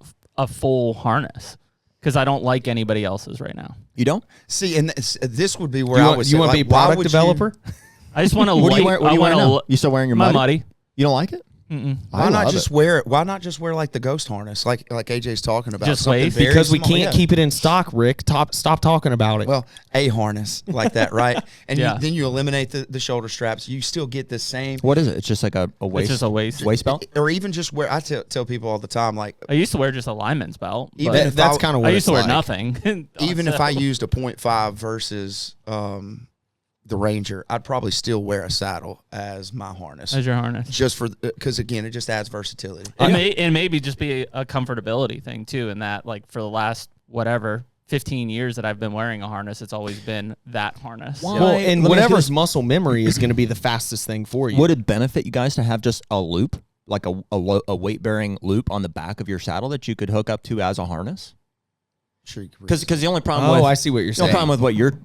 full harness because I don't like anybody else's right now.
You don't?
See, and this would be where I would say,
you want to
like,
be a
why
product
would you-
developer?
I just want to
What do
light.
you wear? What do you wear now? You still wearing your
my
muddy?
muddy?
You don't like it?
Why not just wear it? Why not just wear like the ghost harness, like AJ's talking about?
Just
something
waist?
very
Because we
small.
can't
Yeah.
keep it in stock, Rick. Stop talking about it.
Well, a harness like that, right? And
Yeah.
then you eliminate the shoulder straps. You still get the same.
What is it? It's just like a waist.
It's just a waist
belt.
Or even just wear. I tell people all the time, like
I used to wear just a lineman's belt.
Even
but
if
that's
I-
kind of
I
what
used
it's
to wear
like.
nothing.
even if I used a 0.5 versus the Ranger, I'd probably still wear a saddle as my harness,
as your harness.
just for because again, it just adds versatility.
It may be just be a comfortability thing too, in that like for the last 15 years that I've been wearing a harness, it's always been that harness.
Why?
Well,
Let
and
me ask you
whatever's
this.
muscle memory is going to be the fastest thing for you.
Would it benefit you guys to have just a loop, like a weight bearing loop on the back of your saddle that you could hook up to as a harness?
Sure, you could
Because the only problem
Oh,
with
I see what you're
the only
saying.
problem with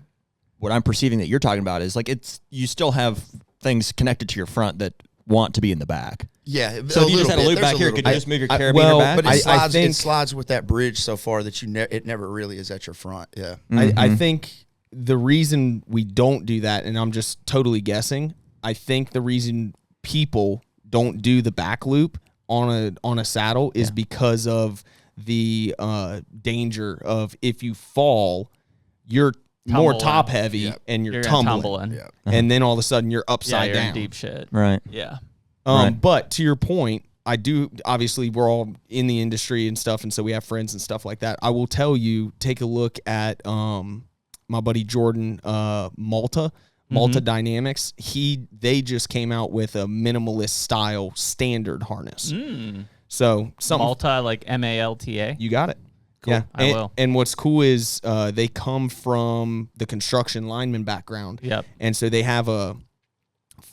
what I'm perceiving that you're talking about is like you still have things connected to your front that want to be in the back.
yeah.
So if you just had a loop back here, could you just move your carabiner
well,
back?
But it
I
slides,
think-
it slides with that bridge so far that it never really is at your front. Yeah.
I think the reason we don't do that, and I'm just totally guessing, I think the reason people don't do the back loop on a saddle is because of the danger of if you fall, you're more top heavy and you're tumbling. And then all of a sudden you're upside
you're
down.
in deep shit.
Right.
Yeah.
But to your point, I do, obviously we're all in the industry and stuff, and so we have friends and stuff like that. I will tell you, take a look at my buddy Jordan Malta Dynamics. They just came out with a minimalist style standard harness. So something
Malta, like MALTA.
you got it.
Cool.
Yeah,
I will.
And what's cool is they come from the construction lineman background.
Yep.
And so they have a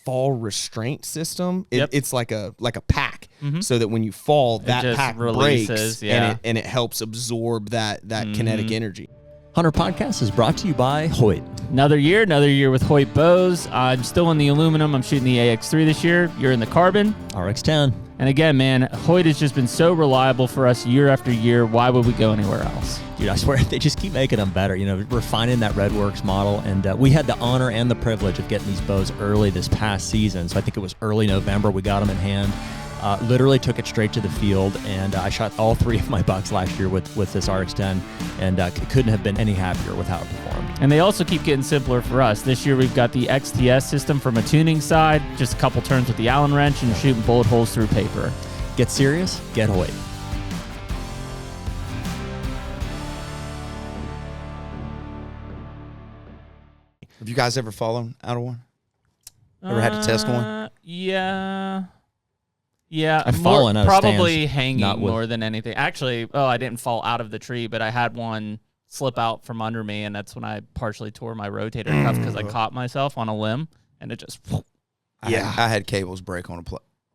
fall restraint system. It's like a pack, so that when you fall, that
just
pack
releases,
breaks, and it helps absorb that kinetic energy.
HUNTR Podcast is brought to you by Hoyt.
Another year with Hoyt bows. I'm still in the aluminum. I'm shooting the AX3 this year. You're in the carbon.
RX10.
And again, man, Hoyt has just been so reliable for us year after year. Why would we go anywhere else?
Dude, I swear, they just keep making them better. You know, refining that Redworks model. And we had the honor and the privilege of getting these bows early this past season. So I think it was early November. We got them in hand. Literally took it straight to the field, and I shot all 3 of my bucks last year with this RX10, and couldn't have been any happier with how it performed.
And they also keep getting simpler for us. This year we've got the XTS system from a tuning side, just a couple turns with the Allen wrench and shooting bullet holes through paper.
Get serious, get Hoyt.
Have you guys ever fallen out of one? Ever had to test one?
Yeah,
I've fallen out of
probably
stands,
hanging
not with-
more than anything. Actually, I didn't fall out of the tree, but I had one slip out from under me, and that's when I partially tore my rotator cuff because I caught myself on a limb, and it just.
I had cables break on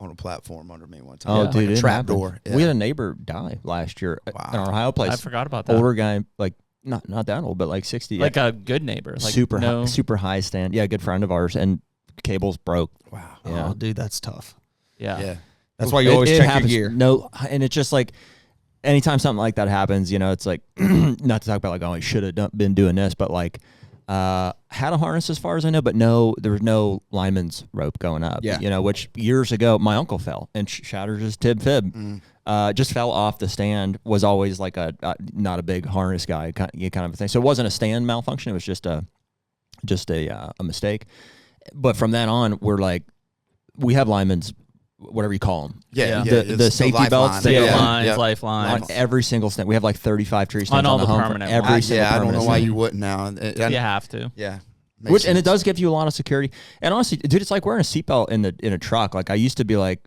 a platform under me one time.
Oh,
Like
dude,
a
it
trap
happened.
door. Yeah.
We had a neighbor die last year at an Ohio place.
I forgot about that.
Older guy, like not that old, but like 60.
Like a good neighbor. Like
super high stand. Yeah, a good friend of ours, and cables broke.
Wow.
Yeah.
Oh, dude, that's tough.
Yeah.
That's why you always check
happens.
your gear.
No, and it's just like anytime something like that happens, you know, it's like not to talk about like, oh, I should have been doing this, but like had a harness as far as I know, but no, there was no lineman's rope going up.
Yeah.
You know, which years ago my uncle fell and shattered his tib fib. Just fell off the stand. Was always like a not a big harness guy kind of a thing. So it wasn't a stand malfunction. It was just a mistake. But from then on, we're like, we have linemen's, whatever you call them. The safety belts.
Lifelines.
On every single stand. We have like 35 tree stands
on all
the
the
home.
permanent
Every
ones.
single
I don't
permanent
know why
stand.
you wouldn't now.
You have to.
Yeah.
And it does give you a lot of security. And honestly, dude, it's like wearing a seatbelt in a truck. Like I used to be like,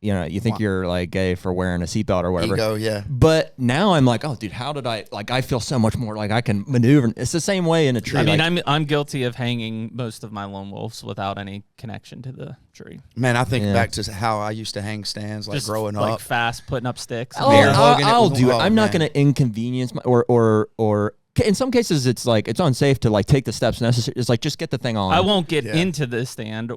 you know, you think you're like gay for wearing a seatbelt or whatever.
Ego, yeah.
But now I'm like, oh, dude, how did I feel so much more like I can maneuver. It's the same way in a tree.
I mean,
like,
I'm guilty of hanging most of my lone wolves without any connection to the tree.
Man, I think back to how I used to hang stands like
Just
growing
like
up.
fast putting up sticks.
I'll do it.
Oh,
I'm not
man.
going to inconvenience my, or in some cases it's like it's unsafe to like take the steps necessary. It's like just get the thing on.
I won't get into the stand,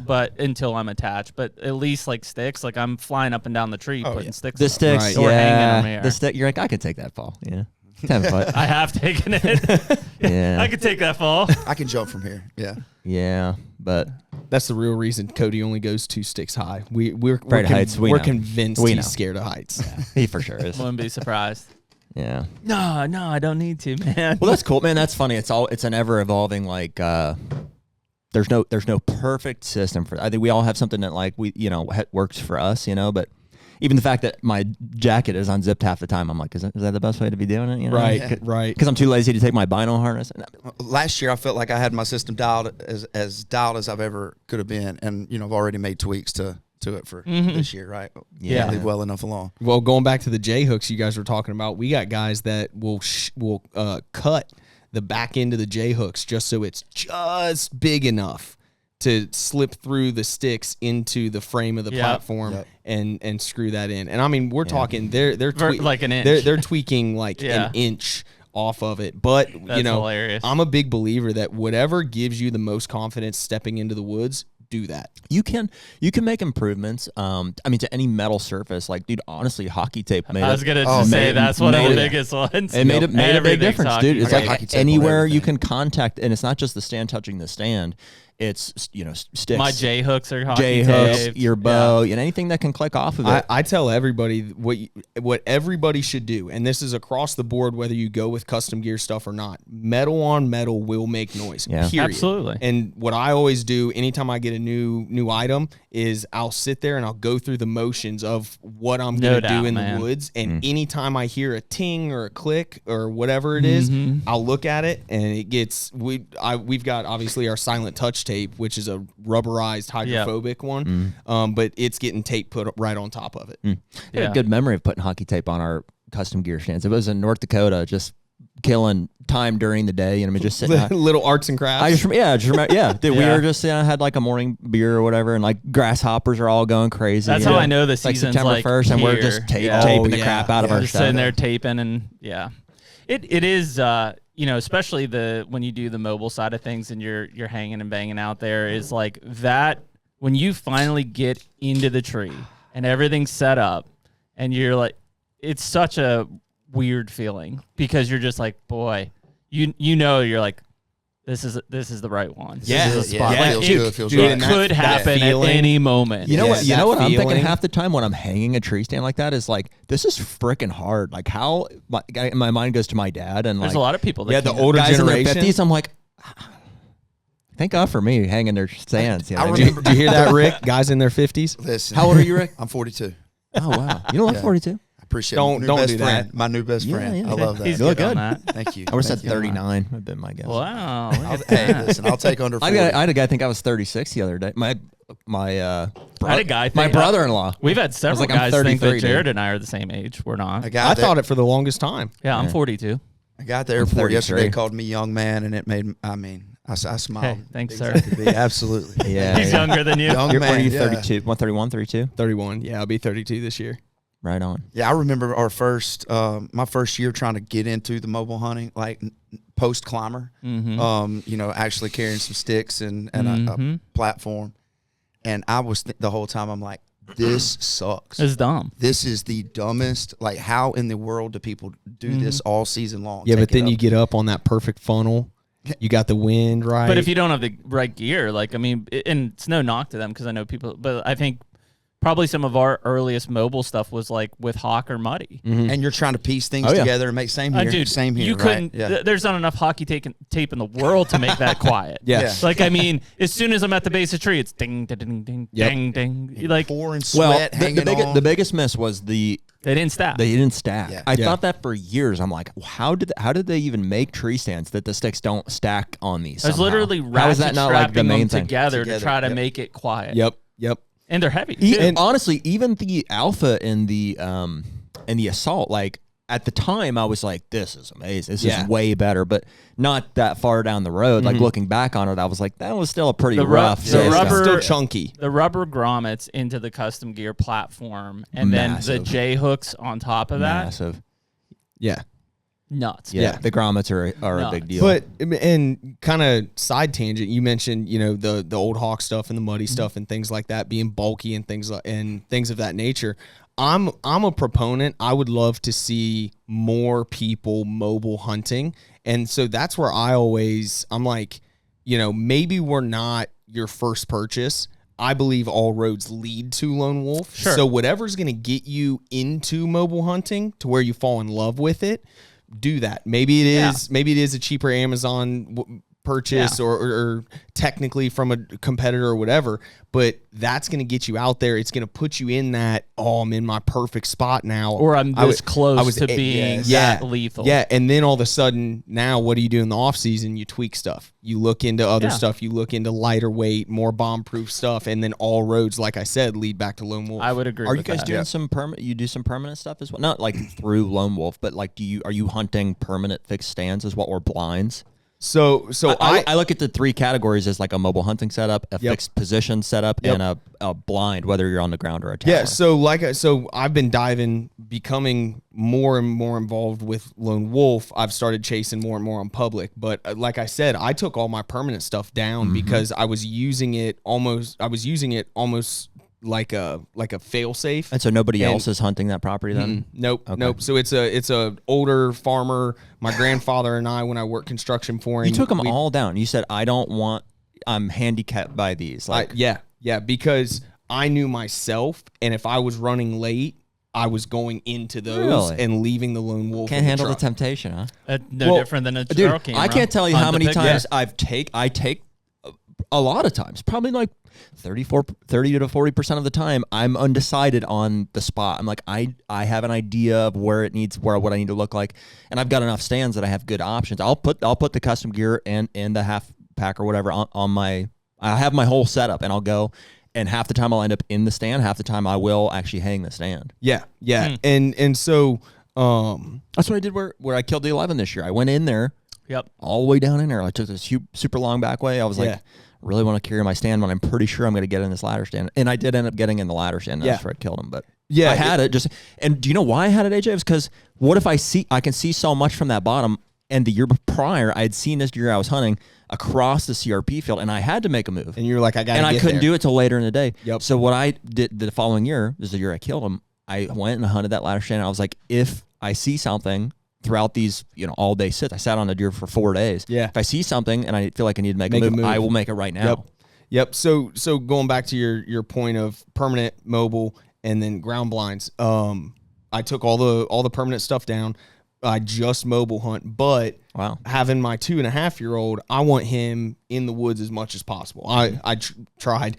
but until I'm attached. But at least like sticks, like I'm flying up and down the tree putting sticks.
The
up.
sticks,
Right.
Or hanging them here.
The stick. You're like, I could take that fall. Yeah, 10 foot.
I have taken it.
Yeah,
I could take that fall.
I can jump from here. Yeah.
yeah, but
That's the real reason Cody only goes 2 sticks high. We're
Afraid of heights, we
we're
know.
convinced
We
he's
know.
scared of heights.
he for sure is.
Wouldn't be surprised.
Yeah.
No, I don't need to, man.
Well, that's cool, man. That's funny. It's an ever evolving like. There's no perfect system for. I think we all have something that like works for us, you know. But even the fact that my jacket is unzipped half the time, I'm like, is that the best way to be doing it? You know?
Right.
Because I'm too lazy to take my bino harness.
Last year, I felt like I had my system dialed as dialed as I've ever could have been, and I've already made tweaks to it for this year, right?
Yeah.
Leave well enough along.
Well, going back to the J hooks you guys were talking about, we got guys that will cut the back end of the J hooks just so it's just big enough to slip through the sticks into the frame of the platform and screw that in. And I mean, we're talking they're
like an inch.
They're tweaking like an inch off of it. But
That's hilarious.
I'm a big believer that whatever gives you the most confidence stepping into the woods, do that.
You can make improvements. I mean, to any metal surface. Like, dude, honestly, hockey tape made.
I was gonna say that's one of the biggest ones.
It made a big
Everything's
difference,
hockey
dude. It's
tape.
like anywhere you can contact, and it's not just the stand touching the stand. it's, you know, sticks.
My J hooks are hockey
J hooks,
taped.
your bow, and anything that can click off of it.
I tell everybody what everybody should do, and this is across the board, whether you go with custom gear stuff or not. Metal on metal will make noise.
Yeah.
Period.
Absolutely.
And what I always do anytime I get a new item is I'll sit there and I'll go through the motions of what I'm
No
going to do
doubt,
in
man.
the woods. And anytime I hear a ting or a click or whatever it is, I'll look at it and it gets we've got obviously our silent touch tape, which is a rubberized hydrophobic one, but it's getting tape put right on top of it.
I had a good memory of putting hockey tape on our custom gear stands. It was in North Dakota, just killing time during the day, and I mean, just sitting.
Little arts and crafts.
I just remember, dude, we were just had like a morning beer or whatever, and like grasshoppers are all going crazy.
That's how I know the season's
September 1st, and we're just taping the crap out of our
just
stuff.
sitting there taping, and it is you know, especially when you do the mobile side of things and you're hanging and banging out there, is like that when you finally get into the tree and everything's set up and you're like, it's such a weird feeling because you're just like, boy, you know, you're like, this is the right one. This is the spot.
Yeah,
Like,
feels
it
good.
could happen at any moment.
You know what? You know what I'm thinking
feeling.
half the time when I'm hanging a tree stand like that is like, this is freaking hard. Like how my mind goes to my dad and
There's
like
a lot of people that
the
can't-
older
guys
generation.
in their 50s. I'm like, thank God for me hanging their stands. You know
I
what I mean?
remember.
Do you hear that, Rick? Guys in their 50s.
Listen,
How old are you, Rick?
I'm 42.
Oh wow, you know I'm 42.
I appreciate
Don't-
my new
don't
best
do that.
friend. My new best friend.
yeah.
I love that.
He's
You look
good on
good.
that.
Thank you.
I would have
Thank
said
you.
39. Would have been my guess.
Wow. look at
Hey,
that.
listen, I'll take under 40.
I had a guy think I was 36 the other day. My
I had a guy
my
think-
brother-in-law.
We've had several
like, I'm
guys think
33,
that Jared
dude.
and I are the same age. We're not.
A guy
I
that-
thought it for the longest time.
Yeah, I'm 42.
A guy at the
I'm
airport
43.
yesterday called me young man, and it made. I mean, I smiled.
Hey, thanks,
Big
sir.
as I could be. Absolutely.
Yeah,
He's younger than you.
Young
What
man.
are you?
yeah.
32? 131, 32?
31. Yeah, I'll be 32 this year.
Right on.
Yeah, I remember our first, my first year trying to get into the mobile hunting, like post climber. You know, actually carrying some sticks and a platform, and I was the whole time I'm like, this sucks.
It's dumb.
This is the dumbest. Like, how in the world do people do this all season long?
Yeah,
Take
but
it
then
up.
you get up on that perfect funnel. You got the wind right.
But if you don't have the right gear, like, I mean, and it's no knock to them because I know people, but I think probably some of our earliest mobile stuff was like with Hawk or Muddy.
and you're trying to piece things
Oh, yeah.
together and make same here,
Dude,
same here.
you
right?
couldn't,
Yeah.
there's not enough hockey tape in the world to make that quiet.
Yeah.
Like, I mean, as soon as I'm at the base of the tree, it's ding, ding, ding, ding,
Yep.
ding, ding. Like,
pouring
Well,
sweat, hanging on.
the biggest miss was they
they didn't stop.
didn't stack.
Yeah.
I
Yeah.
thought that for years. I'm like, how did they even make tree stands that the sticks don't stack on these?
There's
somehow?
literally
How is
ratchet
that not like the
strapping
main
them
thing?
together to try to
Yep.
make it quiet.
Yep.
And they're heavy.
And honestly, even the alpha and the assault, like at the time, I was like, "This is amazing. This
Yeah.
is way better." But not that far down the road. Like looking back on it, I was like, "That was still a pretty
The
rough."
the
system.
rubber-
Still chunky.
The rubber grommets into the custom gear platform, and then the
Massive.
J hooks on top of that.
massive.
Yeah.
Nuts.
Yeah, the grommets are a big deal.
But and kind of side tangent, you mentioned the old Hawk stuff and the muddy stuff and things like that being bulky and things of that nature. I'm a proponent. I would love to see more people mobile hunting, and so that's where I'm like, maybe we're not your first purchase. I believe all roads lead to Lone Wolf.
Sure.
So whatever's going to get you into mobile hunting to where you fall in love with it, do that. Maybe it is.
Yeah.
Maybe it is a cheaper Amazon purchase or technically from a competitor or whatever. But that's going to get you out there. It's going to put you in that. Oh, I'm in my perfect spot now.
Or I'm this close to being that lethal.
Yeah, and then all of a sudden, now what do you do in the off season? You tweak stuff. You look into other
Yeah.
stuff. You look into lighter weight, more bomb proof stuff, and then all roads, like I said, lead back to Lone Wolf.
I would agree.
Are you
with
guys
that.
doing some permanent? You do some permanent stuff as well, not like through Lone Wolf, but like, are you hunting permanent fixed stands as well, or blinds?
So
I look at the three categories as like a mobile hunting setup, a fixed position setup, and a blind, whether you're on the ground or a tower.
Yeah, so I've been becoming more and more involved with Lone Wolf. I've started chasing more and more on public, but like I said, I took all my permanent stuff down because I was using it almost like a fail safe.
And so nobody else is hunting that property then?
Nope. So it's a older farmer. My grandfather and I, when I worked construction for him,
You took them all down. You said, I don't want I'm handicapped by these. Like,
yeah, because I knew myself, and if I was running late, I was going into those and leaving the lone wolf.
Can't handle the temptation, huh?
No different than a trail camera.
I can't tell you how many times
yeah.
I take a lot of times, probably like 30 to 40% of the time, I'm undecided on the spot. I'm like, I have an idea of what I need to look like, and I've got enough stands that I have good options. I'll put the custom gear and the half pack or whatever on my. I have my whole setup, and I'll go. And half the time I'll end up in the stand. Half the time I will actually hang the stand.
Yeah. And so
that's what I did where I killed the 11 this year. I went in there, all the way down in there. I took this super long back way. I was like, really want to carry my stand when I'm pretty sure I'm going to get in this ladder stand. And I did end up getting in the ladder stand. That's where I killed him. But I had it just. And do you know why I had it, AJ? It was because what if I can see so much from that bottom. And the year prior, I had seen this deer I was hunting across the CRP field, and I had to make a move.
And you were like, I got to get
And I couldn't do it till later in the day.
Yep.
So what I did the following year, this is the year I killed him, I went and hunted that ladder stand. And I was like, if I see something throughout these, all day sits, I sat on a deer for 4 days.
Yeah.
If I see something and I feel like I need to make a move, I will make it right now.
Yep. So going back to your point of permanent, mobile, and then ground blinds, I took all the permanent stuff down. I just mobile hunt, but having my 2.5-year-old, I want him in the woods as much as possible. I tried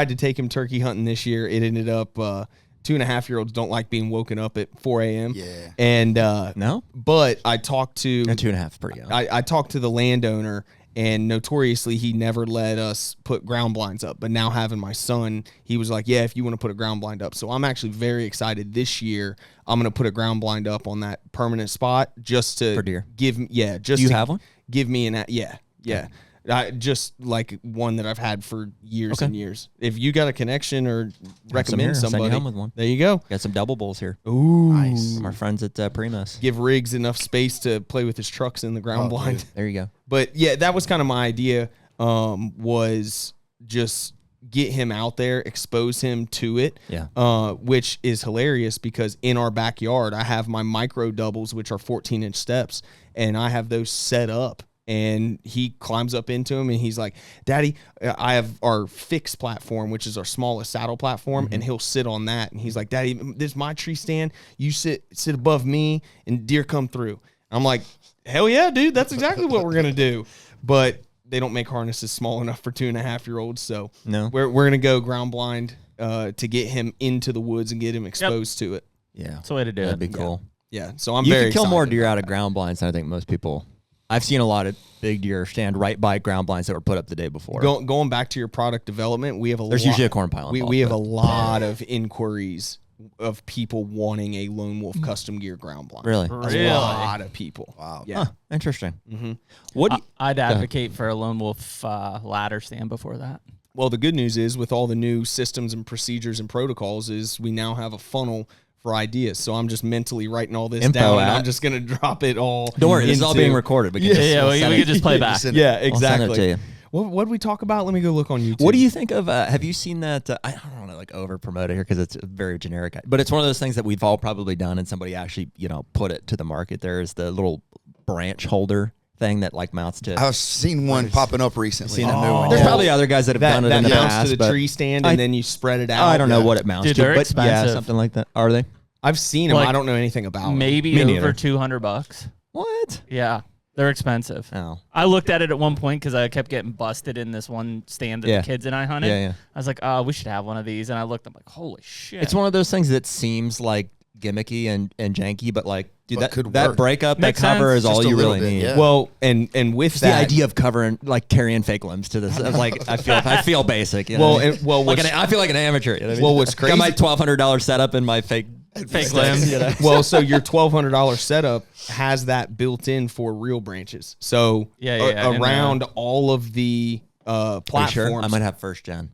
to take him turkey hunting this year. It ended up 2.5-year-olds don't like being woken up at 4 a.m.
Yeah.
And
no,
but I talked to
2.5 is pretty young.
I talked to the landowner, and notoriously he never let us put ground blinds up. But now having my son, he was like, yeah, if you want to put a ground blind up. So I'm actually very excited this year. I'm going to put a ground blind up on that permanent spot just to
for deer.
Do you
have one?
Give me yeah. I just like one that I've had for years and years. If you got a connection or recommend somebody,
send you home with one.
There you go.
Got some double bulls here.
Ooh,
nice.
From our friends at Primus.
Give Riggs enough space to play with his trucks in the ground blind.
Dude.
There you go.
But yeah, that was kind of my idea. Was just get him out there, expose him to it.
Yeah.
Which is hilarious because in our backyard, I have my micro doubles, which are 14-inch steps, and I have those set up. And he climbs up into him, and he's like, Daddy, I have our fixed platform, which is our smallest saddle platform, and he'll sit on that. And he's like, Daddy, this is my tree stand. You sit above me, and deer come through. I'm like, hell yeah, dude. That's exactly what we're going to do. But they don't make harnesses small enough for 2.5-year-olds. So
no,
we're going to go ground blind to get him into the woods and get him exposed to it.
Yeah.
That's the way to do
That'd
it.
be cool.
Yeah. So I'm
you
very
can kill
excited
more deer
about
out of ground blinds than I think most people. I've seen a lot of big deer stand right by ground blinds that were put up the day before.
Going back to your product development, we have
There's usually a corn pile involved.
We have a lot of inquiries of people wanting a Lone Wolf custom gear ground blind.
Really?
A lot of people.
Wow.
Yeah.
Huh, interesting.
Mm-hmm.
I'd advocate for a Lone Wolf ladder stand before that.
Well, the good news is with all the new systems and procedures and protocols is we now have a funnel for ideas. So I'm just mentally writing all this down, and I'm just going to drop it all.
Don't worry, this is all being recorded. We can
we can just play back.
Yeah, exactly.
I'll send it to you.
What did we talk about? Let me go look on YouTube.
What do you think of, have you seen that, I don't want to like over promote it here because it's very generic, but it's one of those things that we've all probably done and somebody actually, put it to the market. There's the little branch holder thing that like mounts to.
I've seen one popping up recently.
Seen a new one. There's probably other guys that have done it in the
mounts
past.
to the tree stand, and then you spread it out.
I don't know what it mounts
Dude,
to,
they're
but
expensive.
yeah, something like that. Are they?
I've seen them.
Like,
I don't know anything about them.
Maybe
Me
over
neither.
$200.
What?
Yeah, they're expensive.
Oh.
I looked at it at one point because I kept getting busted in this one stand that the kids and I hunted.
Yeah.
I was like, we should have one of these. And I looked, I'm like, holy shit.
It's one of those things that seems like gimmicky and janky, but like, dude,
But could
that
work.
breakup,
Makes
that cover
sense.
is all
Just a
you
little
really
bit,
need.
yeah.
Well, and with
It's
that,
the idea of covering, like carrying fake limbs to this. Like, I feel basic. You know
well,
what I mean?
what's,
I feel like an amateur. You know what I mean?
Well, what's
Got my
crazy-
$1,200 setup and my fake
limbs.
well, so your $1,200 setup has that built in for real branches. So
Yeah, I didn't know.
around all of the
Are you
platforms.
sure? I might have first gen,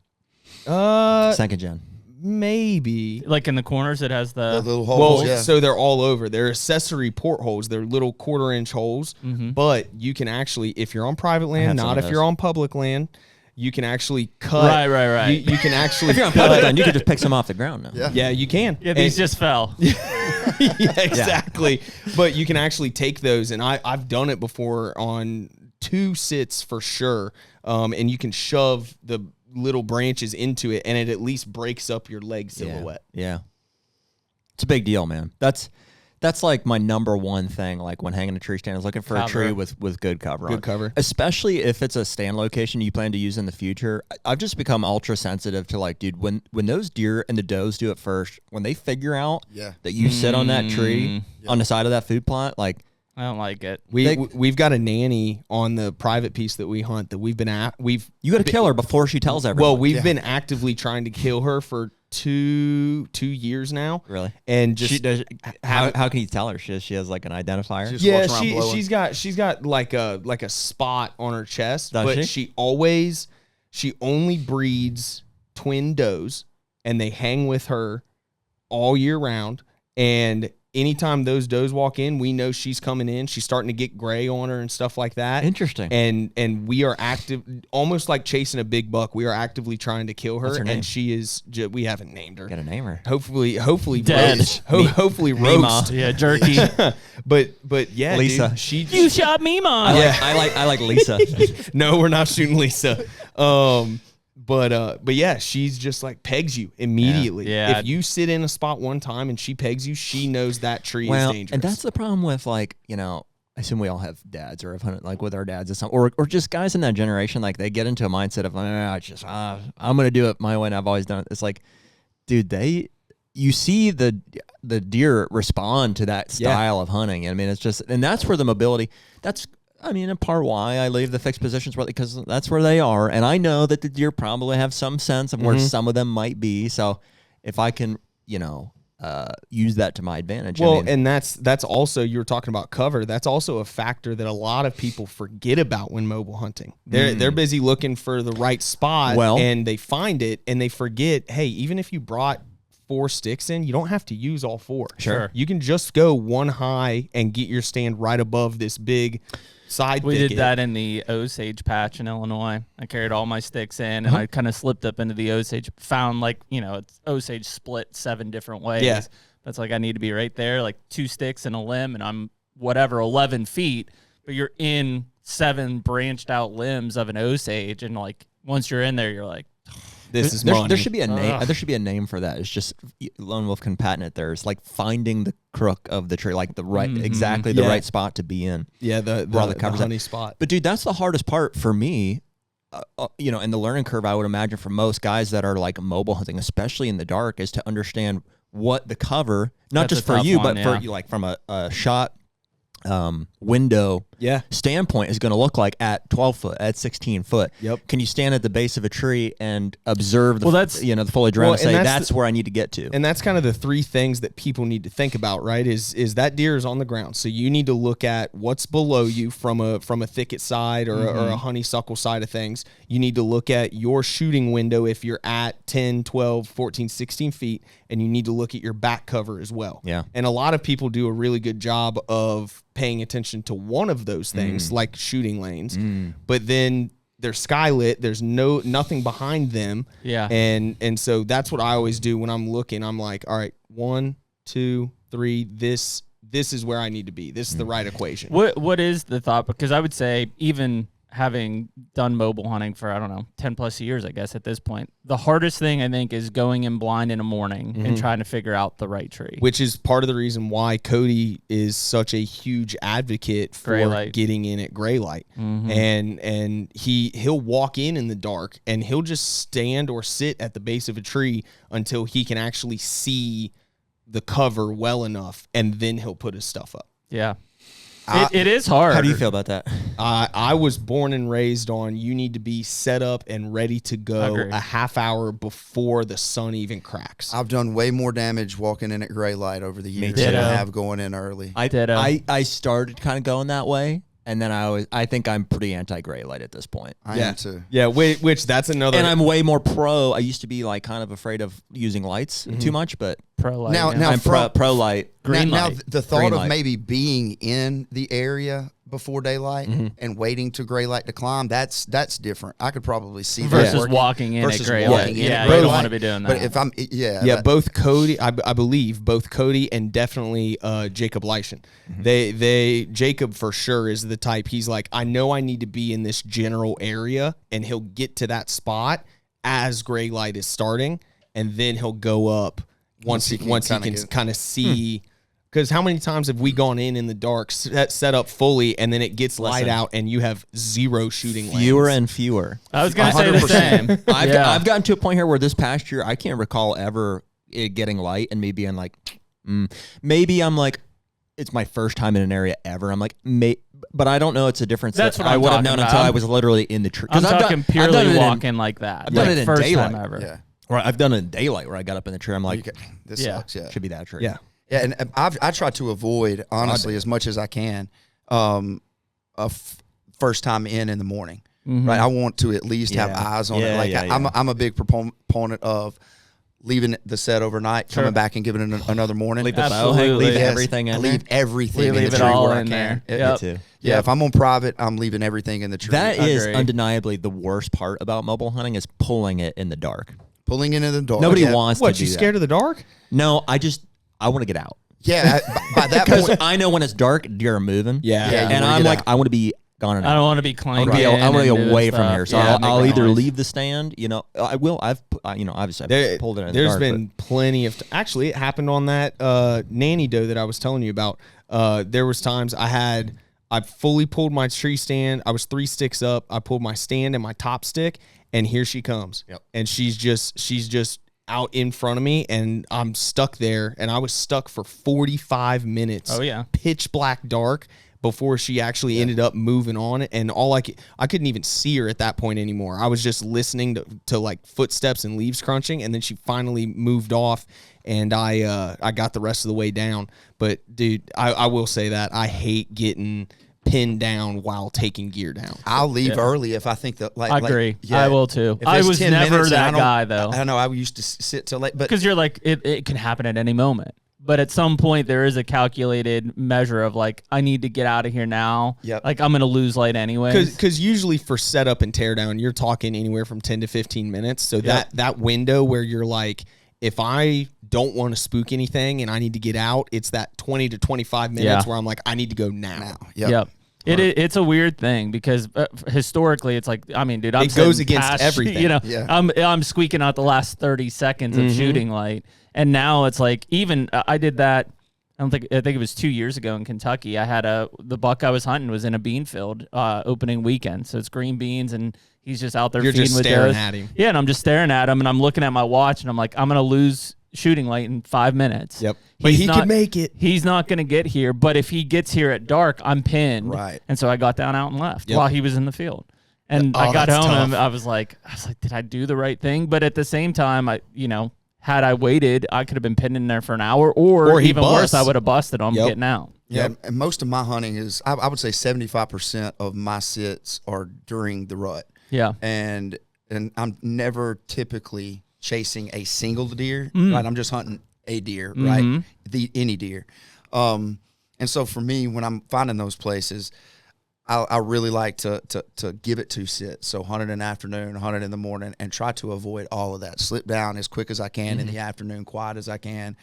second gen.
Maybe.
like in the corners, it has
The
the.
little
Well,
holes, yeah.
so they're all over. They're accessory port holes. They're little 1/4-inch holes. But you can actually, if you're on private
have
land,
some
not
of
if you're
those.
on public land, you can actually cut.
Right.
You can actually
If you're on
cut.
public land, you could just pick some off the ground now.
Yeah.
Yeah, you can.
Yeah, these
And-
just fell.
yeah, exactly. But you can actually take those, and I've done it before on 2 sits for sure, and you can shove the little branches into it, and it at least breaks up your leg silhouette.
Yeah. It's a big deal, man. That's like my number one thing, like when hanging a tree stand, is looking for a tree with good cover on.
Good cover.
Especially if it's a stand location you plan to use in the future. I've just become ultra sensitive to, like, dude, when those deer and the does do it first, when they figure out that you sit on that tree on the side of that food plot, like,
I don't like it.
We've got a nanny on the private piece that we hunt that you got
to kill her before she tells everyone.
Well, we've been actively trying to kill her for two years now.
Really?
And just
how can you tell her? She has like an identifier.
She's got like a spot on her chest.
Does
but
she
only breeds twin does, and they hang with her all year round. And anytime those does walk in, we know she's coming in. She's starting to get gray on her and stuff like that.
Interesting.
And we are active, almost like chasing a big buck. We are actively trying to kill her.
What's her name?
And she is. We haven't named her.
Gotta name her.
Hopefully
Dead.
roast. Hopefully roast.
Yeah, jerky.
but yeah,
Lisa.
Dude,
You shot me, Mom.
I like Lisa.
No, we're not shooting Lisa. But yeah, she's just like pegs you immediately.
Yeah.
If you sit in a spot one time and she pegs you, she knows that tree is dangerous.
And that's the problem with, like, I assume we all have dads or have hunted like with our dads or something, or just guys in that generation, like they get into a mindset of I'm gonna do it my way and I've always done it. It's like, dude, you see the deer respond to that style of hunting. I mean, it's just, and that's where the mobility. That's, in part why I leave the fixed positions, because that's where they are. And I know that the deer probably have some sense of where some of them might be. So if I can, use that to my advantage.
Well, and that's also, you were talking about cover. That's also a factor that a lot of people forget about when mobile hunting. They're busy looking for the right spot, and they find it and they forget, hey, even if you brought 4 sticks in, you don't have to use all 4.
Sure.
You can just go one high and get your stand right above this big side
We
thicket.
did that in the Osage patch in Illinois. I carried all my sticks in, and I kind of slipped up into the Osage. Found it's Osage split 7 different ways.
Yeah.
That's like I need to be right there, like 2 sticks and a limb, and I'm 11 feet. But you're in 7 branched out limbs of an Osage, and like once you're in there, you're like,
this is money.
There should be a name. There should be a name for that. It's just Lone Wolf can patent it. There's like finding the crook of the tree, like the right, exactly the right spot to be in.
Yeah, the honey spot.
But dude, that's the hardest part for me. In the learning curve, I would imagine for most guys that are like mobile hunting, especially in the dark, is to understand what the cover, not
That's
just
a
for
tough
you,
one,
but for you, like from a shot window standpoint is going to look like at 12 foot, at 16 foot.
Yep.
Can you stand at the base of a tree and observe the the foliage around and
and
say that's where I need to get to?
And that's kind of the 3 things that people need to think about, right? Is that deer is on the ground. So you need to look at what's below you from a thicket side or a honeysuckle side of things. You need to look at your shooting window if you're at 10, 12, 14, 16 feet, and you need to look at your back cover as well.
Yeah.
And a lot of people do a really good job of paying attention to one of those things, like shooting lanes, but then they're skylit. There's nothing behind them.
Yeah.
And so that's what I always do when I'm looking. I'm like, all right, 1, 2, 3. This is where I need to be. This is the right equation.
What is the thought? Because I would say, even having done mobile hunting for, 10 plus years, I guess at this point, the hardest thing I think is going in blind in the morning and trying to figure out the right tree.
Which is part of the reason why Cody is such a huge advocate for getting in at gray light. And he'll walk in the dark and he'll just stand or sit at the base of a tree until he can actually see the cover well enough, and then he'll put his stuff up.
Yeah. It is hard.
How do you feel about that?
I was born and raised on you need to be set up and ready to go a half hour before the sun even cracks.
I've done way more damage walking in at gray light over the years than I have going in early.
I started kind of going that way. And then I think I'm pretty anti-gray light at this point.
I am too.
Yeah, which that's another.
And I'm way more pro. I used to be like kind of afraid of using lights too much, but
pro light.
Now
I'm pro light.
Now
light.
the thought
Green
of
light.
maybe being in the area before daylight and waiting to gray light to climb, that's different. I could probably see that
versus
working.
walking in
Versus
at gray
walking
light.
in
Yeah,
at
you
gray
don't
light.
want to be doing that.
But if I'm,
Both Cody, I believe both Cody and definitely Jacob Leishon. Jacob for sure is the type. He's like, I know I need to be in this general area, and he'll get to that spot as gray light is starting, and then he'll go up once he can kind of see. Because how many times have we gone in the dark, set up fully, and then it gets light out, and you have zero shooting lanes?
Fewer and fewer.
I was going to say the same.
I've gotten to a point here where this past year, I can't recall ever it getting light and me being like, maybe I'm like, it's my first time in an area ever. I'm like, but I don't know. It's a difference.
That's
that
what
I
I'm
would have
talking
known
about.
until I was literally in the tree.
I'm talking purely walking like that.
I've done it in
first
daylight.
time ever.
Yeah.
Or I've done it in daylight where I got up in the tree. I'm like,
This sucks. Yeah.
should be that tree.
Yeah.
Yeah, and I try to avoid, honestly, as much as I can, first time in the morning. Right, I want to at least have eyes on it. Like I'm a big proponent of leaving the set overnight, coming back and giving it another morning.
Leave the bow hang, leave everything in
I leave everything in
leave
the
it
tree
all
where I
in
can.
there.
too.
Yeah, if I'm on private, I'm leaving everything in the tree.
That is
Agreed.
undeniably the worst part about mobile hunting is pulling it in the dark.
Pulling into the dark.
Nobody wants to
What,
do
you
that.
scared of the dark?
No, I want to get out.
Yeah, by that
Because
point,
I know when it's dark, deer are moving.
Yeah.
Yeah, you
and
wanna
I'm
get
like,
out.
I want to be gone and
I
out.
don't want to be climbing.
I want to be away from here. So I'll
make
either
noise.
leave the stand. I will. Obviously I've pulled it in the
There's
dark.
been plenty of actually it happened on that nanny doe that I was telling you about. There was times I fully pulled my tree stand. I was 3 sticks up. I pulled my stand and my top stick, and here she comes.
Yep.
And she's just out in front of me, and I'm stuck there, and I was stuck for 45 minutes.
Oh, yeah.
Pitch black dark before she actually ended up moving on. And I couldn't even see her at that point anymore. I was just listening to like footsteps and leaves crunching, and then she finally moved off, and I got the rest of the way down. But dude, I will say that I hate getting pinned down while taking gear down.
I'll leave early if I think that.
I agree.
yeah,
I will too.
if
I
it's
was
10
never
minutes and
that guy though.
I know I used to sit till late, but
Because you're like, it can happen at any moment. But at some point, there is a calculated measure of like, I need to get out of here now.
Yep.
Like, I'm going to lose light anyway.
Because usually for setup and teardown, you're talking anywhere from 10 to 15 minutes. So that window where you're like, if I don't want to spook anything and I need to get out, it's that 20 to 25 minutes where I'm like, I need to go now.
Yep.
It's a weird thing because historically it's like, I mean, dude, it
goes against everything.
You know,
Yeah.
I'm squeaking out the last 30 seconds of shooting light, and now it's like even I did that. I think it was 2 years ago in Kentucky. I had the buck I was hunting was in a bean field opening weekend, so it's green beans, and he's just out there.
You're
feeding
just
with
staring
does.
at him.
Yeah, and I'm just staring at him, and I'm looking at my watch, and I'm like, I'm gonna lose shooting light in 5 minutes.
Yep. But he can make it.
He's not going to get here, but if he gets here at dark, I'm pinned.
Right.
And so I got down out and left
Yep.
while he was in the field. And I got
that's
home
tough.
and I was like, did I do the right thing? But at the same time, had I waited, I could have been pinned in there for an hour, or
he
even worse,
busts.
I would have busted him
Yep.
getting out.
Yeah, and most of my hunting is, I would say 75% of my sits are during the rut.
Yeah.
And I'm never typically chasing a single deer,
Mm.
right? I'm just hunting a deer,
Mm-hmm.
right? Any deer. And so for me, when I'm finding those places, I really like to give it 2 sits. So hunt it in the afternoon, hunt it in the morning, and try to avoid all of that. Slip down as quick as I can in the afternoon, quiet as I can,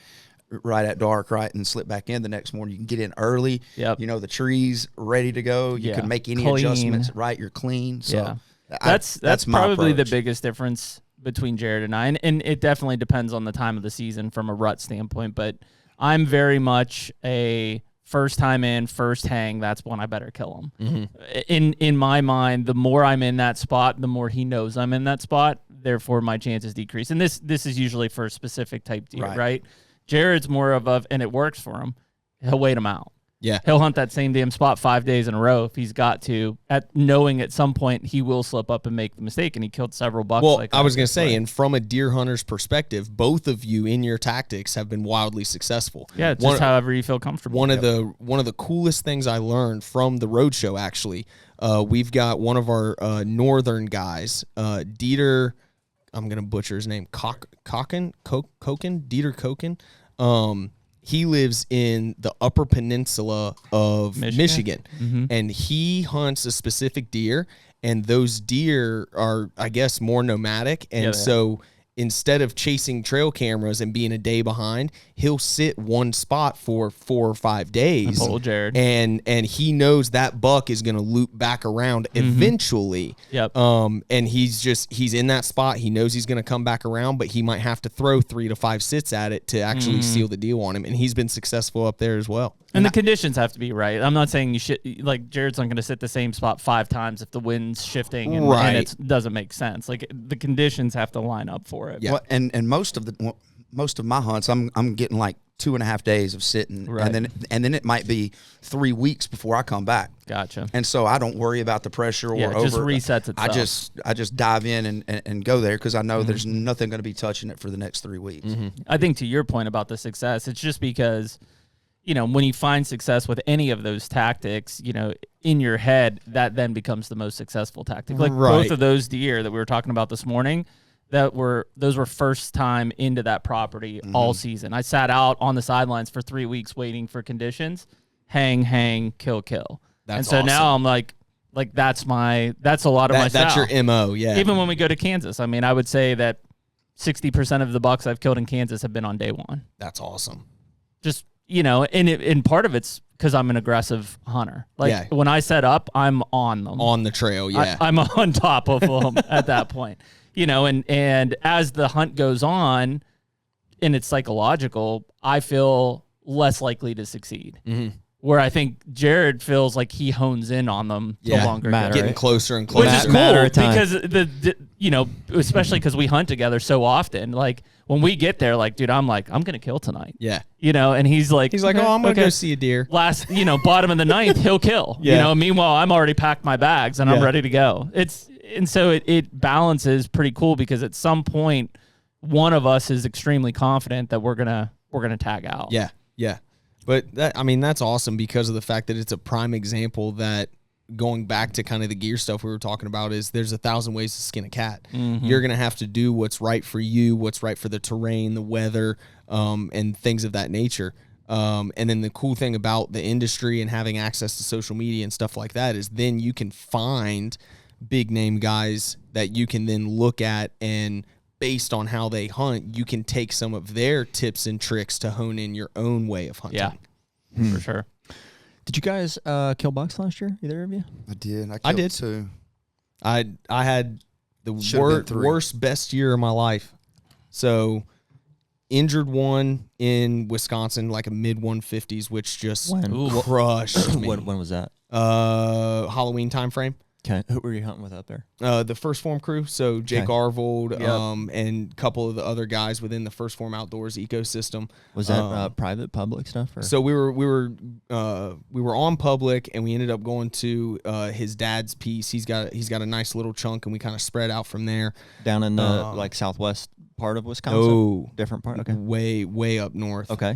right at dark, right, and slip back in the next morning. You can get in early.
Yep.
You know, the tree's ready to go. You
Yeah.
can make any
Clean.
adjustments, right? You're clean. So
Yeah.
that's my
probably the
approach.
biggest difference between Jared and I. And it definitely depends on the time of the season from a rut standpoint. But I'm very much a first time in, first hang. That's when I better kill him. In my mind, the more I'm in that spot, the more he knows I'm in that spot. Therefore, my chances decrease. And this is usually for a specific type deer, right? Jared's more of and it works for him. He'll wait him out.
Yeah.
He'll hunt that same damn spot 5 days in a row if he's got to, knowing at some point he will slip up and make the mistake, and he killed several bucks.
Well,
like
I was
that.
going to say, and from a deer hunter's perspective, both of you in your tactics have been wildly successful.
Yeah, it's just however you feel comfortable.
One of the coolest things I learned from the roadshow, actually, we've got one of our northern guys, Dieter. I'm gonna butcher his name. Dieter Koken. he lives in the Upper Peninsula of Michigan. And he hunts a specific deer, and those deer are, I guess, more nomadic. And so instead of chasing trail cameras and being a day behind, he'll sit one spot for 4 or 5 days.
Old Jared.
And he knows that buck is going to loop back around eventually.
Yep.
And he's in that spot. He knows he's going to come back around, but he might have to throw 3 to 5 sits at it to actually seal the deal on him. And he's been successful up there as well.
And the conditions have to be right. I'm not saying you should, like, Jared's not going to sit the same spot 5 times if the wind's shifting and it doesn't make sense. Like, the conditions have to line up for it.
Yeah. Well, and most of my hunts, I'm getting like 2.5 days of sitting, and then it might be 3 weeks before I come back.
Gotcha.
And so I don't worry about the pressure or
it just resets itself.
I just dive in and go there because I know there's nothing going to be touching it for the next 3 weeks.
I think to your point about the success, it's just because, you know, when you find success with any of those tactics, you know, in your head, that then becomes the most successful tactic. Like both of those deer that we were talking about this morning, those were first time into that property all season. I sat out on the sidelines for 3 weeks waiting for conditions, hang, kill. And so now I'm like that's a lot of my style.
That's your MO, yeah.
Even when we go to Kansas, I mean, I would say that 60% of the bucks I've killed in Kansas have been on day one.
That's awesome.
Just, you know, and part of it's because I'm an aggressive hunter. Like when I set up, I'm on them.
On the trail, yeah.
I'm on top of them at that point. You know, and as the hunt goes on, and it's psychological, I feel less likely to succeed. Where I think Jared feels like he hones in on them the longer it goes.
Getting closer and closer.
Which is cool because the you know, especially because we hunt together so often. Like when we get there, like, dude, I'm gonna kill tonight.
Yeah.
You know, and he's like,
oh, I'm gonna go see a deer.
Last, you know, bottom of the ninth, he'll kill. You know, meanwhile, I'm already packed my bags and I'm ready to go. And so it balances pretty cool because at some point, one of us is extremely confident that we're gonna tag out.
Yeah. But that's awesome because of the fact that it's a prime example that going back to kind of the gear stuff we were talking about is there's 1,000 ways to skin a cat. You're going to have to do what's right for you, what's right for the terrain, the weather, and things of that nature. And then the cool thing about the industry and having access to social media and stuff like that is then you can find big name guys that you can then look at, and based on how they hunt, you can take some of their tips and tricks to hone in your own way of hunting.
Yeah, for sure.
Did you guys kill bucks last year? Either of you?
I did. I did too.
I had the worst best year of my life. So injured one in Wisconsin, like a mid 150s, which just crushed me.
When was that?
Halloween time frame.
Okay. Who were you hunting with out there?
The First Form crew. So Jake Arvold, and a couple of the other guys within the First Form Outdoors ecosystem.
Was that private, public stuff? Or?
So we were on public, and we ended up going to his dad's piece. He's got a nice little chunk, and we kind of spread out from there.
Down in the southwest part of Wisconsin.
Oh,
different part. Okay.
Way up north.
Okay.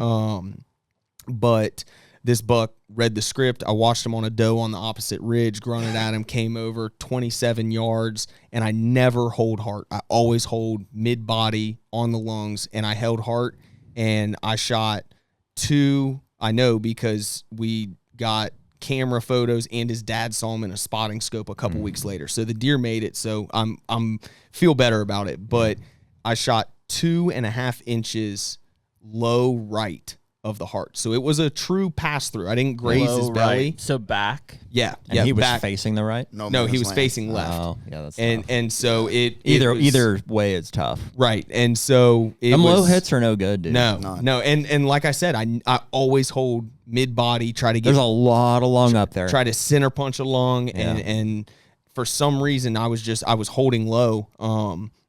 But this buck read the script. I watched him on a doe on the opposite ridge, grunted at him, came over 27 yards, and I never hold heart. I always hold mid-body on the lungs, and I held heart, and I shot 2. I know because we got camera photos, and his dad saw him in a spotting scope a couple weeks later. So the deer made it, so I'm feel better about it. But I shot 2.5 inches low right of the heart. So it was a true pass through. I didn't graze his belly.
So back.
Yeah.
And he was
back.
facing the right?
No, he was facing left.
Oh, yeah, that's
and
tough.
and so
either way it's tough.
Right. And so
them low hits are no good, dude.
No. And like I said, I always hold mid body, try to get
there's a lot of lung up there.
Try to center punch along, and for some reason I was holding low.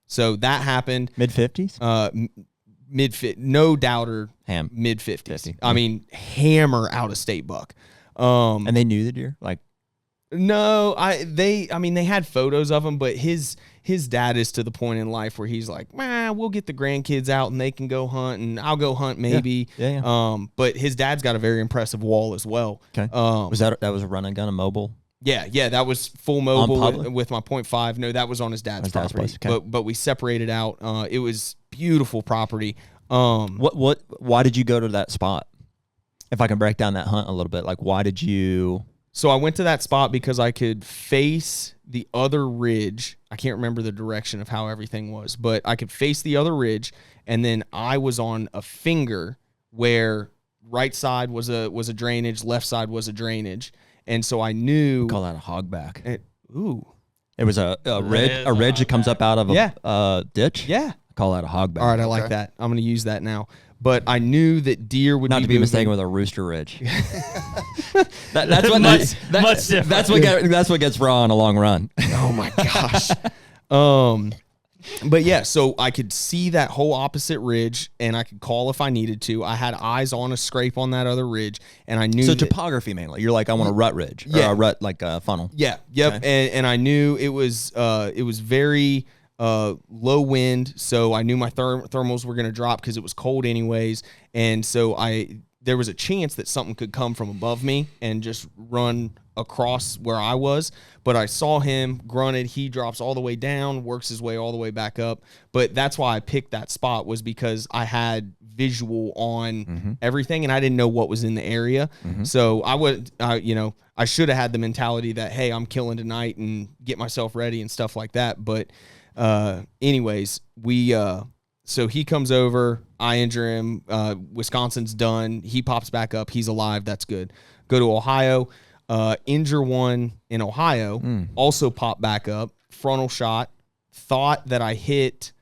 So that happened.
Mid 50s?
No doubter, mid 50s.
50.
I mean, hammer out of state buck.
And they knew the deer?
No, they had photos of him, but his dad is to the point in life where he's like, we'll get the grandkids out and they can go hunt, and I'll go hunt maybe.
Yeah.
But his dad's got a very impressive wall as well.
Okay. Was that was a run and gun, a mobile?
Yeah, that was full mobile with my .5. No, that was on his dad's property.
Okay.
But we separated out. It was beautiful property.
Why did you go to that spot? If I can break down that hunt a little bit, like why did you?
So I went to that spot because I could face the other ridge. I can't remember the direction of how everything was, but I could face the other ridge, and then I was on a finger where right side was a drainage, left side was a drainage, and so I knew.
Call that a hogback.
It
was a ridge that comes up out of a ditch.
Yeah.
Call that a hogback.
All right, I like that. I'm going to use that now. But I knew that deer would
not to be
moving.
mistaken with a rooster ridge. That's
much different.
That's what gets raw on a long run.
Oh my gosh. But yeah, so I could see that whole opposite ridge, and I could call if I needed to. I had eyes on a scrape on that other ridge, and I knew.
So topography mainly. You're like, I want a rut ridge, or a rut like a funnel.
Yeah. Yep. Okay. And I knew it was very low wind, so I knew my thermals were going to drop because it was cold anyways, and so there was a chance that something could come from above me and just run across where I was, but I saw him, grunted, he drops all the way down, works his way all the way back up, but that's why I picked that spot, was because I had visual on everything, and I didn't know what was in the area, so I should have had the mentality that, hey, I'm killing tonight and get myself ready and stuff like that, but anyways, so he comes over, I injure him, Wisconsin's done, he pops back up, he's alive, that's good. Go to Ohio, injure one in Ohio, also pop back up, frontal shot, thought that I hit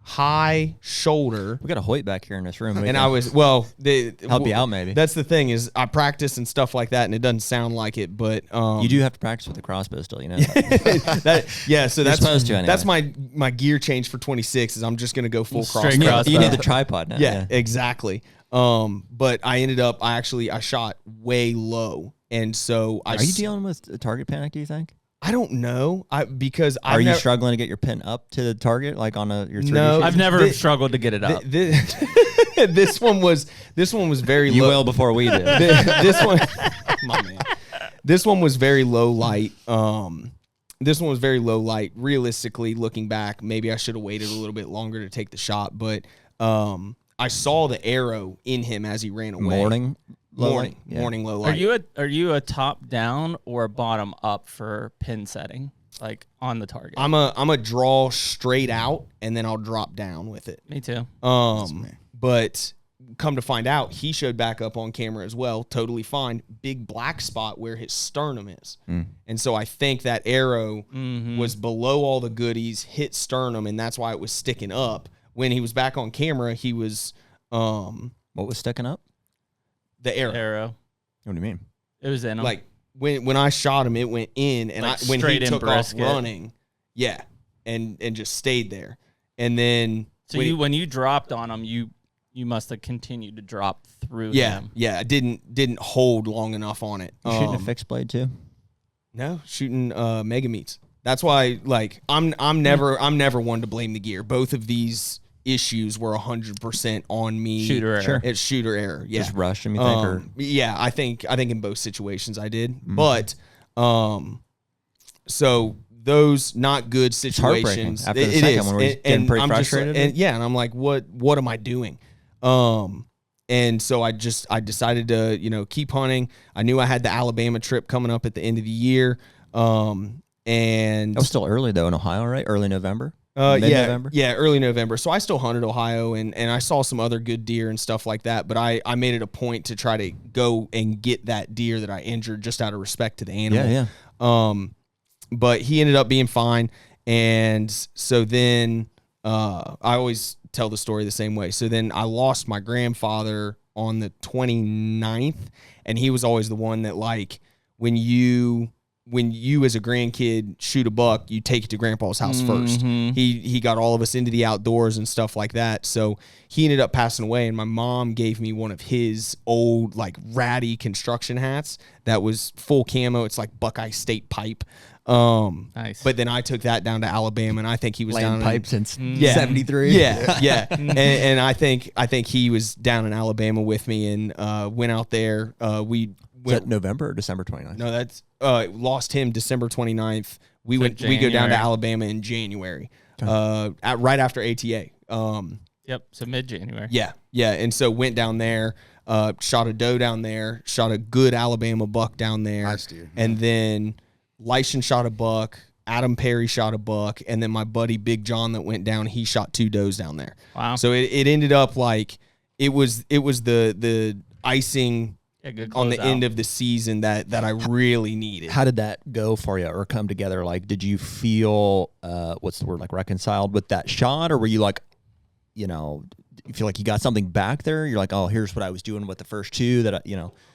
high shoulder.
We got a Hoyt back here in this room.
And I was, help
you out maybe.
That's the thing is I practice and stuff like that, and it doesn't sound like it, but
you do have to practice with the crossbow still, you know.
So that's
supposed to anyway.
That's my gear change for 26 is I'm just gonna go full crossbow.
You need the tripod now.
Yeah, exactly. But I ended up I shot way low, and so
Are you dealing with a target panic? Do you think?
I don't know.
Are you struggling to get your pin up to the target, like on your 3D?
No,
I've never struggled to get it up.
This one was very low.
You will before we do.
This one, my man. This one was very low light. This one was very low light. Realistically, looking back, maybe I should have waited a little bit longer to take the shot, but I saw the arrow in him as he ran away.
Morning low light.
Are you a top down or a bottom up for pin setting, like on the target?
I'm a draw straight out, and then I'll drop down with it.
Me too.
But come to find out, he showed back up on camera as well, totally fine. Big black spot where his sternum is. And so I think that arrow was below all the goodies, hit sternum, and that's why it was sticking up. When he was back on camera, he was
what was sticking up?
The
arrow.
What do you mean?
It was in him.
Like when I shot him, it went in, and
like
when he took off
brisket.
running, and just stayed there. And then
when you dropped on him, you must have continued to drop through him.
Yeah, I didn't hold long enough on it.
You shooting a fixed blade too?
No, shooting mega meats. That's why, like, I'm never one to blame the gear. Both of these issues were 100% on me.
Shooter error.
Sure. It's shooter error. Yeah.
Just rushed him, you think? Or?
Yeah, I think in both situations I did. But so those not good situations.
After the second one, we're getting pretty frustrated.
And I'm like, what am I doing? And so I decided to, keep hunting. I knew I had the Alabama trip coming up at the end of the year. And
it was still early though in Ohio, right? Early November.
Mid-November? Yeah, early November. So I still hunted Ohio, and I saw some other good deer and stuff like that. But I made it a point to try to go and get that deer that I injured just out of respect to the animal.
Yeah.
But he ended up being fine, and so then I always tell the story the same way. So then I lost my grandfather on the 29th, and he was always the one that, like, when you as a grandkid shoot a buck, you take it to grandpa's house first. He got all of us into the outdoors and stuff like that. So he ended up passing away, and my mom gave me one of his old, like, ratty construction hats that was full camo. It's like Buckeye State pipe.
Nice.
But then I took that down to Alabama, and I think he was
Laying
down
pipe since
73. Yeah. and I think he was down in Alabama with me, and went out there.
Was that November or December 29th?
No, that's lost him December 29th. We go down to Alabama in January, right after ATA.
Yep. So mid-January.
Yeah. Yeah. And so went down there, shot a doe down there, shot a good Alabama buck down there.
Nice deer.
And then Lyshan shot a buck. Adam Perry shot a buck. And then my buddy Big John that went down, he shot 2 does down there.
Wow.
So it ended up like it was the icing
Good
on the
closeout.
end of the season that I really needed.
How did that go for you or come together? Like, did you feel, what's the word, like reconciled with that shot? Or were you like, you feel like you got something back there? You're like, oh, here's what I was doing with the first 2 that,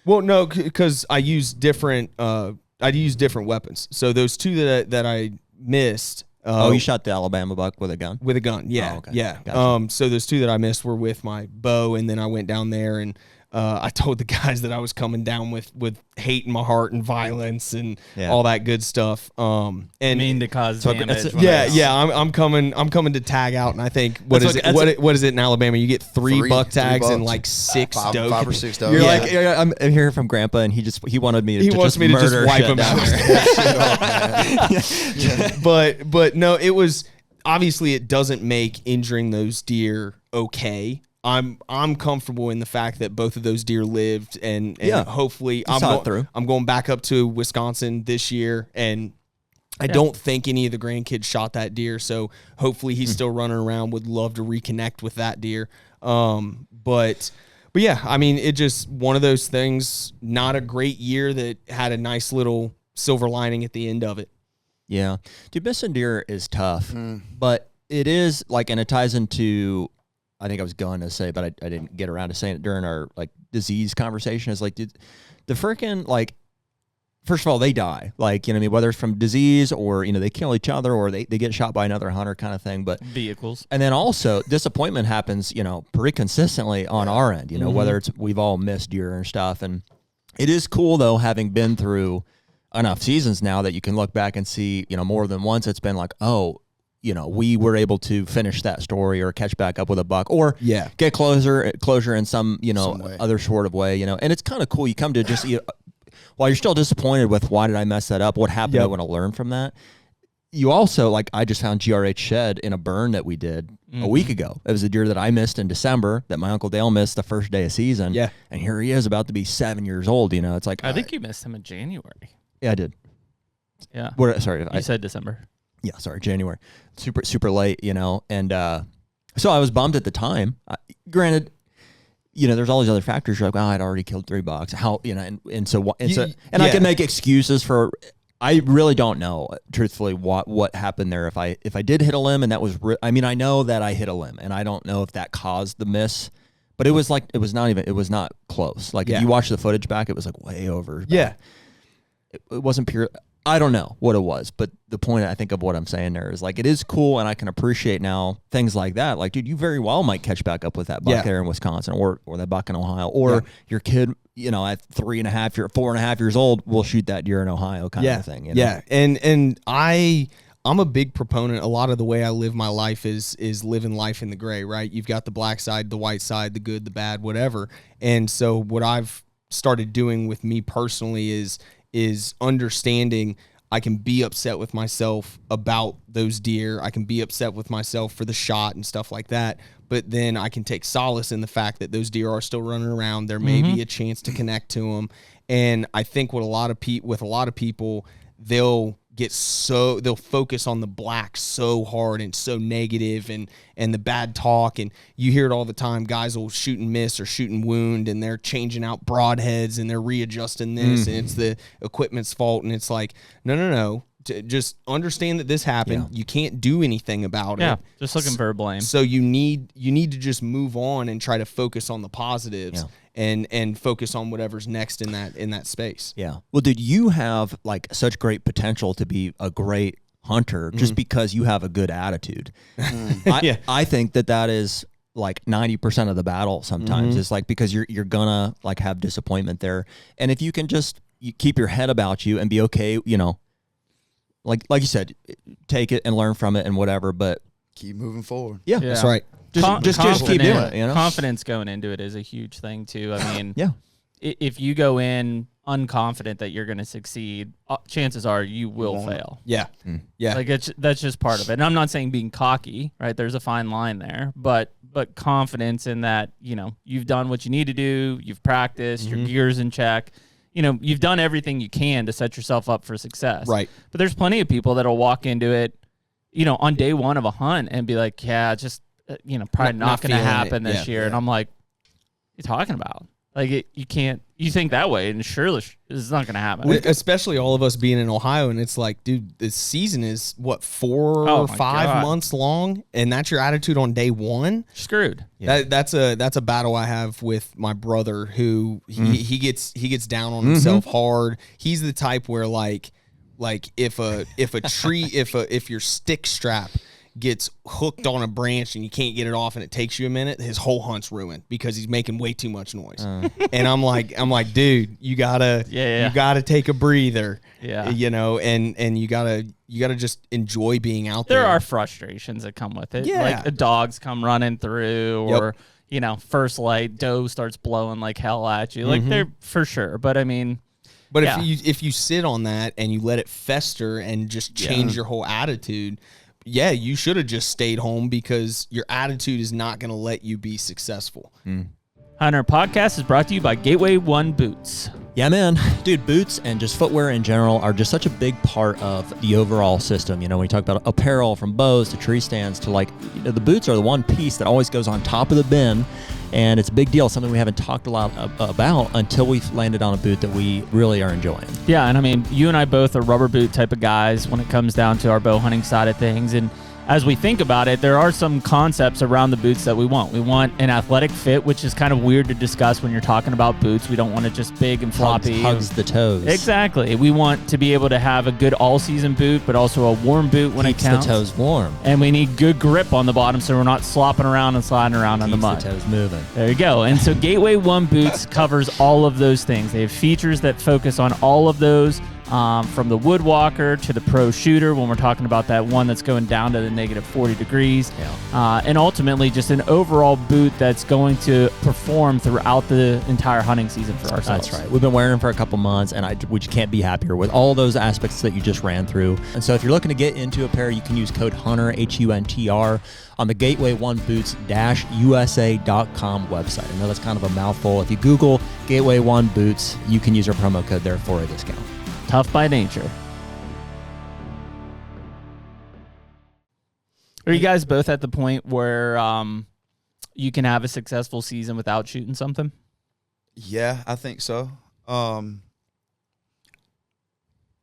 Well, no, because I used different weapons. So those 2 that I missed.
you shot the Alabama buck with a gun?
With a gun, yeah,
Oh, okay.
yeah.
Gotcha.
So those 2 that I missed were with my bow, and then I went down there and I told the guys that I was coming down with hate in my heart and violence and all that good stuff. And
mean to cause damage.
I'm coming to tag out, and I think what is it in Alabama? You get 3 buck tags and like 6 doe.
5 or 6 doe.
You're like, I'm hearing from Grandpa, and he wanted me to just
just wipe him out. But no, it was obviously it doesn't make injuring those deer okay. I'm comfortable in the fact that both of those deer lived, and hopefully I'm going back up to Wisconsin this year, and I don't think any of the grandkids shot that deer, so hopefully he's still running around. Would love to reconnect with that deer. But yeah, I mean, it just one of those things. Not a great year that had a nice little silver lining at the end of it.
Yeah, dude, missing deer is tough, but it is like, and it ties into. I think I was going to say, but I didn't get around to saying it during our like disease conversation. Is like, dude, the freaking like, first of all, they die. Like, what I mean, whether it's from disease or, they kill each other or they get shot by another hunter kind of thing. But
vehicles.
And then also disappointment happens, pretty consistently on our end, whether it's, we've all missed deer and stuff. And it is cool though, having been through enough seasons now that you can look back and see, more than once it's been like, oh, we were able to finish that story or catch back up with a buck or get closure in some,
Some way.
other sort of way, and it's kind of cool. You come to just, while you're still disappointed with why did I mess that up? What happened? I want to learn from that. You also, like, I just found GRH shed in a burn that we did a week ago. It was a deer that I missed in December that my Uncle Dale missed the first day of season.
Yeah.
And here he is about to be 7 years old. It's like,
I think you missed him in January.
Yeah, I did.
Yeah.
Sorry.
You said December.
Yeah, sorry, January. Super late, and so I was bummed at the time. Granted, there's all these other factors. You're like, well, I'd already killed 3 bucks. How, and I can make excuses for. I really don't know, truthfully, what happened there. If I did hit a limb, and that was, I know that I hit a limb, and I don't know if that caused the miss. But it was like it was not close. Like if you watch the footage back, it was like way over.
Yeah,
it wasn't pure. I don't know what it was, but the point I think of what I'm saying there is like it is cool, and I can appreciate now things like that. Like, dude, you very well might catch back up with that buck there in Wisconsin, or that buck in Ohio, or your kid, at 4.5 years old, will shoot that deer in Ohio, kind of thing.
Yeah, and I'm a big proponent. A lot of the way I live my life is living life in the gray. Right, you've got the black side, the white side, the good, the bad, whatever. And so what I've started doing with me personally is understanding I can be upset with myself about those deer. I can be upset with myself for the shot and stuff like that. But then I can take solace in the fact that those deer are still running around. There may be a chance to connect to them. And I think with a lot of people, they'll focus on the black so hard and so negative and the bad talk, and you hear it all the time. Guys will shoot and miss or shoot and wound, and they're changing out broadheads and they're readjusting this, and it's the equipment's fault. And it's like, no. Just understand that this happened. You can't do anything about it.
Just looking for a blame.
So you need to just move on and try to focus on the positives. And focus on whatever's next in that space.
Yeah. Well, dude, you have like such great potential to be a great hunter just because you have a good attitude. I think that is like 90% of the battle sometimes. It's like because you're gonna like have disappointment there. And if you can just keep your head about you and be okay, like you said, take it and learn from it and whatever, but
keep moving forward.
Yeah.
That's right.
Just keep doing it.
Confidence going into it is a huge thing too. I mean,
yeah.
If you go in unconfident that you're going to succeed, chances are you will fail.
Yeah. Yeah.
Like that's just part of it. And I'm not saying being cocky, right? There's a fine line there, but but confidence in that, you know, you've done what you need to do, you've practiced, your gear's in check. You know, you've done everything you can to set yourself up for success.
Right.
But there's plenty of people that'll walk into it, you know, on day one of a hunt and be like, yeah, just, you know, probably not going to happen this year. And I'm like, what are you talking about? Like, you can't, you think that way, and surely it's not going to happen.
Especially all of us being in Ohio, and it's like, dude, the season is, what, 4 or 5 months long, and that's your attitude on day one?
Screwed.
Yeah. That's a battle I have with my brother, who he gets down on himself hard. He's the type where, like if your stick strap gets hooked on a branch and you can't get it off and it takes you a minute, his whole hunt's ruined because he's making way too much noise. And I'm like, dude, you gotta take a breather. Yeah. You know, and you gotta just enjoy being out there.
There are frustrations that come with it.
Yeah.
Like the dogs come running through, or you know, first light, doe starts blowing like hell at you. Like, they're for sure. But I mean,
if you sit on that and you let it fester and just change your whole attitude, you should have just stayed home, because your attitude is not going to let you be successful.
HUNTR Podcast is brought to you by Gateway 1 Boots.
Yeah, man. Dude, boots and just footwear in general are just such a big part of the overall system. You know, when you talk about apparel, from bows to tree stands to, like, you know, the boots are the one piece that always goes on top of the bin. And it's a big deal, something we haven't talked a lot about until we've landed on a boot that we really are enjoying.
Yeah, and I mean, you and I both are rubber boot type of guys when it comes down to our bow hunting side of things. And as we think about it, there are some concepts around the boots that we want. We want an athletic fit, which is kind of weird to discuss when you're talking about boots. We don't want it just big and floppy.
Hugs the toes.
Exactly. We want to be able to have a good all-season boot, but also a warm boot when it counts.
Keeps the toes warm.
And we need good grip on the bottom so we're not slopping around and sliding around in the mud.
Keeps the toes moving.
There you go. And so Gateway 1 Boots covers all of those things. They have features that focus on all of those. From the woodwalker to the pro shooter, when we're talking about that one that's going down to the negative 40 degrees. And ultimately just an overall boot that's going to perform throughout the entire hunting season for ourselves.
That's right. We've been wearing them for a couple months, and we just can't be happier with all those aspects that you just ran through. And so if you're looking to get into a pair, you can use code HUNTR, HUNTR, on the Gateway1Boots-USA.com website. I know that's kind of a mouthful. If you Google Gateway 1 Boots, you can use our promo code there for a discount.
Tough by nature. Are you guys both at the point where you can have a successful season without shooting something?
Yeah, I think so.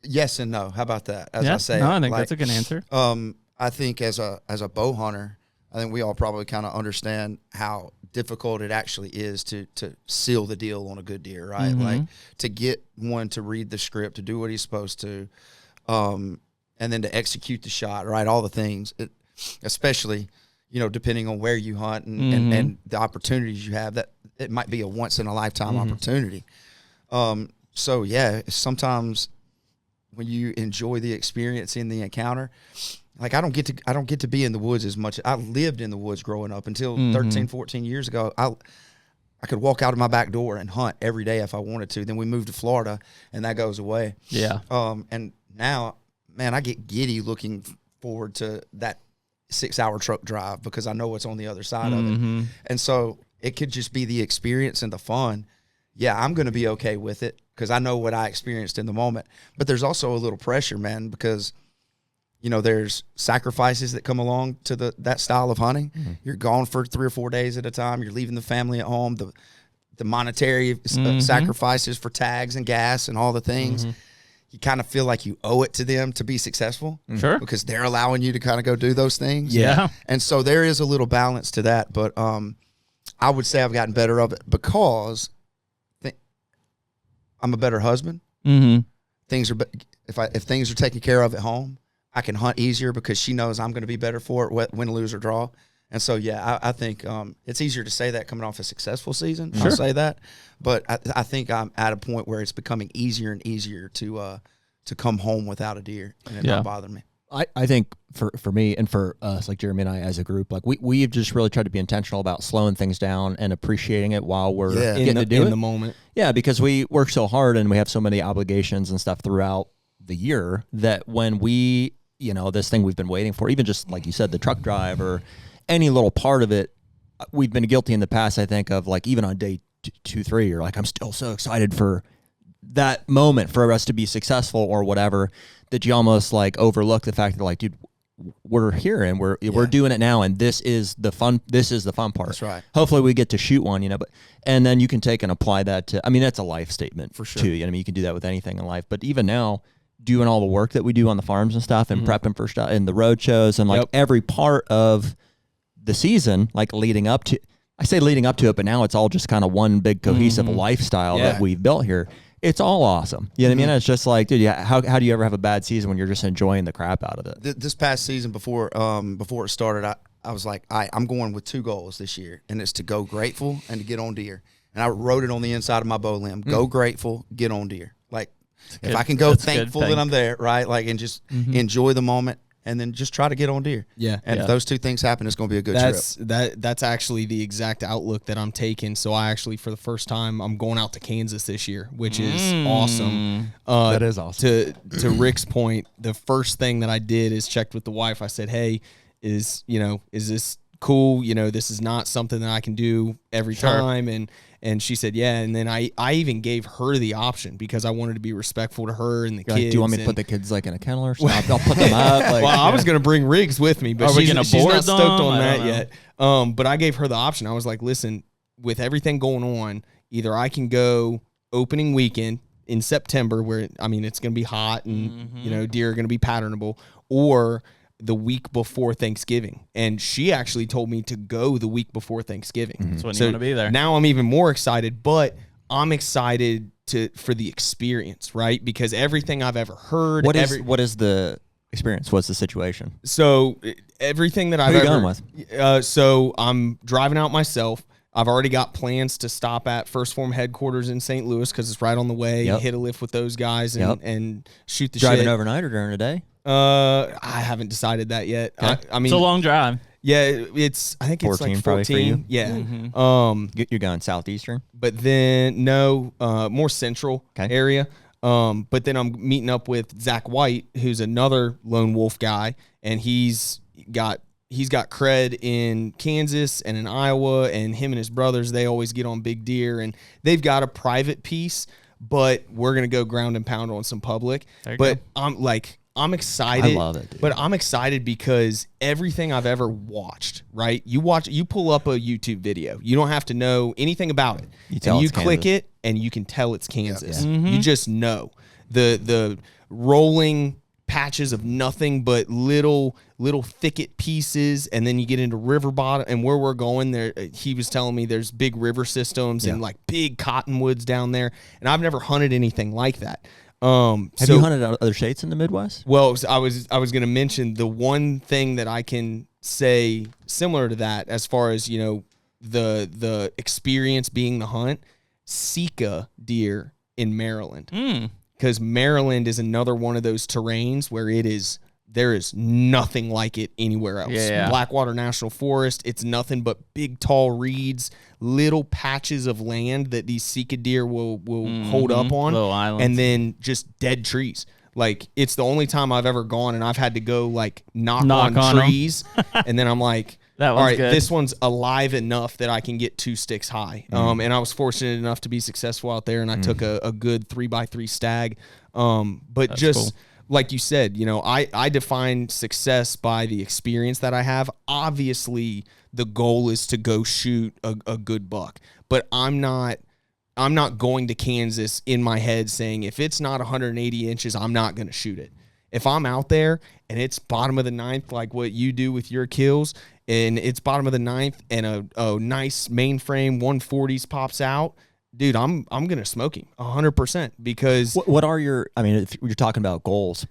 Yes and no. How about that?
I think that's a good answer.
I think as a bow hunter, I think we all probably kind of understand how difficult it actually is to seal the deal on a good deer, right? Like, to get one to read the script, to do what he's supposed to, and then to execute the shot, right? All the things, especially, you know, depending on where you hunt and the opportunities you have, that it might be a once in a lifetime opportunity. So yeah, sometimes when you enjoy the experience in the encounter, like, I don't get to be in the woods as much. I lived in the woods growing up until 13, 14 years ago. I could walk out of my back door and hunt every day if I wanted to. Then we moved to Florida, and that goes away.
Yeah.
And now, man, I get giddy looking forward to that 6-hour truck drive because I know what's on the other side of it. And so it could just be the experience and the fun. Yeah, I'm going to be okay with it because I know what I experienced in the moment. But there's also a little pressure, man, because, you know, there's sacrifices that come along to that style of hunting. You're gone for 3 or 4 days at a time. You're leaving the family at home. The monetary sacrifices for tags and gas and all the things. You kind of feel like you owe it to them to be successful.
Sure.
Because they're allowing you to kind of go do those things.
Yeah.
And so there is a little balance to that. But I would say I've gotten better of it because I'm a better husband. If things are taken care of at home, I can hunt easier because she knows I'm going to be better for it, win, lose, or draw. And so, yeah, I think it's easier to say that coming off a successful season. I'll say that. But I think I'm at a point where it's becoming easier and easier to come home without a deer and it not bother me.
I think for me and for us, like Jeremy and I as a group, like we've just really tried to be intentional about slowing things down and appreciating it while we're getting to do it.
In the moment.
Yeah, because we work so hard and we have so many obligations and stuff throughout the year that when we, you know, this thing we've been waiting for, even just like you said, the truck drive or any little part of it, we've been guilty in the past, I think, of like even on day 2, 3, you're like, I'm still so excited for that moment for us to be successful or whatever, that you almost like overlook the fact that like, dude, we're here and we're doing it now, and this is the fun part.
That's right.
Hopefully we get to shoot one, and then you can take and apply that to, I mean, that's a life statement
for sure.
too. I mean, you can do that with anything in life, but even now, doing all the work that we do on the farms and stuff, and prepping for stuff and the road shows and like every part of the season, like leading up to it, but now it's all just kind of one big cohesive lifestyle that we've built here. It's all awesome. You know what I mean? It's just like, dude, how do you ever have a bad season when you're just enjoying the crap out of it?
This past season, before it started, I was like, I'm going with 2 goals this year, and it's to go grateful and to get on deer. And I wrote it on the inside of my bow limb: go grateful, get on deer. Like, if I can go thankful that I'm there, right? Like, and just enjoy the moment, and then just try to get on deer.
Yeah.
And if those 2 things happen, it's going to be a good trip.
That's actually the exact outlook that I'm taking. So I actually, for the first time, I'm going out to Kansas this year, which is awesome.
That is awesome.
To Rick's point, the first thing that I did is checked with the wife. I said, hey, is this cool? This is not something that I can do every time. And she said, yeah. And then I even gave her the option because I wanted to be respectful to her and the kids.
Like, do you want me to put the kids like in a kennel or something? I'll put them up. Like,
well, I was going to bring Riggs with me, but she's not stoked on that yet. But I gave her the option. I was like, listen, with everything going on, either I can go opening weekend in September where, I mean, it's going to be hot and, deer are going to be patternable, or the week before Thanksgiving. And she actually told me to go the week before Thanksgiving.
That's when you want to be there.
Now I'm even more excited, but I'm excited for the experience, right? Because everything I've ever heard.
What is the experience? What's the situation?
So everything that I've
ever.
Who
are you going with?
So I'm driving out myself. I've already got plans to stop at First Form headquarters in St. Louis because it's right on the way. Hit a lift with those guys and shoot the shit.
Driving overnight or during the day?
I haven't decided that yet.
Okay.
I mean,
it's a long drive.
Yeah, I think it's
14
like
probably
14.
for you.
Yeah.
You're going southeastern?
But then more central area. But then I'm meeting up with Zach White, who's another lone wolf guy, and he's got cred in Kansas and in Iowa, and him and his brothers, they always get on big deer, and they've got a private piece, but we're going to go ground and pound on some public. But I'm excited.
I love it, dude.
But I'm excited because everything I've ever watched, right? You pull up a YouTube video. You don't have to know anything about it. You click it and you can tell it's Kansas.
Yeah.
You just know. The rolling patches of nothing but little thicket pieces, and then you get into river bottom, and where we're going there, he was telling me there's big river systems and like big cottonwoods down there, and I've never hunted anything like that.
Have you hunted other states in the Midwest?
Well, I was going to mention the one thing that I can say similar to that, as far as the experience being the hunt, Sika deer in Maryland. Because Maryland is another one of those terrains where there is nothing like it anywhere else.
Yeah.
Blackwater National Forest, it's nothing but big, tall reeds, little patches of land that these Sika deer will hold up on,
little islands,
and then just dead trees. Like, it's the only time I've ever gone and I've had to go like knock on trees, and then I'm like, all right,
good.
This one's alive enough that I can get 2 sticks high. And I was fortunate enough to be successful out there, and I took a good 3x3 stag. But that's just cool. Like you said, I define success by the experience that I have. Obviously, the goal is to go shoot a good buck, but I'm not going to Kansas in my head saying, if it's not 180 inches, I'm not going to shoot it. If I'm out there and it's bottom of the 9th, like what you do with your kills, and it's bottom of the 9th and a nice mainframe 140s pops out, dude, I'm going to smoke him 100%, because
what are your, I mean, if you're talking about goals,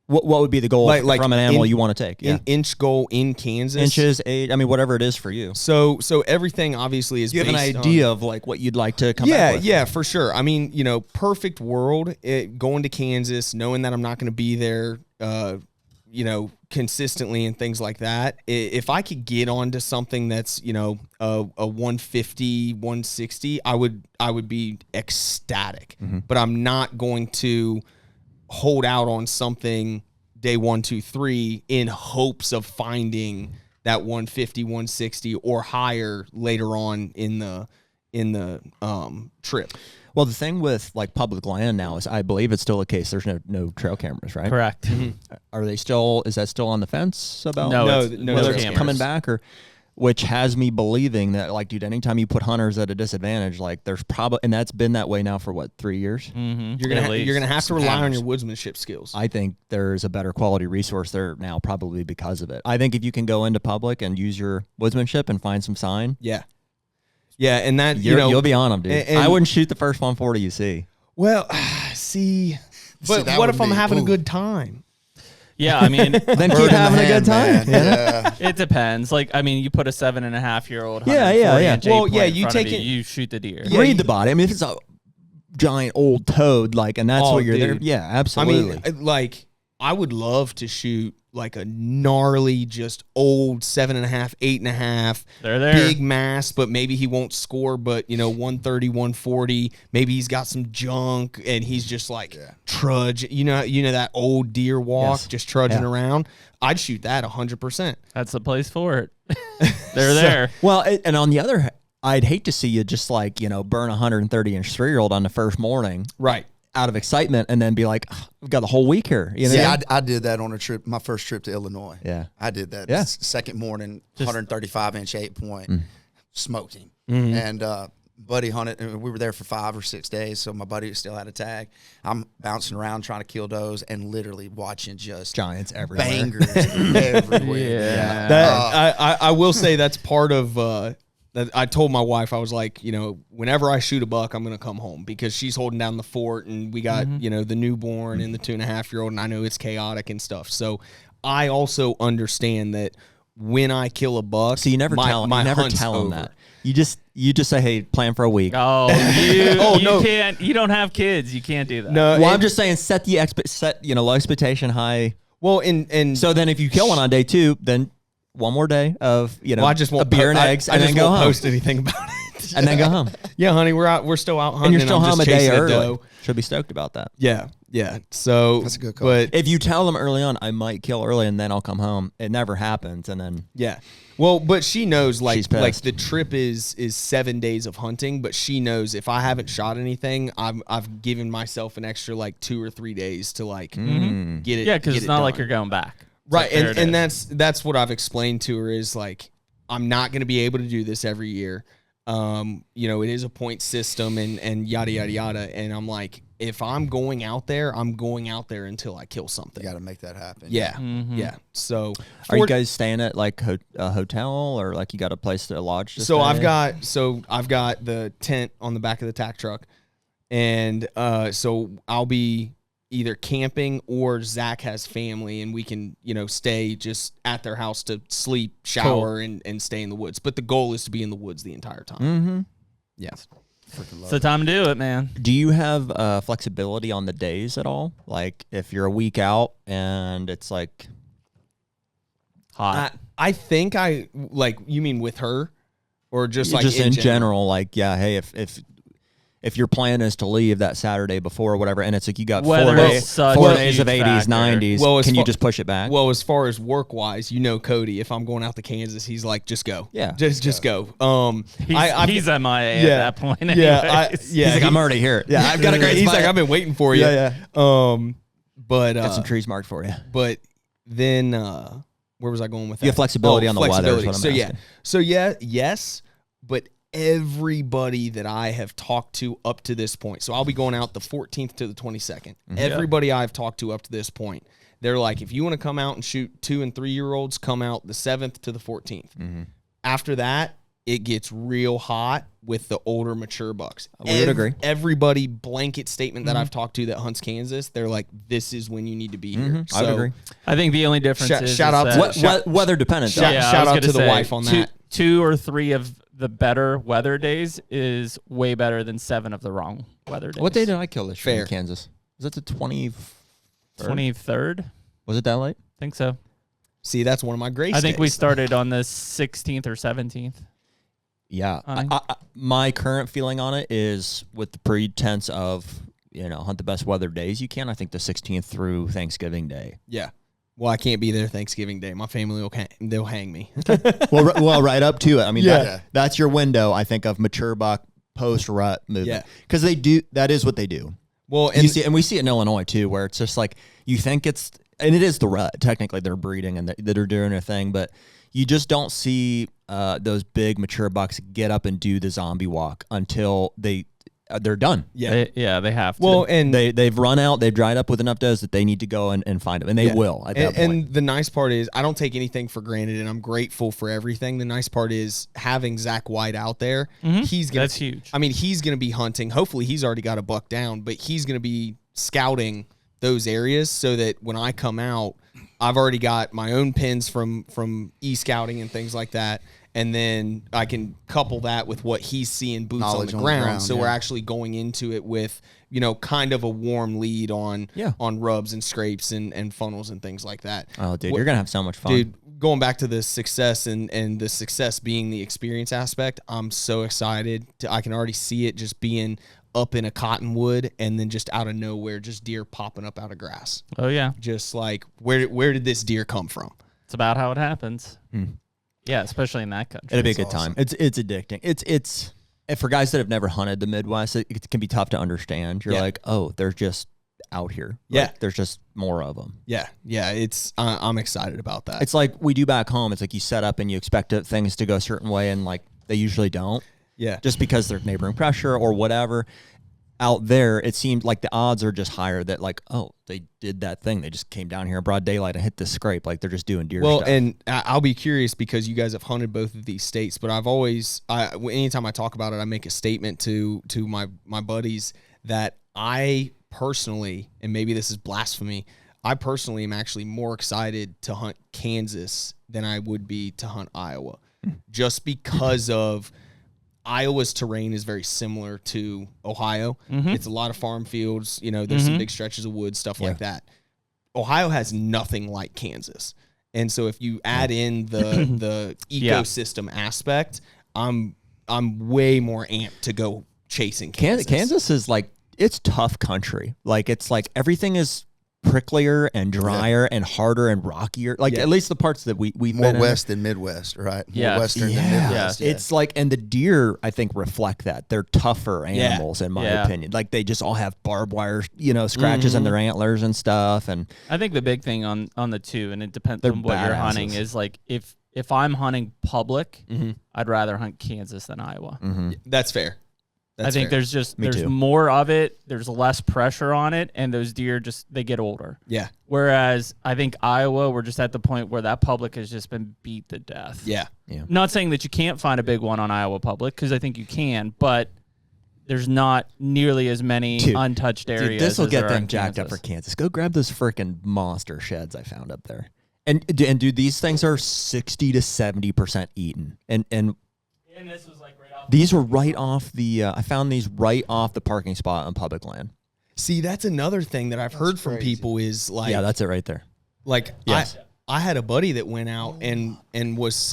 what would be the goal from an animal you want to take?
An inch goal in Kansas.
Inches, 8, I mean, whatever it is for you.
So everything obviously is
based on. You have an idea of like what you'd like to come back with.
Yeah, for sure. I mean, perfect world, going to Kansas, knowing that I'm not going to be there, consistently and things like that. If I could get onto something that's, a 150, 160, I would be ecstatic. But I'm not going to hold out on something day 1, 2, 3 in hopes of finding that 150, 160 or higher later on in the trip.
Well, the thing with like public land now is, I believe it's still the case. There's no trail cameras, right?
Correct.
Are they still? Is that still on the fence about?
No,
whether it's
cameras.
coming back, or which has me believing that, like, dude, anytime you put hunters at a disadvantage, like there's probably, and that's been that way now for what, 3 years.
Mm-hmm.
You're gonna have to rely on your woodsmanship skills.
I think there's a better quality resource there now, probably because of it. I think if you can go into public and use your woodsmanship and find some sign,
yeah, and that
you'll be on them, dude.
and
I wouldn't shoot the first 140 you see.
Well, see, but
that
what
would
if I'm
be-
having a
ooh.
good time?
Yeah, I mean,
Then
Bird
keep
in the
having a
hand,
good time.
man. Yeah.
it depends. Like, I mean, you put a 7.5-year-old,
Yeah.
140-inch
Well,
eight
yeah,
point in
you
front of
take it-
you shoot the deer.
Yeah,
Read the body. I mean, if it's a giant old toad, like, and that's
Oh,
what you're there.
dude.
Yeah, absolutely.
I mean, like, I would love to shoot like a gnarly, just old 7.5, 8.5,
They're there.
big mass, but maybe he won't score, but 130, 140, maybe he's got some junk and he's just like trudge, you know that old deer walk,
Yes.
just trudging
Yeah.
around. I'd shoot that 100%.
That's the place for it. They're there.
Well, and on the other hand, I'd hate to see you just like, burn a 130-inch 3-year-old on the first morning
Right.
out of excitement and then be like, we've got the whole week here. You know?
See, I did that on a trip, my first trip to Illinois.
Yeah.
I did that.
Yeah.
Second morning, 135-inch 8-point, smoked him.
Mm-hmm.
And buddy hunted, and we were there for 5 or 6 days, so my buddy still had a tag. I'm bouncing around trying to kill does and literally watching just
Giants everywhere.
bangers everywhere.
Yeah.
That I will say that's part of that. I told my wife, I was like, whenever I shoot a buck, I'm gonna come home because she's holding down the fort, and we got the newborn and the 2.5-year-old, and I know it's chaotic and stuff. So I also understand that when I kill a buck,
So you never tell
hunt's
them
over.
that. You just say, hey, plan for a week.
Oh, you
no.
can't. You don't have kids. You can't do that.
No,
Well,
and-
I'm just saying, set low expectation high.
well, and
So then if you kill one on day 2, then one more day of,
well, I just
a
won't
beer and
I
eggs,
I
and
just
then go
won't
home.
post anything about it.
And then go home.
Yeah, honey, we're still out hunting.
And you're still
I'm
home
just
a day
chasing
early.
doe.
Should be stoked about that.
Yeah. So
That's a good call.
But
If you tell them early on, I might kill early and then I'll come home, it never happens. And then
yeah. Well, but she knows like
She's pissed.
the trip is 7 days of hunting, but she knows if I haven't shot anything, I've given myself an extra like 2 or 3 days to like get it.
Yeah, because
get
it's
it
not like
done.
you're going back. It's
Right,
like, there it
and
is.
that's what I've explained to her is like I'm not going to be able to do this every year. It is a point system and yada yada yada, and I'm like, if I'm going out there, I'm going out there until I kill something.
You got to make that happen.
Yeah,
Mm-hmm.
yeah. So
are you guys staying at like a hotel, or like you got a place to lodge? To
So
stay?
I've got the tent on the back of the tack truck, and so I'll be either camping or Zach has family, and we can stay just at their house to sleep, shower, and stay in the woods. But the goal is to be in the woods the entire time.
Mm-hmm.
Yeah.
It's the time to do it, man.
Do you have flexibility on the days at all? Like if you're a week out and it's like
Hot.
I think you mean with her, or just like
in general, like, yeah, hey, if your plan is to leave that Saturday before or whatever, and it's like you got
Weather
4
is
days,
such
4
a
days of
huge
80s,
factor.
90s,
Well, as
can you
far-
just push it back?
Well, as far as work wise, Cody. If I'm going out to Kansas, he's like, just go.
Yeah.
just go.
He's MIA at that point. Anyways.
He's like, I'm already here. Yeah, I've got a great
He's
spot.
like, I've been waiting for you.
Yeah.
But
Got some trees marked for you.
But then where was I going with that?
You have flexibility on the weather is what I'm asking.
Yes, but everybody that I have talked to up to this point, so I'll be going out the 14th to the 22nd. Everybody I've talked to up to this point, they're like, if you want to come out and shoot 2 and 3 year olds, come out the 7th to the 14th. After that, it gets real hot with the older, mature bucks.
We would agree.
Everybody blanket statement that I've talked to that hunts Kansas, they're like, this is when you need to be here.
I would agree.
I think the only difference
Shout out
is
to-
that
Weather dependent. though.
Shout-
I
shout
was
out
gonna
to the
say,
wife on that.
2 or 3 of the better weather days is way better than 7 of the wrong weather days.
What day did I kill this year
Fair.
in Kansas? Was it the 23rd?
23rd?
Was it that late?
I think so.
See, that's one of my grace
I think we
days.
started on the 16th or 17th.
Yeah.
Hunting?
My current feeling on it is with the pretense of, hunt the best weather days you can. I think the 16th through Thanksgiving Day.
Yeah. Well, I can't be there Thanksgiving Day. My family they'll hang me.
well, right up to it. I mean,
Yeah.
that's your window, I think, of mature buck post-rut movement.
Yeah.
Because they do, that is what they do.
Well,
And we see it in Illinois too, where it's just like, you think it's, and it is the rut. Technically, they're breeding and they're doing their thing, but you just don't see those big mature bucks get up and do the zombie walk until they're done.
yeah,
they have to.
well, and
They've run out, they've dried up with enough does that they need to go and find them, and they will at that point.
And the nice part is I don't take anything for granted, and I'm grateful for everything. The nice part is having Zach White out there.
That's huge.
I mean, he's going to be hunting. Hopefully, he's already got a buck down, but he's going to be scouting those areas so that when I come out, I've already got my own pins from e-scouting and things like that. And then I can couple that with what he's seeing boots
Knowledge
on the ground. So we're actually going into it with, kind of a warm lead on rubs and scrapes and funnels and things like that.
Oh, dude, you're going to have so much fun.
Dude, going back to the success and the success being the experience aspect, I'm so excited. I can already see it just being up in a cottonwood and then just out of nowhere, just deer popping up out of grass.
Oh, yeah.
Just like, where did this deer come from?
It's about how it happens. Yeah, especially in that country.
It'll be a good time. It's addicting. It's and for guys that have never hunted the Midwest, it can be tough to understand. You're like, oh, they're just out here. Like, there's just more of them.
Yeah. It's I'm excited about that.
It's like we do back home. It's like you set up and you expect things to go a certain way, and like they usually don't.
Yeah.
Just because there's neighboring pressure or whatever. Out there, it seemed like the odds are just higher that like, oh, they did that thing. They just came down here in broad daylight and hit this scrape. Like they're just doing deer stuff.
Well, and I'll be curious because you guys have hunted both of these states, but I've always, anytime I talk about it, I make a statement to my buddies that I personally, and maybe this is blasphemy, I personally am actually more excited to hunt Kansas than I would be to hunt Iowa, just because of Iowa's terrain is very similar to Ohio. It's a lot of farm fields. There's some big stretches of woods, stuff like that. Ohio has nothing like Kansas. And so if you add in the ecosystem aspect, I'm way more amped to go chasing Kansas.
Kansas is like, it's tough country. Like it's like everything is pricklier and drier and harder and rockier. Like at least the parts that we've
more
been
west than Midwest, right?
Yeah.
More western than Midwest.
It's like, and the deer I think reflect that. They're tougher animals in my opinion. Like they just all have barbed wire, scratches in their antlers and stuff. And
I think the big thing on the two, and it depends on what you're hunting, is like if I'm hunting public, I'd rather hunt Kansas than Iowa.
That's fair.
I think there's more of it. There's less pressure on it, and those deer they get older.
Yeah.
Whereas I think Iowa, we're just at the point where that public has just been beat to death.
Yeah.
Not saying that you can't find a big one on Iowa public, because I think you can, but there's not nearly as many untouched areas.
This will get them jacked up for Kansas. Go grab those freaking monster sheds I found up there. And dude, these things are 60 to 70% eaten. And
this was like right off.
These were right off the. I found these right off the parking spot on public land.
See, that's another thing that I've heard from people is like,
yeah, that's it right there.
Like, yes. I had a buddy that went out and was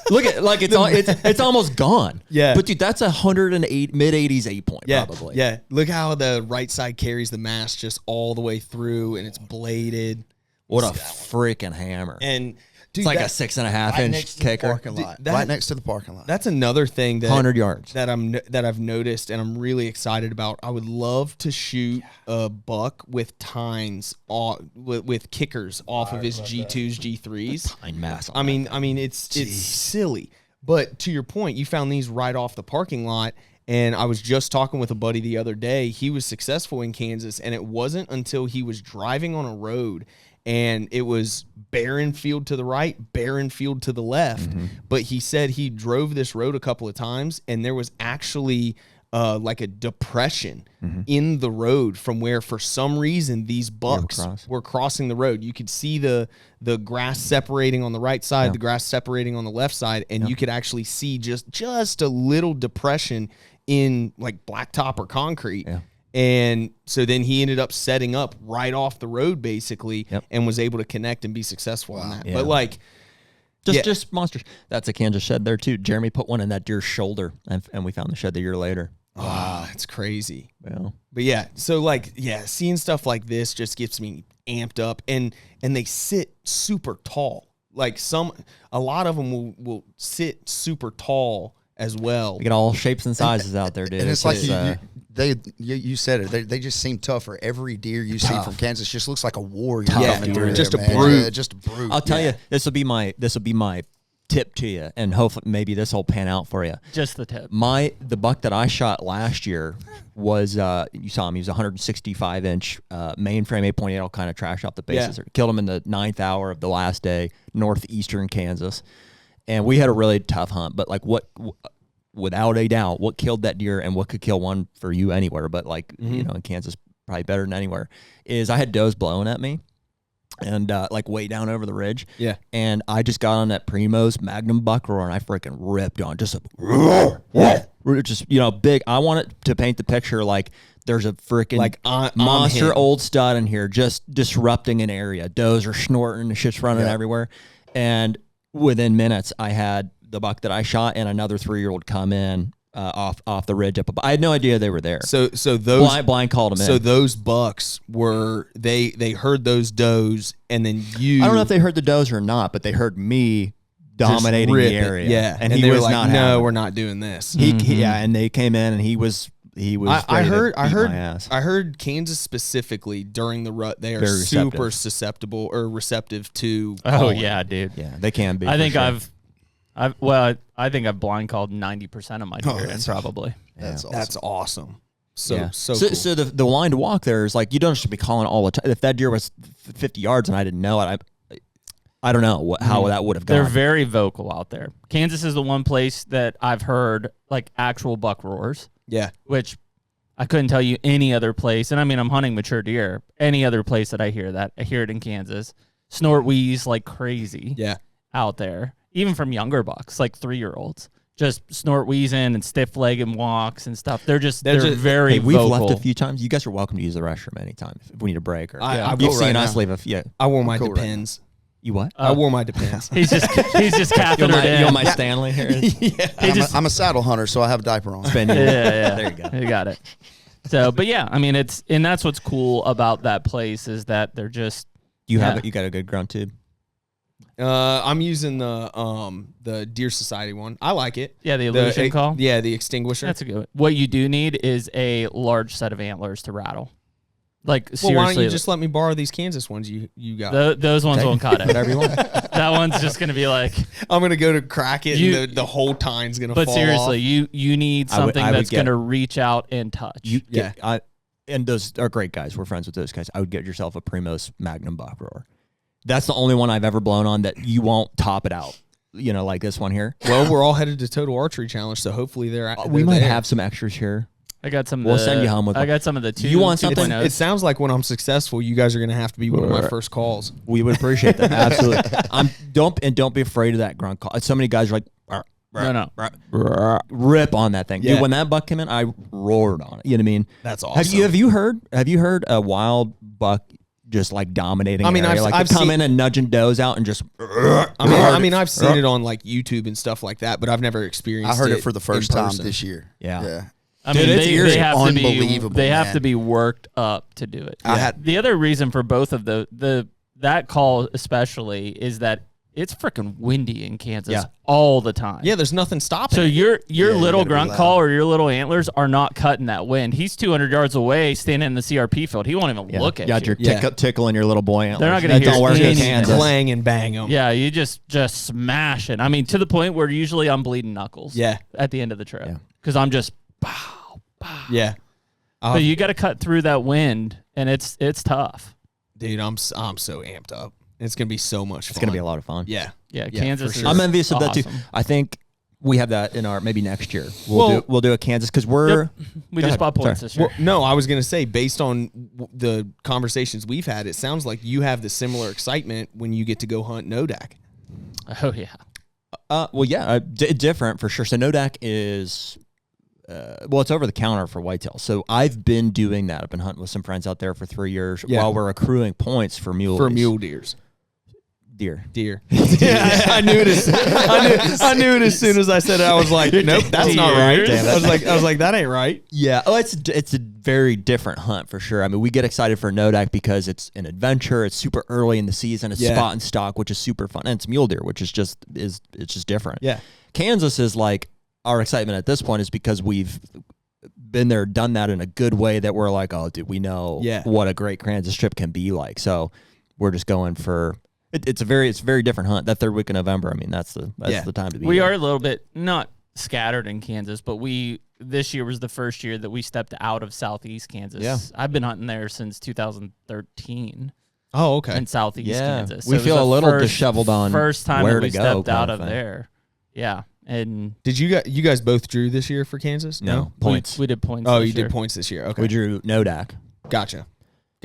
Look at like it's almost gone.
Yeah,
but dude, that's 108 mid-80s 8-point probably.
Yeah, look how the right side carries the mast just all the way through, and it's bladed.
What a freaking hammer!
And dude,
it's like a 6.5 inch kicker.
Right next to the parking lot.
That's another thing that
100 yards
that I've noticed, and I'm really excited about. I would love to shoot a buck with tines with kickers off of his G2s, G3s.
Tine mass.
I mean, it's silly. But to your point, you found these right off the parking lot. And I was just talking with a buddy the other day. He was successful in Kansas, and it wasn't until he was driving on a road and it was barren field to the right, barren field to the left. But he said he drove this road a couple of times, and there was actually like a depression in the road from where, for some reason, these bucks were crossing the road. You could see the grass separating on the right side, the grass separating on the left side, and you could actually see just a little depression in like blacktop or concrete. And so then he ended up setting up right off the road, basically, and was able to connect and be successful on that. But like,
just monsters. That's a Kansas shed there too. Jeremy put one in that deer's shoulder, and we found the shed the year later.
Wow, it's crazy.
Well,
But yeah, so like, yeah, seeing stuff like this just gets me amped up, and they sit super tall. Like a lot of them will sit super tall as well.
we get all shapes and sizes out there, dude.
And it's like
just,
you said it. They just seem tougher. Every deer you see from Kansas just looks like a warrior.
Yeah,
coming through
just
there,
a
man.
brute.
Yeah, just a brute.
I'll tell you, this will be my tip to you, and hopefully maybe this will pan out for you.
Just the tip.
The buck that I shot last year was you saw him. He was 165-inch mainframe 8.8. I'll kind of trash out the bases.
Yeah.
Killed him in the 9th hour of the last day, northeastern Kansas, and we had a really tough hunt. But like without a doubt, what killed that deer and what could kill one for you anywhere, but like you know in Kansas probably better than anywhere, is I had does blowing at me. And like way down over the ridge.
Yeah.
And I just got on that Primo's Magnum buck roar and I freaking ripped on just big. I want it to paint the picture like there's a freaking
Like
monster old stud in here just disrupting an area. Does are snorting, the shit's running everywhere. And within minutes, I had the buck that I shot and another 3-year-old come in off the ridge up above. I had no idea they were there.
So those
blind called them in.
So those bucks were they heard those does, and then
I don't know if they heard the does or not, but they heard me dominating
rip
the
it.
area.
Yeah,
and
they
he
were
was
like,
not
"No,
having it.
we're not doing this."
And they came in and he was.
I
ready to
heard
beat my ass.
I heard Kansas specifically during the rut they are
Very receptive.
super susceptible or receptive to.
Oh
calling.
yeah, dude.
Yeah, they can be.
I
for
think
sure.
I think I've blind called 90% of my deer, and probably.
That's awesome.
That's awesome. So
Yeah.
so cool.
So the line to walk there is like you don't have to be calling all the time. If that deer was 50 yards and I didn't know it, I don't know how that would have gone.
They're very vocal out there. Kansas is the one place that I've heard like actual buck roars,
yeah.
which I couldn't tell you any other place. And I mean, I'm hunting mature deer. Any other place that I hear that, I hear it in Kansas. Snort wheeze like crazy.
Yeah.
Out there, even from younger bucks, like 3-year-olds, just snort wheezing and stiff legging walks and stuff. They're just very.
Hey, we've
vocal.
left a few times. You guys are welcome to use the restroom anytime if we need a break. Or
I
you've
go
seen
right
us
now.
leave a few.
I wore my
cool right
Depends.
You what?
I wore my Depends.
He's just cathetered in.
You know my Stanley here.
I'm a saddle hunter, so I have a diaper on.
Spend your-
Yeah.
There you go.
You got it. So, but yeah, I mean, and that's what's cool about that place is that they're just.
You have it. You got a good grunt tube.
I'm using the Deer Society one. I like it.
Yeah, the illusion call.
Yeah, the extinguisher.
That's a good one. What you do need is a large set of antlers to rattle. Like,
well,
seriously.
why don't you just let me borrow these Kansas ones you got?
Those ones won't cut it.
Whatever you want.
That one's just going to be like.
I'm going to go to crack it and the whole tine's going to fall
But seriously,
off.
you need
I would
something that's
get-
going to reach out and touch.
And those are great guys. We're friends with those guys. I would get yourself a Primo's Magnum buck roar. That's the only one I've ever blown on that you won't top it out. You know, like this one here.
Well, we're all headed to Total Archery Challenge, so hopefully
We might
there.
have some extras here.
I got some.
We'll send you home with
I
one.
got some of the two.
You want something?
It sounds like when I'm successful, you guys are going to have to be one of my first calls.
We would appreciate that. Absolutely. Don't be afraid of that grunt call. So many guys are like,
No.
rip on that thing.
Yeah.
Dude, when that buck came in, I roared on it. You know what I mean?
That's awesome.
Have you heard a wild buck just like dominating?
I mean,
area?
I've
they come
seen-
in and nudging does out and just.
I mean, I've seen it on like YouTube and stuff like that, but I've never experienced.
I heard it for the first
in
time
person.
this year.
Yeah.
I
Dude,
mean,
it's
they have to be.
unbelievable,
They have
man.
to be worked up to do it.
I had-
The other reason for both of that call especially is that it's freaking windy in Kansas all the time.
Yeah, there's nothing stopping.
So
it.
your
you
little
gotta be
grunt
loud.
call or your little antlers are not cutting that wind. He's 200 yards away, standing in the CRP field. He won't even look at you.
You're tickling your little boy antlers.
They're not gonna
That
hear
don't work in
anything.
Kansas.
clang and bang them.
Yeah, you just smash it. I mean, to the point where usually I'm bleeding knuckles.
Yeah.
At the end of the trip,
Yeah.
because I'm just.
Yeah.
But you got to cut through that wind, and it's tough.
Dude, I'm so amped up. It's gonna be so much fun.
It's gonna be a lot of fun.
Yeah.
Yeah,
Yeah,
Kansas.
for
Is
sure.
I'm envious of that too.
awesome.
I think we have that in our maybe next year.
Well-
We'll do a Kansas because we're.
Yep. We
Go
just
ahead.
bought points
Sorry.
this year.
Well, no, I was gonna say based on the conversations we've had, it sounds like you have the similar excitement when you get to go hunt Nodak.
Oh yeah.
Well, yeah, different for sure. So Nodak is, it's over the counter for whitetail. So I've been doing that. I've been hunting with some friends out there for 3 years
Yeah.
while we're accruing points for mule.
For mule deers.
Deer.
Yeah, I knew it. I knew it as soon as I said it. I was like, nope, that's not right.
Damn it.
I was like, that ain't right.
Yeah. Oh, it's a very different hunt for sure. I mean, we get excited for Nodak because it's an adventure. It's super early in the season. It's spot and stock, which is super fun, and it's mule deer, which is just different.
Yeah.
Kansas is like our excitement at this point is because we've been there, done that in a good way that we're like, oh, dude, we know what a great Kansas trip can be like. So we're just going for. It's a very different hunt. That third week of November, I mean, that's the time to be.
We are a little bit not scattered in Kansas, but this year was the first year that we stepped out of Southeast Kansas.
Yeah.
I've been hunting there since 2013.
Oh, okay.
In Southeast Kansas.
So we feel a little disheveled on
first time
where
that we
to go
stepped out of there. Yeah. And
did you guys both drew this year for Kansas?
No, points.
We did points.
Oh,
this
you
year.
did points this year. Okay.
We drew Nodak.
Gotcha.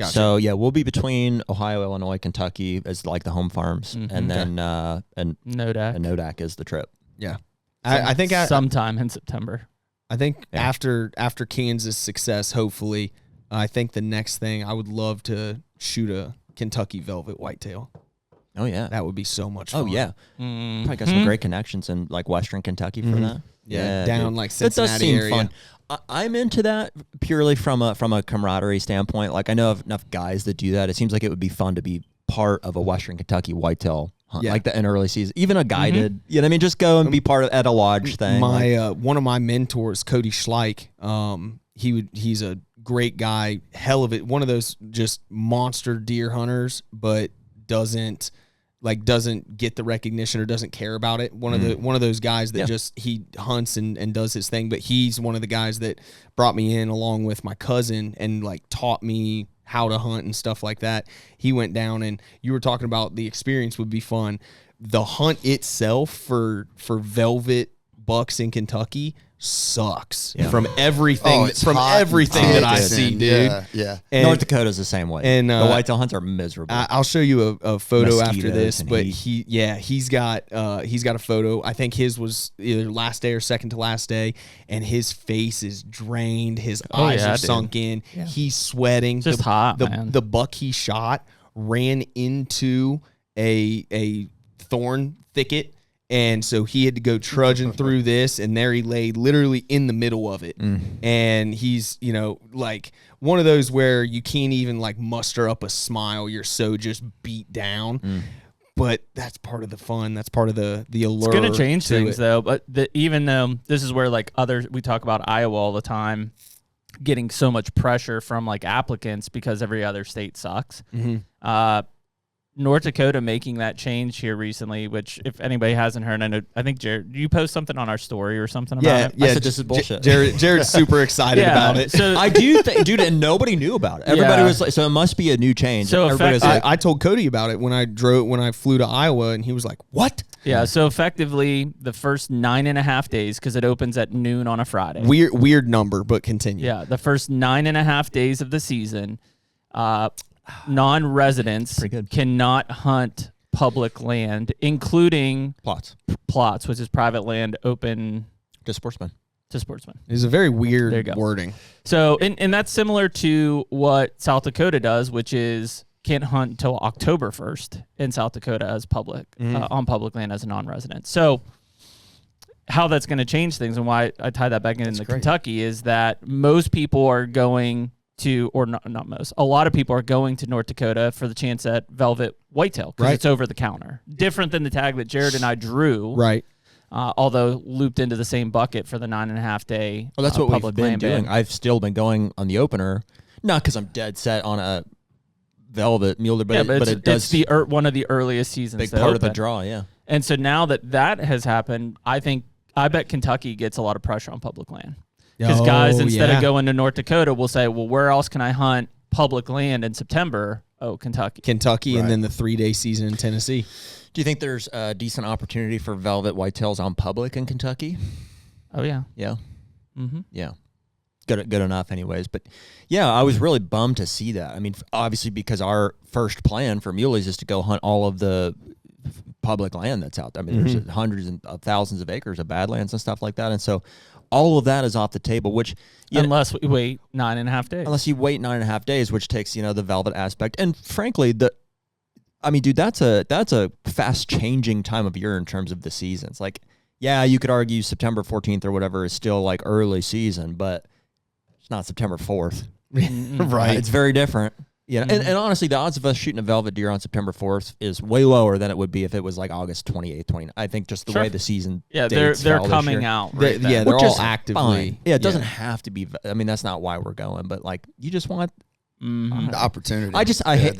So yeah, we'll be between Ohio, Illinois, Kentucky as like the home farms, and then and Nodak is the trip.
Yeah, I think
sometime in September.
I think after Kansas' success, hopefully, I think the next thing I would love to shoot a Kentucky velvet whitetail.
Oh yeah,
that would be so much fun.
Oh yeah, probably got some great connections in like Western Kentucky for that.
Yeah, down dude. Like Cincinnati
that does seem
area.
Fun. I'm into that purely from a camaraderie standpoint. Like I know of enough guys that do that. It seems like it would be fun to be part of a Western Kentucky whitetail hunt, like the in early season, even a guided. You know what I mean? Just go and be part of at a lodge thing.
My one of my mentors, Cody Schleich, he's a great guy, hell of it. One of those just monster deer hunters, but doesn't get the recognition or doesn't care about it. One of those guys that just he hunts and does his thing, but he's one of the guys that brought me in along with my cousin and like taught me how to hunt and stuff like that. He went down and you were talking about the experience would be fun. The hunt itself for velvet bucks in Kentucky sucks from everything that I see, dude.
Yeah.
And North Dakota's the same way.
And
the whitetail hunts are miserable.
I'll show you a photo
Mosquitoes
after this,
and
but
heat.
he's got a photo. I think his was either last day or second to last day, and his face is drained, his eyes are sunk in, he's sweating.
Just hot, man.
The buck he shot ran into a thorn thicket. And so he had to go trudging through this, and there he lay literally in the middle of it. And he's, like one of those where you can't even like muster up a smile. You're so just beat down. But that's part of the fun. That's part of the allure.
It's going to change things, though. But even though this is where like we talk about Iowa all the time, getting so much pressure from like applicants because every other state sucks. North Dakota making that change here recently, which if anybody hasn't heard, I think Jared, you post something on our story or something about it?
Yeah, I said this is bullshit.
Jared's super excited about it.
So I do think, dude, and nobody knew about it. Everybody was like, so it must be a new change.
So
I told Cody about it when I flew to Iowa, and he was like, what?
Yeah, so effectively the first 9.5 days, because it opens at noon on a Friday.
Weird number, but continue.
Yeah, the first 9.5 days of the season, non-residents cannot hunt public land, including plots, which is private land open
to sportsmen.
It's a very weird wording.
So, and that's similar to what South Dakota does, which is can't hunt until October 1st in South Dakota as public on public land as a non-resident. So, how that's going to change things and why I tie that back into Kentucky is that most people are going to, or not most, a lot of people are going to North Dakota for the chance at velvet whitetail because it's over the counter. Different than the tag that Jared and I drew.
Right.
Although looped into the same bucket for the 9.5 day.
Well, that's what we've been doing. I've still been going on the opener, not because I'm dead set on a velvet mule deer, but it does.
It's one of the earliest seasons.
Big part of the draw, yeah.
And so now that has happened, I bet Kentucky gets a lot of pressure on public land. Because guys, instead of going to North Dakota, will say, well, where else can I hunt public land in September? Oh, Kentucky.
And then the 3-day season in Tennessee.
Do you think there's a decent opportunity for velvet whitetails on public in Kentucky?
Oh, yeah.
Yeah. Yeah. Good enough anyways. But, yeah, I was really bummed to see that. I mean, obviously because our first plan for muleys is to go hunt all of the public land that's out there. I mean, there's hundreds of thousands of acres of badlands and stuff like that. And so all of that is off the table, which
unless we wait 9.5 days.
Unless you wait 9.5 days, which takes the velvet aspect, and frankly, I mean, dude, that's a fast changing time of year in terms of the seasons. Like, yeah, you could argue September 14th or whatever is still like early season, but it's not September 4th.
Right.
It's very different. Yeah, and honestly, the odds of us shooting a velvet deer on September 4th is way lower than it would be if it was like August 28th, 29th. I think just the way the season
they're
fell
coming
this year.
out. Right
they're
Which
all
is
actively.
fine. Yeah, it doesn't have to be. I mean, that's not why we're going, but like, you just want
The opportunity.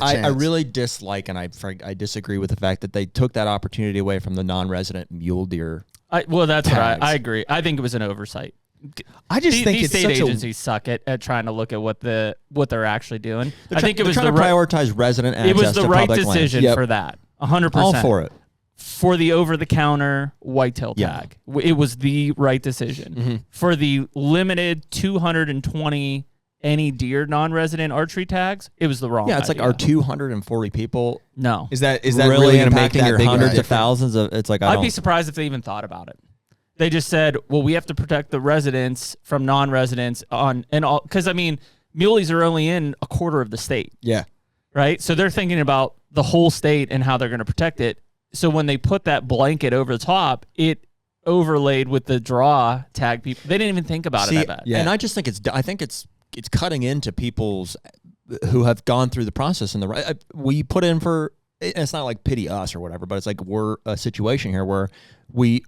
I really dislike and I disagree with the fact that they took that opportunity away from the non-resident mule deer.
Well, that's what
tags.
I agree. I think it was an oversight.
I just think
these
it's
state
such
agencies suck at trying to look at what they're actually doing. I think it was
trying
the
to prioritize resident access
it was the
to
right
public land.
decision for that. 100%.
All for it.
For the over-the-counter whitetail
Yeah.
tag, it was the right decision. For the limited 220 any deer non-resident archery tags, it was the wrong.
Yeah, it's
idea.
like our 240 people.
No.
Is that
really
really going to make
impacting
that
your
big of a
hundreds of
difference?
thousands of? It's like
I'd be surprised if they even thought about it. They just said, "Well, we have to protect the residents from non-residents on and all." Because I mean, muleys are only in a quarter of the state,
Yeah.
right? So they're thinking about the whole state and how they're going to protect it. So when they put that blanket over the top, it overlaid with the draw tag people. They didn't even think about it. I bet.
Yeah.
And I just think it's cutting into people's who have gone through the process and we put in for. It's not like pity us or whatever, but it's like we're a situation here where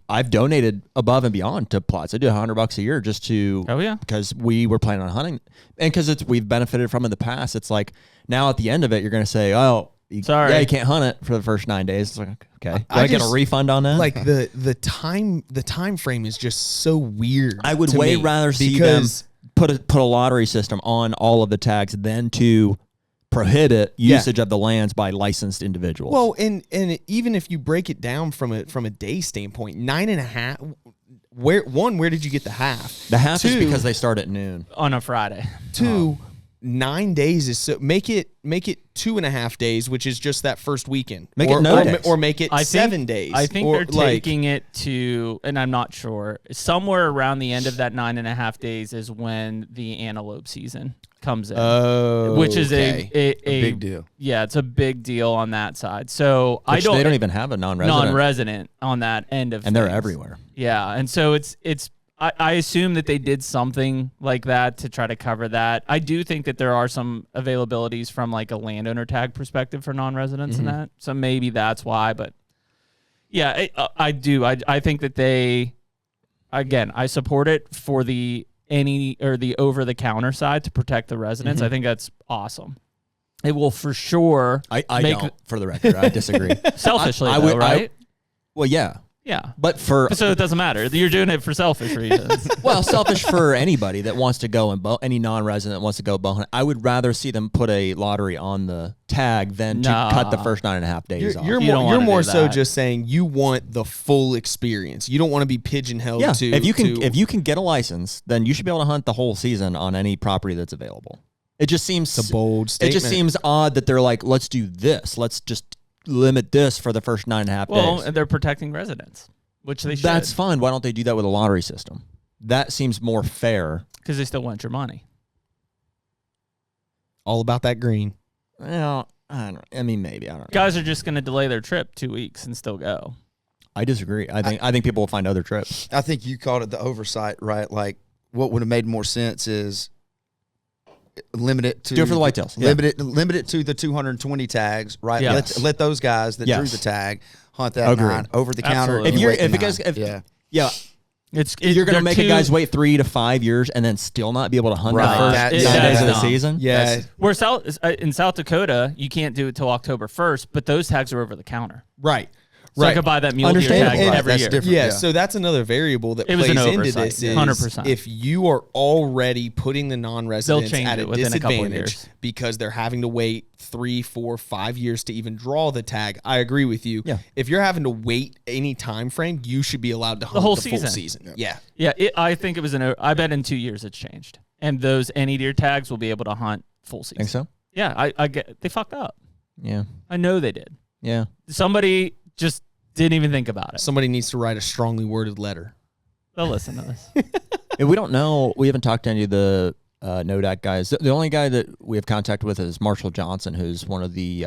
I've donated above and beyond to plots. I do $100 a year just to because we were planning on hunting and because we've benefited from it in the past. It's like now at the end of it, you're going to say, oh,
sorry,
yeah, you can't hunt it for the first 9 days. It's like, okay, do I get a refund on that?
Like the time frame is just so weird.
I would
to
way
me
rather see them put a lottery system on all of the tags than to prohibit usage of the lands by licensed individuals.
Well, and even if you break it down from a day standpoint, 9.5. Where did you get the half?
The half is
Two,
because they start at noon
on a Friday.
9 days is so make it 2.5 days, which is just that first weekend.
Make it no days.
Or make it 7 days.
I think
or
they're taking it to, and I'm not sure, somewhere around the end of that 9.5 days is when the antelope season comes in. Which is a
big deal.
Yeah, it's a big deal on that side. So
they don't even have a non-resident
on that end of
and they're
things.
everywhere.
Yeah, and so it's I assume that they did something like that to try to cover that. I do think that there are some availabilities from like a landowner tag perspective for non-residents in that. So maybe that's why. But yeah, I do. I think that I support it for the over-the-counter side to protect the residents. I think that's awesome. It will for sure.
I don't, for the record. I disagree.
Selfishly, right?
Well, yeah.
Yeah.
But
so it doesn't matter. You're doing it for selfish reasons.
Well, selfish for anybody that wants to go and any non-resident wants to go bow hunt. I would rather see them put a lottery on the tag than to cut the first 9.5 days off.
You're more so just saying you want the full experience. You don't want to be pigeonholed to.
If you can get a license, then you should be able to hunt the whole season on any property that's available. It just seems
a bold statement.
It just seems odd that they're like, let's do this. Let's just limit this for the first 9.5 days.
Well, and they're protecting residents, which they should.
That's fine. Why don't they do that with a lottery system? That seems more fair.
Because they still want your money.
All about that green.
Well, I mean, maybe. I don't know.
Guys are just going to delay their trip 2 weeks and still go.
I disagree. I think people will find other trips.
I think you called it the oversight, right? Like what would have made more sense is limit it to
do it for the whitetails.
Limit it to the 220 tags, right?
Yes.
Let those guys that drew the tag hunt that
Agreed.
9 over the counter.
You're going to make a guy's wait 3 to 5 years and then still not be able to hunt the first 9 days of the season.
Yeah.
Where in South Dakota, you can't do it till October 1st, but those tags are over the counter.
Right.
So I could buy that mule deer tag every year.
Different.
Yeah, so that's another variable that plays into this. Is
100%.
If you are already putting the non-residents at a disadvantage because they're having to wait 3, 4, 5 years to even draw the tag, I agree with you.
Yeah.
If you're having to wait any time frame, you should be allowed to hunt
the whole
full season. Yeah.
Yeah, I think it was I bet in 2 years it's changed, and those any deer tags will be able to hunt full season.
Think so?
Yeah, I get they fucked up.
Yeah.
I know they did.
Yeah.
Somebody just didn't even think about it.
Somebody needs to write a strongly worded letter.
They'll listen to this.
And we don't know. We haven't talked to any of the NODAC guys. The only guy that we have contact with is Marshall Johnson, who's one of the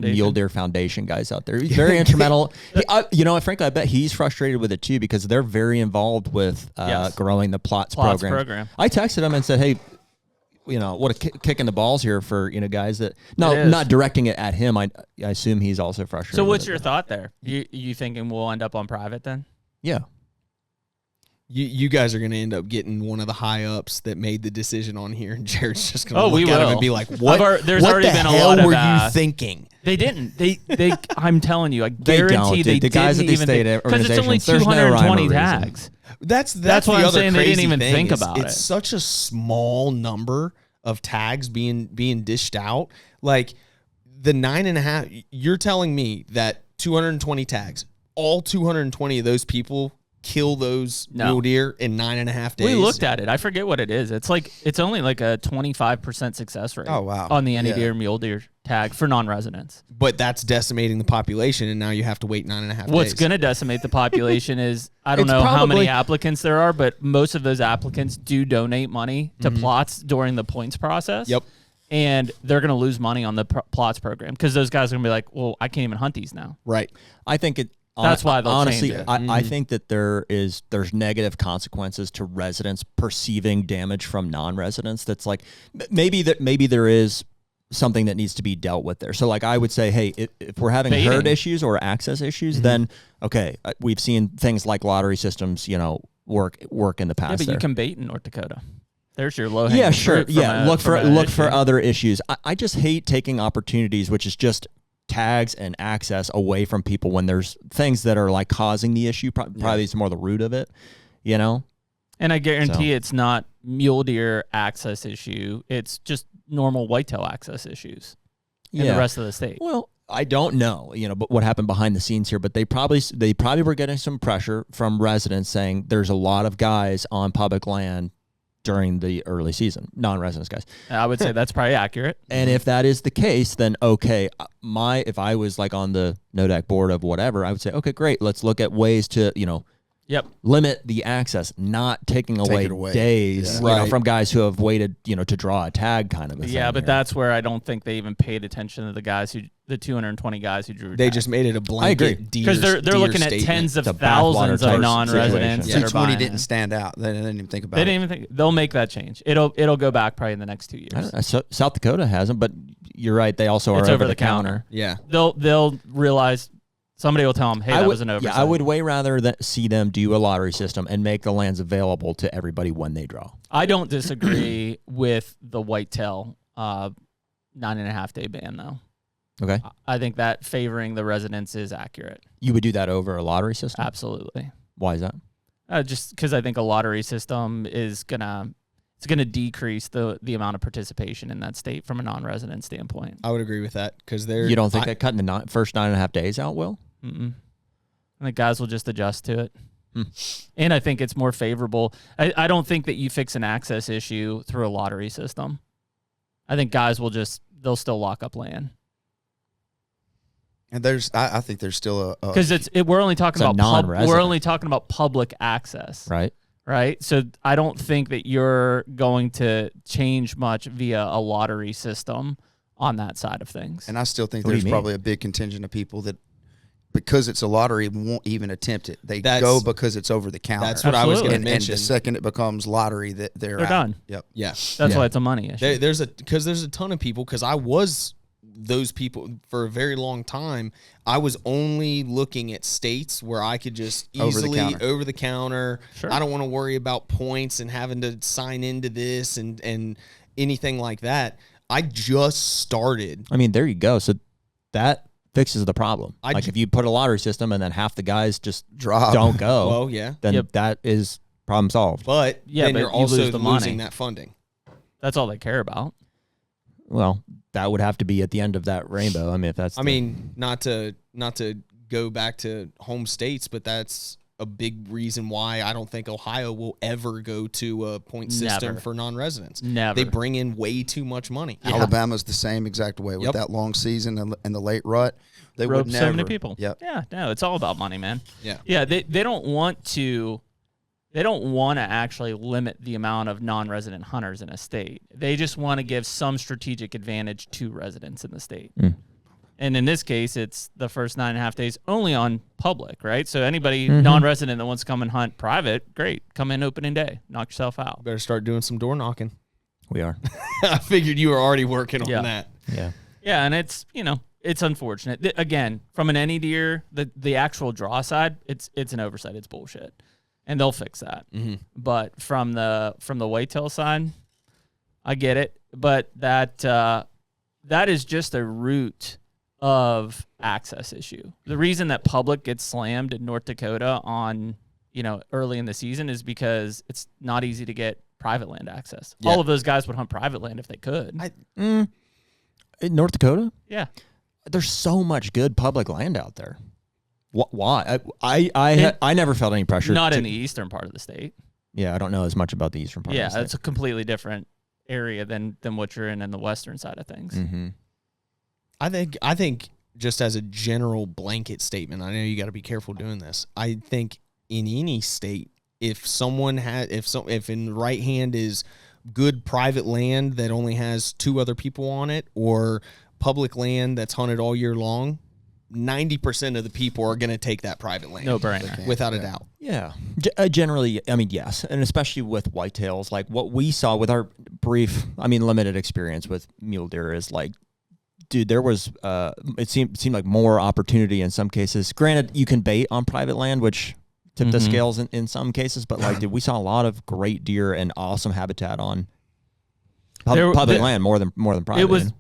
Mule Deer Foundation guys out there. He's very instrumental. Frankly, I bet he's frustrated with it too because they're very involved with growing the plots program. I texted him and said, hey, what a kick in the balls here for, guys that not directing it at him. I assume he's also frustrated.
So what's your thought there? You thinking we'll end up on private then?
Yeah.
You guys are going to end up getting one of the high ups that made the decision on here, and Jared's just going to look at him and be like, "What?
There's
what
already
the
been a
hell
lot of
were you thinking?"
They didn't. They. I'm telling you, I guarantee they
the guys at the state
because it's only 220 tags.
That's
why I'm saying they didn't even think about it.
It's such a small number of tags being dished out. Like the 9.5. You're telling me that 220 tags, all 220 of those people kill those mule deer in 9.5 days.
We looked at it. I forget what it is. It's only like a 25% success rate.
Oh wow!
On the any deer mule deer tag for non-residents.
But that's decimating the population, and now you have to wait 9.5 days.
What's going to decimate the population is I don't know how many applicants there are, but most of those applicants do donate money to plots during the points process.
Yep.
And they're going to lose money on the plots program because those guys are going to be like, well, I can't even hunt these now.
Right.
I think it.
That's why they'll
honestly,
change it.
I think that there's negative consequences to residents perceiving damage from non-residents. That's like maybe there is something that needs to be dealt with there. So like I would say, hey, if we're having herd issues or access issues, then okay, we've seen things like lottery systems, work in the past.
Yeah, but
there.
you can bait in North Dakota. There's your low hanging
fruit. Yeah, look for other issues. I just hate taking opportunities, which is just tags and access away from people when there's things that are like causing the issue. Probably it's more the root of it,
And I guarantee it's not mule deer access issue. It's just normal whitetail access issues in the rest of the state.
Well, I don't know, but what happened behind the scenes here, but they probably were getting some pressure from residents saying there's a lot of guys on public land during the early season, non-residents guys.
I would say that's probably accurate.
And if that is the case, then okay, if I was like on the NODAC board of whatever, I would say, okay, great, let's look at ways to, limit the access, not taking away days from guys who have waited, to draw a tag kind of a thing.
Yeah, but that's where I don't think they even paid attention to the 220 guys who drew.
They just made it a blanket
because they're looking at tens of thousands of non-residents.
220 didn't stand out. They didn't even think about it.
They didn't even think. They'll make that change. It'll go back probably in the next 2 years.
South Dakota hasn't, but you're right. They also are over the counter.
Yeah,
they'll realize. Somebody will tell them, hey, that was an oversight.
Yeah, I would way rather see them do a lottery system and make the lands available to everybody when they draw.
I don't disagree with the whitetail 9.5 day ban, though.
Okay.
I think that favoring the residents is accurate.
You would do that over a lottery system?
Absolutely.
Why is that?
Just because I think a lottery system is gonna decrease the amount of participation in that state from a non-resident standpoint.
I would agree with that because
you don't think that cutting the first 9.5 days out will?
I think guys will just adjust to it. And I think it's more favorable. I don't think that you fix an access issue through a lottery system. I think guys they'll still lock up land.
And I think there's still
because we're only talking about we're only talking about public access, right? So I don't think that you're going to change much via a lottery system on that side of things.
And I still think there's probably a big contingent of people that, because it's a lottery, won't even attempt it. They go because it's over the counter.
That's what I was going to mention.
And the second it becomes lottery, they're
done.
Yep.
Yeah.
That's why it's a money issue.
There's a ton of people, because I was those people for a very long time. I was only looking at states where I could just easily over the counter.
Sure.
I don't want to worry about points and having to sign into this and anything like that. I just started.
I mean, there you go. So that fixes the problem. Like if you put a lottery system and then half the guys just don't go,
well, yeah,
then that is problem solved.
But then you're also losing that funding.
That's all they care about.
Well, that would have to be at the end of that rainbow. I mean, if that's
not to go back to home states, but that's a big reason why I don't think Ohio will ever go to a point system for non-residents.
Never.
They bring in way too much money.
Yeah. Alabama's the same exact way with that long season and the late rut. They would never.
So many people.
Yep.
Yeah, no, it's all about money, man.
Yeah.
Yeah, they don't want to they don't want to actually limit the amount of non-resident hunters in a state. They just want to give some strategic advantage to residents in the state. And in this case, it's the first 9.5 days only on public, right? So anybody non-resident that wants to come and hunt private, great. Come in opening day. Knock yourself out.
Better start doing some door knocking.
We are.
I figured you were already working on that.
Yeah.
Yeah, and it's, it's unfortunate. Again, from an any deer, the actual draw side, it's an oversight. It's bullshit. And they'll fix that. But from the whitetail side, I get it. But that is just a root of access issue. The reason that public gets slammed in North Dakota on, early in the season is because it's not easy to get private land access. Yeah. All of those guys would hunt private land if they could.
In North Dakota?
Yeah.
There's so much good public land out there. Why? I never felt any pressure.
Not in the eastern part of the state.
Yeah, I don't know as much about the eastern part of the state.
Yeah, it's a completely different area than what you're in the western side of things.
I think just as a general blanket statement, I know you got to be careful doing this. I think in any state, if in the right hand is good private land that only has 2 other people on it, or public land that's hunted all year long, 90% of the people are going to take that private land.
No brainer.
Without a doubt.
Yeah. Generally, yes. And especially with whitetails, like what we saw with our limited experience with mule deer is like, dude, there was, it seemed like more opportunity in some cases. Granted, you can bait on private land, which tipped the scales in some cases, but like, dude, we saw a lot of great deer and awesome habitat on public land more than private.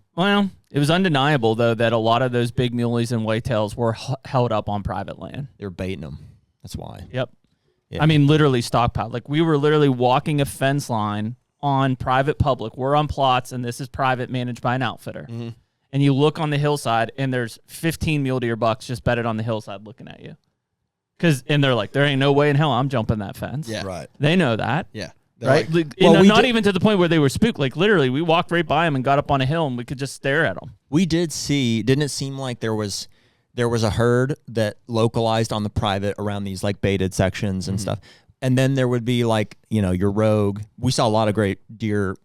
It was undeniable, though, that a lot of those big muleys and whitetails were held up on private land.
They were baiting them. That's why.
Yep.
Yeah.
I mean, literally stockpiled. Like, we were literally walking a fence line on private public. We're on plots, and this is private managed by an outfitter. And you look on the hillside, and there's 15 mule deer bucks just bedded on the hillside looking at you. And they're like, there ain't no way in hell I'm jumping that fence.
Yeah.
Right.
They know that.
Yeah.
Right? Not even to the point where they were spooked. Like, literally, we walked right by them and got up on a hill, and we could just stare at them.
We did see, didn't it seem like there was a herd that localized on the private around these, like, baited sections and stuff. And then there would be, like, your rogue. We saw a lot of great deer,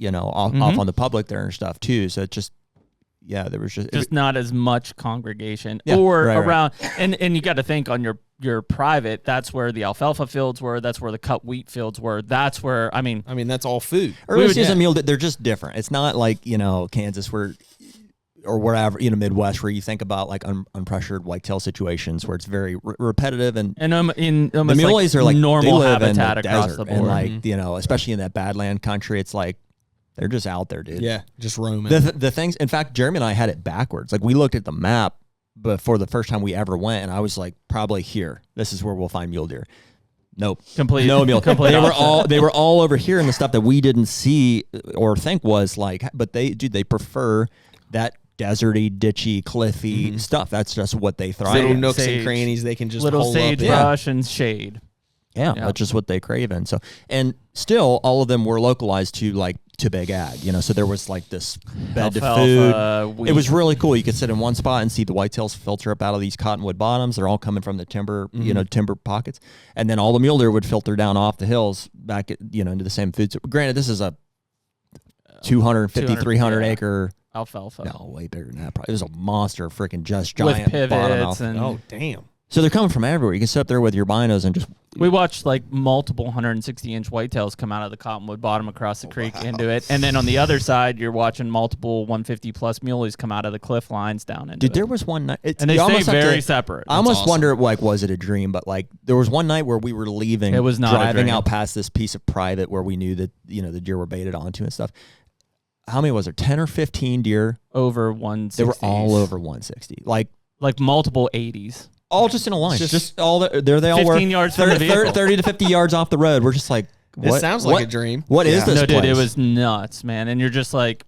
off on the public there and stuff, too. So it just, there was just
not as much congregation.
Yeah,
around. And you got to think on your private, that's where the alfalfa fields were. That's where the cut wheat fields were. That's where, I mean,
that's all food.
Early season mule, they're just different. It's not like, Kansas or wherever, Midwest, where you think about like unpressured whitetail situations where it's very repetitive and
in
the muleys
like
are like
normal
they live
habitat
in the
across
desert,
the board.
and like, especially in that badland country, it's like, they're just out there, dude.
Yeah, just roaming.
The things, in fact, Jeremy and I had it backwards. Like, we looked at the map before the first time we ever went, and I was like, probably here. This is where we'll find mule deer. Nope.
Complete.
No mule.
Complete
they were all over here, and the stuff that we didn't see or think was like, but they prefer that deserty, ditchy, cliffy stuff. That's just what they thrive
little
in.
nooks and crannies they can just
little
hole
sagebrush and shade.
Yeah, that's just what they crave in. So, and still, all of them were localized to like to big ag. So there was like this bed to food. It was really cool. You could sit in one spot and see the whitetails filter up out of these cottonwood bottoms. They're all coming from the timber, timber pockets, and then all the mule deer would filter down off the hills back at, into the same food. So, granted, this is a 250, 300 acre
alfalfa.
No, way bigger than that. Probably. It was a monster, freaking just giant
with
bottom.
And
oh, damn.
So they're coming from everywhere. You can sit up there with your binos and just...
We watched like multiple 160-inch whitetails come out of the cottonwood bottom across the creek into it. And then on the other side, you're watching multiple 150-plus muleys come out of the cliff lines down into it.
There was one night...
And they stay very separate.
I almost wonder, like, was it a dream? But, like, there was one night where we were leaving...
It was not
driving out past this piece of private where we knew that, the deer were baited onto and stuff. How many was there? 10 or 15 deer?
Over 160.
They were all over 160. Like
multiple 80s.
All just in a line. Just all there they all were.
15 yards from the vehicle.
30 to 50 yards off the road. We're just like, what?
This sounds like a dream.
What is this place?
Dude, it was nuts, man. And you're just like,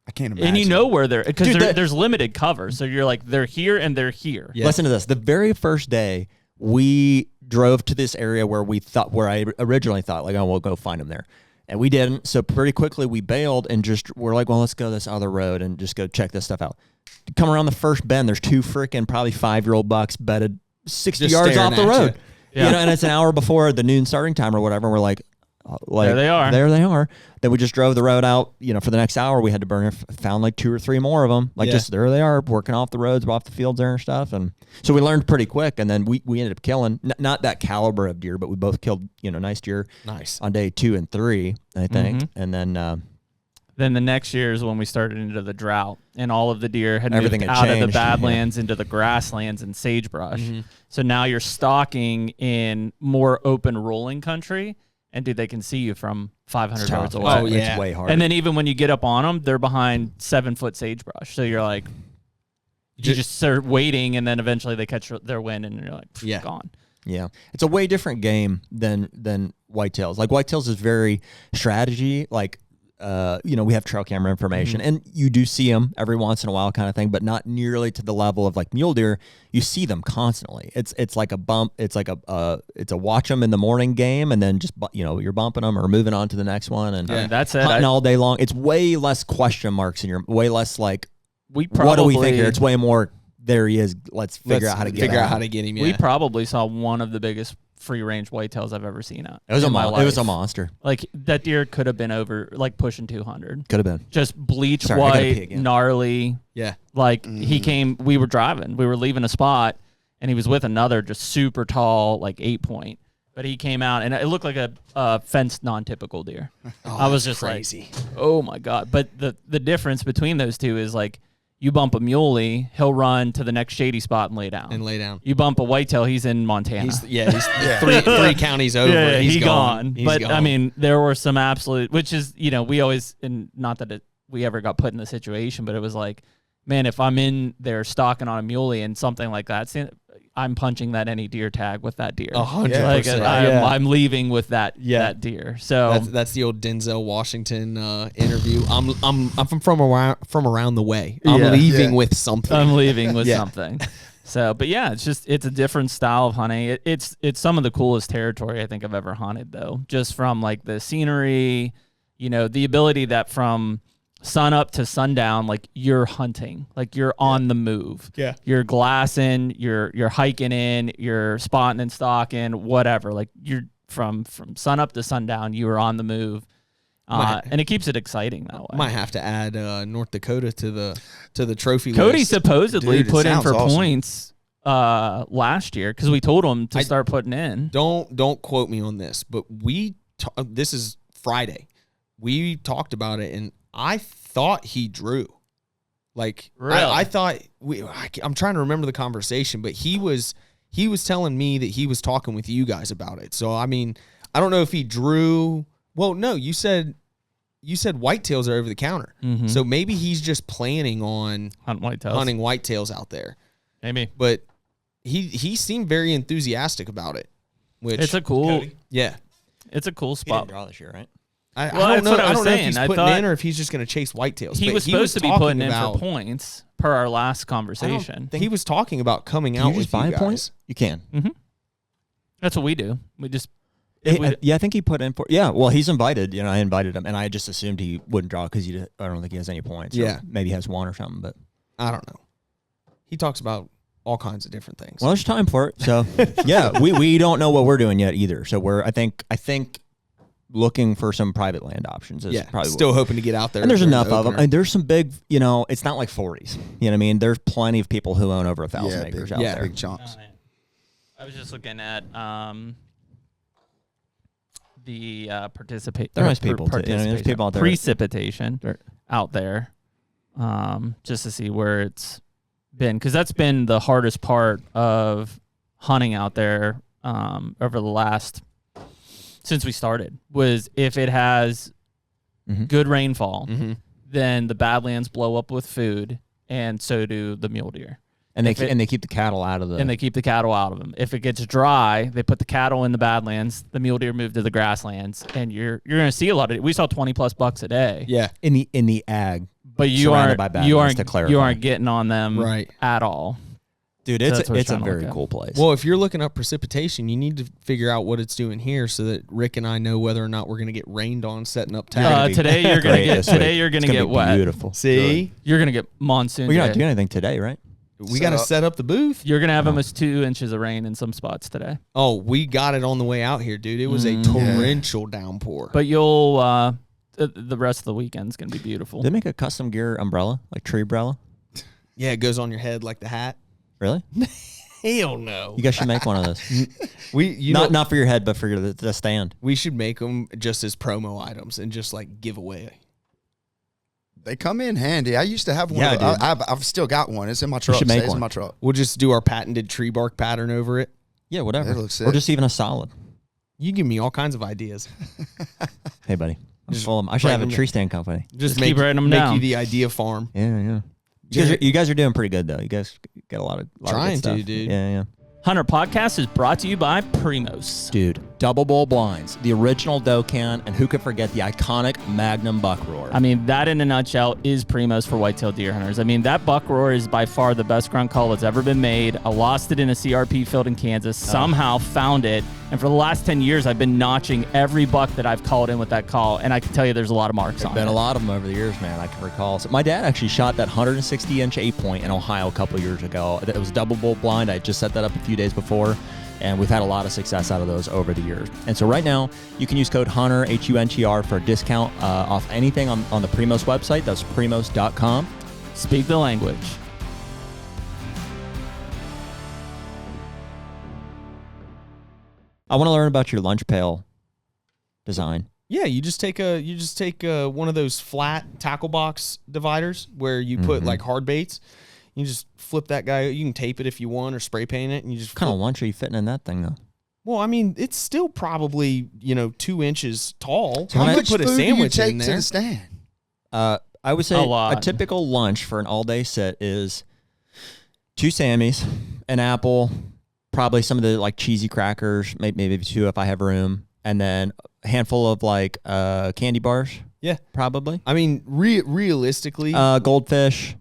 I can't imagine.
And you know where they're, because there's limited cover. So you're like, they're here and they're here.
Yeah. Listen to this. The very first day, we drove to this area where I originally thought, like, oh, we'll go find them there. And we didn't. So pretty quickly we bailed and we're like, well, let's go this other road and just go check this stuff out. Come around the first bend, there's two freaking probably 5-year-old bucks bedded 60 yards off the road. You know, and it's an hour before the noon starting time or whatever. We're like,
there they are.
There they are. Then we just drove the road out, you know, for the next hour. We had to burn, found like 2 or 3 more of them. Like just there they are, working off the roads, off the fields there and stuff. And so we learned pretty quick. And then we ended up killing, not that caliber of deer, but we both killed, you know, nice deer.
Nice.
On day 2 and 3, I think. And
then the next year is when we started into the drought, and all of the deer had
Everything
moved
had
out of the
changed,
Badlands into the grasslands and sagebrush. So now you're stalking in more open rolling country, and dude, they can see you from 500 yards away.
Oh, yeah.
It's way harder.
And then even when you get up on them, they're behind 7-foot sagebrush. So you're like, you just start waiting, and then eventually they catch their wind, and you're like, gone.
Yeah, it's a way different game than whitetails. Like whitetails is very strategy. Like, you know, we have trail camera information, and you do see them every once in a while, kind of thing, but not nearly to the level of like mule deer. You see them constantly. It's like a bump. It's like it's a watch them in the morning game, and then just you know you're bumping them or moving on to the next one, and
that's it.
Hunting all day long. It's way less question marks in your way less like
we probably,
what do we think here? It's way more. There he is. Let's figure out how to get
him. Yeah.
We probably saw one of the biggest free range whitetails I've ever seen.
It was a monster.
Like that deer could have been over like pushing 200.
Could have been
just bleach white, gnarly.
Yeah.
Like he came. We were driving. We were leaving a spot, and he was with another just super tall like 8-point. But he came out, and it looked like a fenced non-typical deer. I was just
crazy.
Like, oh my god! But the difference between those two is like. You bump a muley, he'll run to the next shady spot and lay down. You bump a whitetail, he's in Montana.
He's three counties over.
Yeah,
he's gone.
But gone. I mean, there were some absolute, which is, you know, we always, and not that we ever got put in the situation, but it was like, man, if I'm in there stalking on a muley and something like that, I'm punching that any deer tag with that deer.
100%.
Like I'm leaving with that deer. So
that's the old Denzel Washington interview. I'm from around the way. I'm leaving with something.
I'm leaving with something. So, but yeah, it's a different style of hunting. It's some of the coolest territory I think I've ever hunted though. Just from like the scenery, you know, the ability that from sun up to sundown, like you're hunting, like you're on the move.
Yeah.
You're glassing, you're hiking in, you're spotting and stalking, whatever. Like you're from sun up to sundown, you are on the move. And it keeps it exciting that way.
Might have to add North Dakota to the trophy list.
Cody supposedly put in for
awesome.
points last year because we told him to start putting in.
Don't quote me on this, but this is Friday. We talked about it, and I thought he drew. Like,
really?
I thought I'm trying to remember the conversation, but he was telling me that he was talking with you guys about it. So I mean, I don't know if he drew. Well, no, you said whitetails are over the counter.
Mm-hmm.
So maybe he's just planning on
hunting
whitetails out there.
Maybe.
But he seemed very enthusiastic about it. Which
it's a cool
Cody? Yeah.
It's a cool
He
spot.
didn't draw this year, right?
I don't know. I don't know if he's
I
putting
thought
in or if he's just going to chase whitetails.
He was supposed to be putting in for points per our last conversation.
He was talking about coming
Can
out
you just
with
buy
you guys.
points? You can.
Mm-hmm. That's what we do. We just
I think he put in for. Yeah, well, he's invited. You know, I invited him, and I just assumed he wouldn't draw because I don't think he has any points.
Yeah,
maybe he has one or something, but
I don't know. He talks about all kinds of different things.
Well, there's time for it. So yeah, we don't know what we're doing yet either. So I think looking for some private land options is probably
still hoping to get out there.
And there's enough of them. And there's some big, you know, it's not like 40s. You know what I mean? There's plenty of people who own over 1,000 acres out there.
Big chunks.
I was just looking at the participate.
There are nice people too. You know, there's people out there.
Precipitation out there, just to see where it's been, because that's been the hardest part of hunting out there over the last. Since we started, was if it has good rainfall, then the Badlands blow up with food, and so do the mule deer.
And they keep the cattle out of them.
And they keep the cattle out of them. If it gets dry, they put the cattle in the Badlands. The mule deer move to the grasslands, and you're going to see a lot of it. We saw 20+ bucks a day.
Yeah,
in the ag,
but you aren't getting on them at all.
Dude, it's a very cool place.
Well, if you're looking up precipitation, you need to figure out what it's doing here so that Rick and I know whether or not we're going to get rained on setting up tags.
Today you're going to get wet.
Beautiful.
See?
You're going to get monsoon.
Well, you're not doing anything today, right?
We got to set up the booth.
You're going to have almost 2 inches of rain in some spots today.
Oh, we got it on the way out here, dude. It was a torrential downpour.
But you'll, the rest of the weekend's going to be beautiful.
They make a custom gear umbrella, like tree umbrella.
Yeah, it goes on your head like the hat.
Really?
Hell no.
You guys should make one of those. Not for your head, but for the stand.
We should make them just as promo items and just like give away.
They come in handy. I used to have one.
Yeah,
I've still got one. It's in my truck.
should make
Stays
one.
in my truck.
We'll just do our patented tree bark pattern over it.
Yeah, whatever.
It looks sick.
Or just even a solid.
You give me all kinds of ideas.
Hey, buddy. I should have a tree stand company.
Just
keep writing them
make
down.
you the idea farm.
Yeah. You guys are doing pretty good, though. You guys got a lot of
Trying
good stuff.
to, dude.
Yeah.
HUNTR Podcast is brought to you by Primos.
Dude, double bowl blinds, the original doe can, and who could forget the iconic Magnum buck roar?
I mean, that in a nutshell is Primos for whitetail deer hunters. I mean, that buck roar is by far the best grunt call that's ever been made. I lost it in a CRP field in Kansas, somehow found it, and for the last 10 years, I've been notching every buck that I've called in with that call, and I can tell you there's a lot of marks on it.
Been a lot of them over the years, man. I can recall. So my dad actually shot that 160-inch 8-point in Ohio a couple years ago. It was double bolt blind. I just set that up a few days before, and we've had a lot of success out of those over the years. And so right now, you can use code HUNTR, HUNTR, for a discount off anything on the Primos website. That's primos.com.
Speak the language.
I want to learn about your lunch pail design.
Yeah, you just take one of those flat tackle box dividers where you put like hard baits. You just flip that guy. You can tape it if you want or spray paint it, and you just.
What kind of lunch are you fitting in that thing, though?
Well, I mean, it's still probably 2 inches tall.
How much
put a
food
sandwich
do you take
in
to
there.
the stand?
I would say
A lot.
a typical lunch for an all-day sit is 2 Sammys, an apple, probably some of the like cheesy crackers, maybe 2 if I have room, and then a handful of like candy bars.
Yeah,
probably.
I mean, realistically,
Goldfish.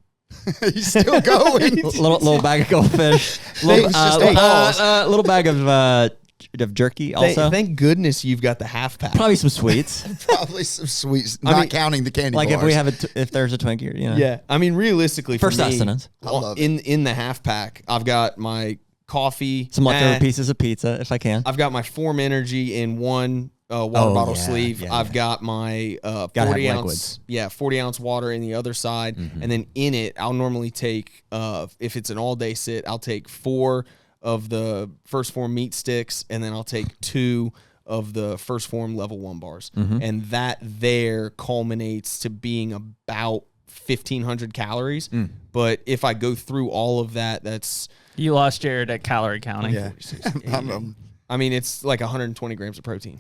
He's still going.
little bag of goldfish. little bag of jerky. Also,
thank goodness you've got the half pack.
probably some sweets.
Probably some sweets, not counting the candy
Like
bars.
if we have if there's a Twinkie,
Yeah, I mean, realistically, for
First
me,
sustenance.
I love
in the half pack, I've got my coffee,
Some leftover pieces of pizza if I can.
I've got my Form Energy in one water bottle sleeve. I've got my 40 ounce, 40-ounce water in the other side, and then in it, I'll normally take if it's an all day sit, I'll take 4 of the First Form meat sticks, and then I'll take 2 of the First Form level 1 bars, and that there culminates to being about 1,500 calories. But if I go through all of that, that's
You lost Jared at calorie counting.
Yeah.
I mean, it's like 120 grams of protein.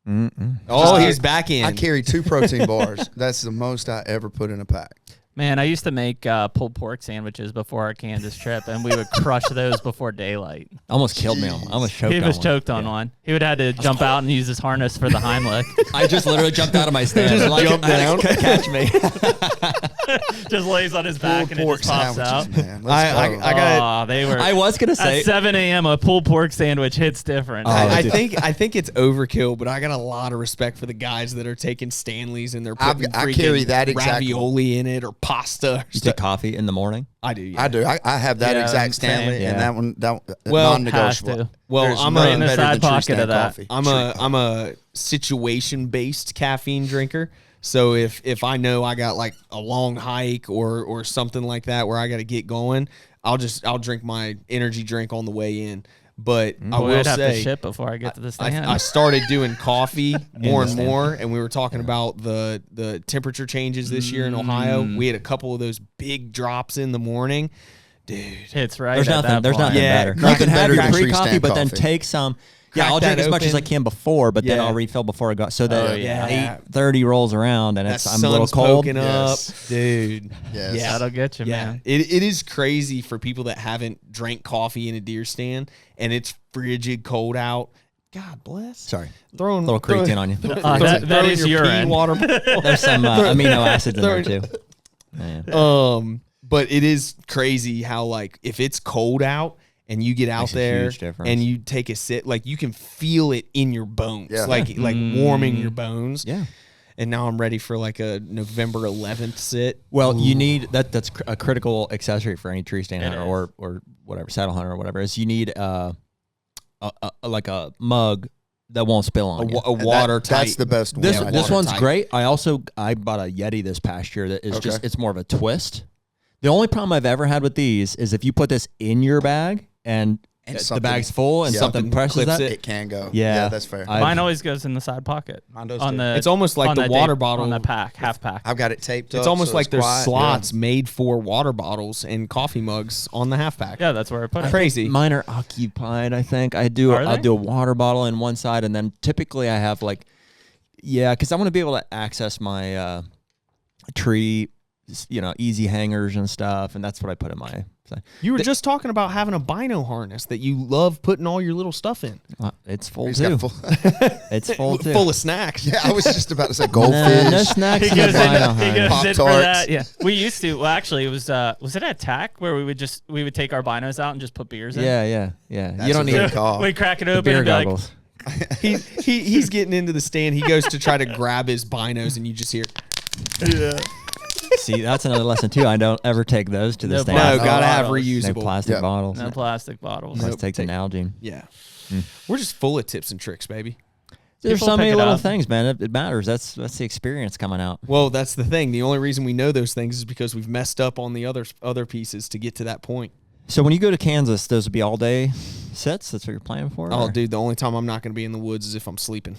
Mm-mm.
Oh, he's back in.
I carry 2 protein bars. That's the most I ever put in a pack.
Man, I used to make pulled pork sandwiches before our Kansas trip, and we would crush those before daylight.
Almost killed me. I almost choked.
He was choked on one. He would have had to jump out and use his harness for the Heimlich.
I just literally jumped out of my stand.
Just jumped down.
Catch me.
Just lays on his back and it
Pork
just pops out.
sandwiches, man. Let's go.
I got.
They were.
I was gonna say
At 7 a.m., a pulled pork sandwich hits different.
I think it's overkill, but I got a lot of respect for the guys that are taking Stanleys and they're putting
I carry
freaking
that exact
ravioli in it or pasta. Or
you
stuff.
take coffee in the morning.
I do. Yeah.
I do. I have that
Yeah,
exact
same.
Stanley,
Yeah.
and that one
Well,
non-negotiable.
has to.
Well,
There's
I'm
nothing
in the
better
side
than tree
pocket
stand
of that.
coffee.
I'm a situation based caffeine drinker. So if I know I got like a long hike or something like that where I got to get going, I'll drink my energy drink on the way in. But I
Boy,
will
I'd have to
say,
shit before I get to the stand.
I started doing coffee more and more, and we were talking about the temperature changes this year in Ohio. We had a couple of those big drops in the morning. Dude,
It's right.
There's
at
nothing.
that point.
better.
Nothing
You can have
better
your
than tree
pre-coffee,
stand
but then
coffee.
take some.
Crack
I'll drink
that
as much as I
open.
can before, but then
Yeah.
I'll refill before I go. So that
Oh, yeah.
8:30 rolls around and
that
I'm a little
sun's
cold.
poking
Yes.
up, dude.
Yes.
Yeah.
That'll get you,
Yeah,
man.
it is crazy for people that haven't drank coffee in a deer stand and it's frigid cold out. God bless.
Sorry,
Throwing
little creatine on you.
That is
your
urine.
pee water bottle.
There's some amino acids in there too. Man.
But it is crazy how like if it's cold out and you get out
Makes a
there
huge difference.
and you take a sip, like you can feel it in your bones,
Yeah.
like warming your bones.
Yeah.
and now I'm ready for like a November 11th sit.
Well, you need that's a critical accessory for any tree stand hunter
is.
or whatever, saddle hunter or whatever, is you need like a mug that won't spill on you.
A watertight.
That's the best one.
This one's great. I bought a Yeti this past year that is just, it's more of a twist. The only problem I've ever had with these is if you put this in your bag and the bag's full and something presses that,
it can go.
Yeah,
that's fair.
Mine always goes in the side pocket.
Mine does
on
too.
the.
It's almost like the water bottle
on the pack, half pack.
I've got it taped up.
It's almost
so
like there's
quiet.
slots made for water bottles and coffee mugs on the half pack.
Yeah, that's where I put it.
Crazy.
Mine are occupied, I think. I'll do a water bottle in one side, and then typically I have because I want to be able to access my tree, easy hangers and stuff, and that's what I put in my.
You were just talking about having a bino harness that you love putting all your little stuff in.
It's full
He's
too.
got
It's full too.
Full of snacks.
Yeah, I was just about to say goldfish.
No snacks.
He
in the
goes
bino
in,
harness.
he goes in for
Pop-Tarts.
that. Yeah, we used to. Well, actually, it was it at TAC where we would take our binos out and just put beers in.
Yeah.
That's
You don't
a
need
good call.
We crack it
the
open
beer
and be like,
goggles.
He's getting into the stand. He goes to try to grab his binos, and you just hear.
See, that's another lesson too. I don't ever take those to the
No
stand.
No,
plastic
gotta have
bottles.
reusable.
No plastic
Yeah.
bottles.
no plastic bottles.
Let's take some Nalgene.
Yeah, we're just full of tips and tricks, baby.
There's
People
so many
pick it
little
up.
things, man. It matters. That's the experience coming out.
Well, that's the thing. The only reason we know those things is because we've messed up on the other pieces to get to that point.
So when you go to Kansas, those will be all day sits. That's what you're planning for.
Oh,
or?
dude, the only time I'm not going to be in the woods is if I'm sleeping.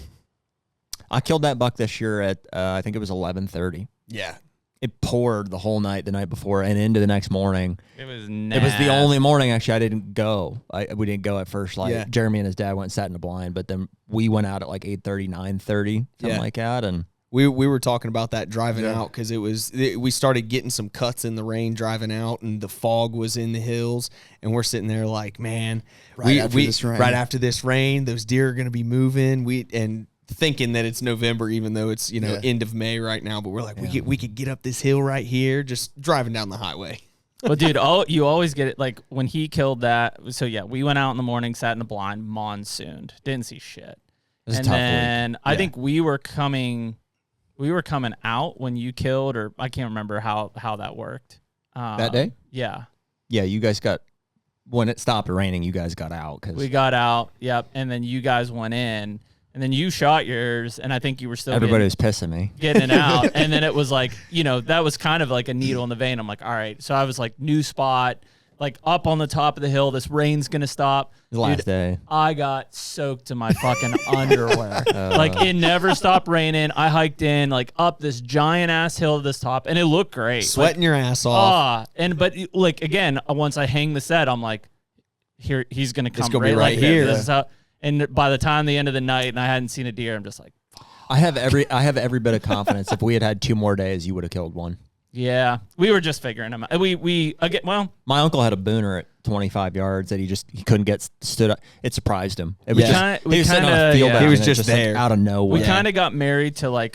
I killed that buck this year at I think it was 11:30.
Yeah.
It poured the whole night the night before and into the next morning.
It was
It was the only morning actually I didn't go. We didn't go at first.
Yeah.
Jeremy and his dad went and sat in the blind, but then we went out at 8:30, 9:30, something like that. And
We were talking about that driving out because we started getting some cuts in the rain driving out, and the fog was in the hills, and we're sitting there like, man,
Right after this rain,
those deer are going to be moving. And thinking that it's November, even though it's end of May right now, but we're like, we could get up this hill right here, just driving down the highway.
Well, dude, you always get it. Like when he killed that. So yeah, we went out in the morning, sat in the blind, monsooned, didn't see shit.
was a
And
tough
then I think we were coming out when you killed, or I can't remember how that worked.
that day?
Yeah.
Yeah, you guys got, when it stopped raining, you guys got out. Cause
We got out, yep, and then you guys went in, and then you shot yours, and I think you were still
everybody was pissing me.
getting it out, and then it was like, that was kind of like a needle in the vein. I'm like, all right, so I was like, new spot, like up on the top of the hill, this rain's gonna stop.
The last day.
I got soaked to my fucking underwear. Like it never stopped raining. I hiked in like up this giant ass hill to this top, and it looked great.
Sweating your ass off.
But again, once I hang the set, I'm like, here he's gonna come
gonna be right
like this.
here.
This is how. And by the time the end of the night, and I hadn't seen a deer, I'm just like,
I have every bit of confidence. If we had 2 more days, you would have killed one.
yeah, we were just figuring them out.
My uncle had a booner at 25 yards that he couldn't get stood up. It surprised him. It was
We
he was sitting on
kinda-
a field
yeah.
out
He was
and it
just there.
out of nowhere.
we kind of got married to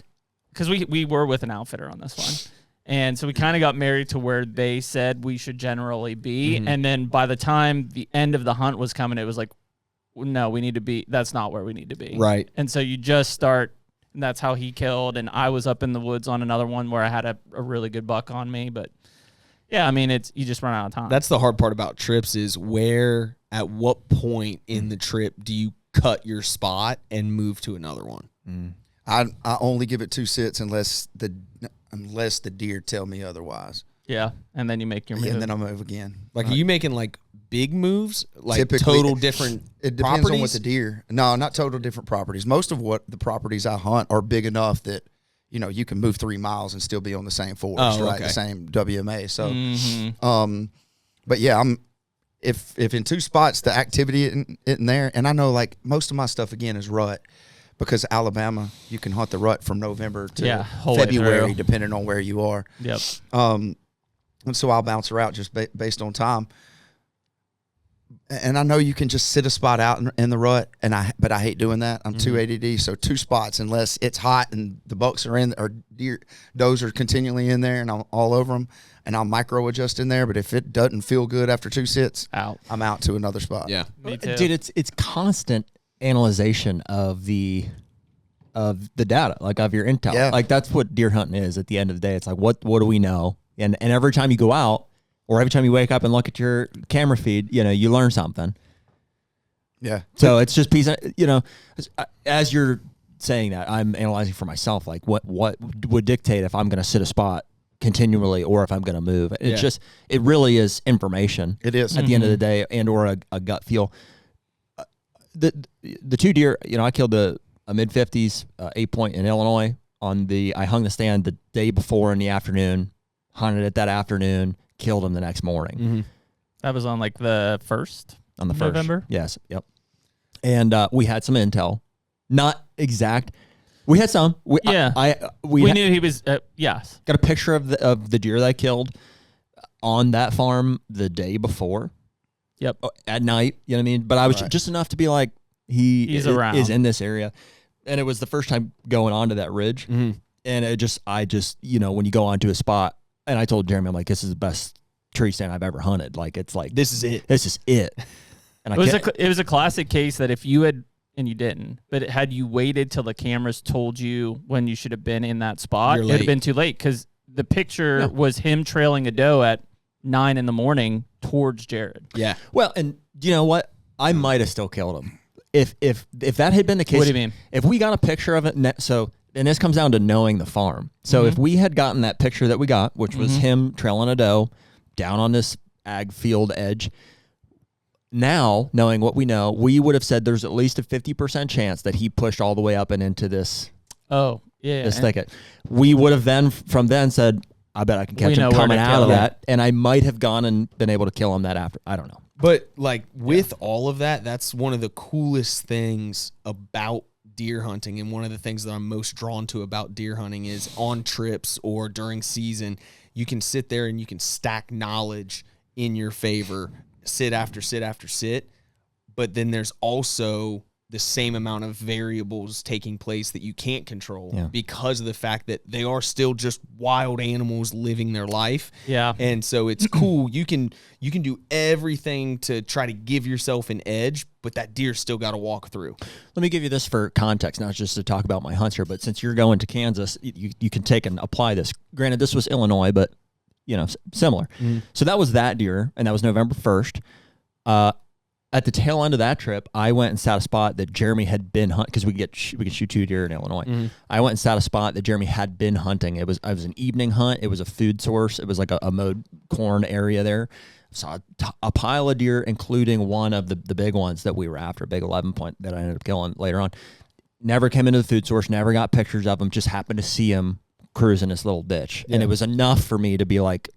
because we were with an outfitter on this one. And so we kind of got married to where they said we should generally be.
Mm-hmm.
And then by the time the end of the hunt was coming, it was like, no, that's not where we need to be.
Right.
And so you just start, and that's how he killed. And I was up in the woods on another one where I had a really good buck on me. But yeah, I mean, you just run out of time.
That's the hard part about trips is at what point in the trip do you cut your spot and move to another one?
I only give it 2 sits unless the deer tell me otherwise.
yeah. And then you make your move.
And then I'll move again.
Like, are you making big moves? Like
Typically,
total different
It depends
properties?
on what the deer. No, not total different properties. Most of what the properties I hunt are big enough that you can move 3 miles and still be on the same forest, right?
okay.
The same WMA. So,
Mhm.
but yeah, if in 2 spots the activity isn't there, and I know most of my stuff again is rut. Because Alabama, you can hunt the rut from November to
whole way
February,
through.
depending on where you are.
Yep.
And so I'll bounce her out just based on time. And I know you can just sit a spot out in the rut, but I hate doing that. I'm too ADD, so 2 spots unless it's hot and the bucks are in, or does are continually in there, and I'm all over them, and I'll micro adjust in there. But if it doesn't feel good after 2 sits,
Out.
I'm out to another spot.
Yeah.
Me too.
Dude, it's constant analyzation of the of the data, like of your intel.
Yeah.
Like that's what deer hunting is at the end of the day. It's like, what do we know? And every time you go out or every time you wake up and look at your camera feed, you learn something.
Yeah.
So it's just piece, as you're saying that, I'm analyzing for myself, like what would dictate if I'm going to sit a spot continually or if I'm going to move. It's just, it really is information.
It is.
At the end of the day, and or a gut feel. The two deer, I killed a mid-50s 8-point in Illinois I hung the stand the day before in the afternoon, hunted it that afternoon, killed him the next morning.
Mm-hmm.
That was on like the 1st
on the 1st.
November?
Yes. Yep. And we had some intel. Not exact. We had some. We
knew he was, yes.
Got a picture of the deer that I killed on that farm the day before.
Yep.
At night, you know what I mean? But I was just enough to be like, he's around. Is in this area. And it was the first time going onto that ridge.
Mm-hmm.
And I just, when you go onto a spot, and I told Jeremy, I'm like, this is the best tree stand I've ever hunted. Like, it's like,
this is it.
This is it. And
it was a classic case that if you had, and you didn't, but had you waited till the cameras told you when you should have been in that spot, it would have been too late because the picture was him trailing a doe at 9 in.the.morning towards Jared.
Yeah.
Well, and you know what? I might have still killed him. If that had been the case.
What do you mean?
If we got a picture of it, and this comes down to knowing the farm. So if we had gotten that picture that we got, which was him trailing a doe down on this ag field edge, now knowing what we know, we would have said there's at least a 50% chance that he pushed all the way up and into this.
Oh, yeah.
This thicket. We would have from then said, I bet I can catch him coming out of that. And I might have gone and been able to kill him that after. I don't know.
But like with all of that, that's one of the coolest things about deer hunting. And one of the things that I'm most drawn to about deer hunting is on trips or during season, you can sit there and you can stack knowledge in your favor, sit after sit after sit. But then there's also the same amount of variables taking place that you can't control because of the fact that they are still just wild animals living their life.
Yeah.
And so it's cool. You can do everything to try to give yourself an edge, but that deer still got to walk through.
Let me give you this for context, not just to talk about my hunts here, but since you're going to Kansas, you can take and apply this. Granted, this was Illinois, but similar. Mm-hmm. So that was that deer, and that was November 1st. At the tail end of that trip, I went and sat a spot that Jeremy had been hunting because we could shoot 2 deer in Illinois. Mm-hmm. I went and sat a spot that Jeremy had been hunting. It was an evening hunt. It was a food source. It was like a mowed corn area there. Saw a pile of deer, including one of the big ones that we were after, big 11-point that I ended up killing later on. Never came into the food source. Never got pictures of him. Just happened to see him cruising this little ditch, and it was enough for me to be like,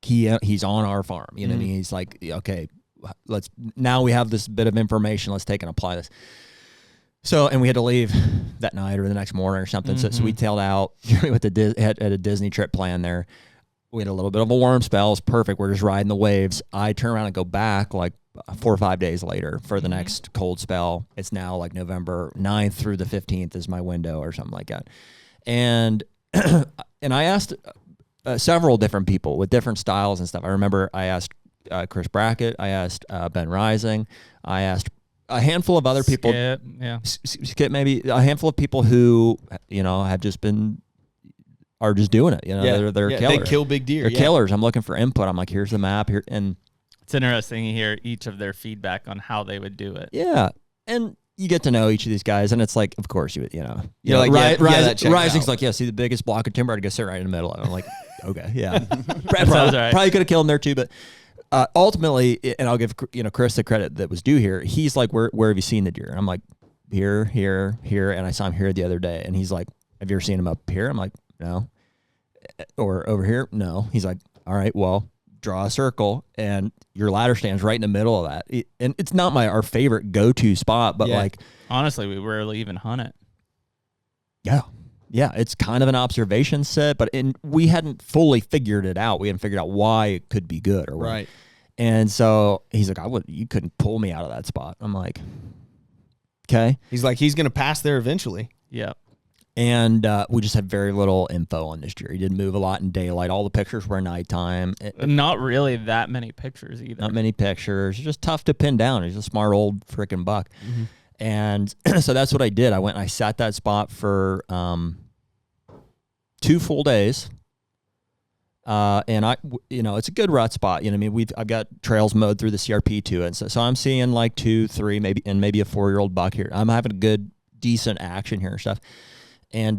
he's on our farm. You know what I mean? He's like, okay. Now we have this bit of information. Let's take and apply this. So, and we had to leave that night or the next morning or something. Mm-hmm. So we tailed out with had a Disney trip plan there. We had a little bit of a warm spell. It was perfect. We're just riding the waves. I turn around and go back like 4 or 5 days later for the next cold spell. It's now like November 9th through the 15th is my window or something like that. And I asked several different people with different styles and stuff. I remember I asked Chris Brackett. I asked Ben Rising. I asked a handful of other people. Skip, maybe a handful of people who have just are just doing it. They're killers.
They kill big deer.
They're killers. I'm looking for input. I'm like, here's the map here, and
it's interesting to hear each of their feedback on how they would do it.
Yeah, and you get to know each of these guys, and it's like, of course
you're like,
Rising's like, see the biggest block of timber. I'd go sit right in the middle. And I'm like, okay, yeah, probably could have killed him there too, but. Ultimately, and I'll give Chris the credit that was due here. He's like, where have you seen the deer? And I'm like, here, and I saw him here the other day. And he's like, have you ever seen him up here? I'm like, no. Or over here? No. He's like, all right, well, draw a circle, and your ladder stands right in the middle of that. And it's not our favorite go-to spot, but like,
honestly, we rarely even hunt it.
Yeah, it's kind of an observation set, but we hadn't fully figured it out. We hadn't figured out why it could be good or what.
Right.
And so he's like, you couldn't pull me out of that spot. I'm like, okay.
He's like, he's going to pass there eventually.
Yeah.
And we just had very little info on this deer. He didn't move a lot in daylight. All the pictures were nighttime.
Not really that many pictures either.
Not many pictures. Just tough to pin down. He's a smart old freaking buck. Mm-hmm. And so that's what I did. I went and I sat that spot for 2 full days. And it's a good rut spot. You know what I mean? I've got trails mowed through the CRP to it. So I'm seeing like 2, 3, maybe a 4-year-old buck here. I'm having a good, decent action here and stuff. And,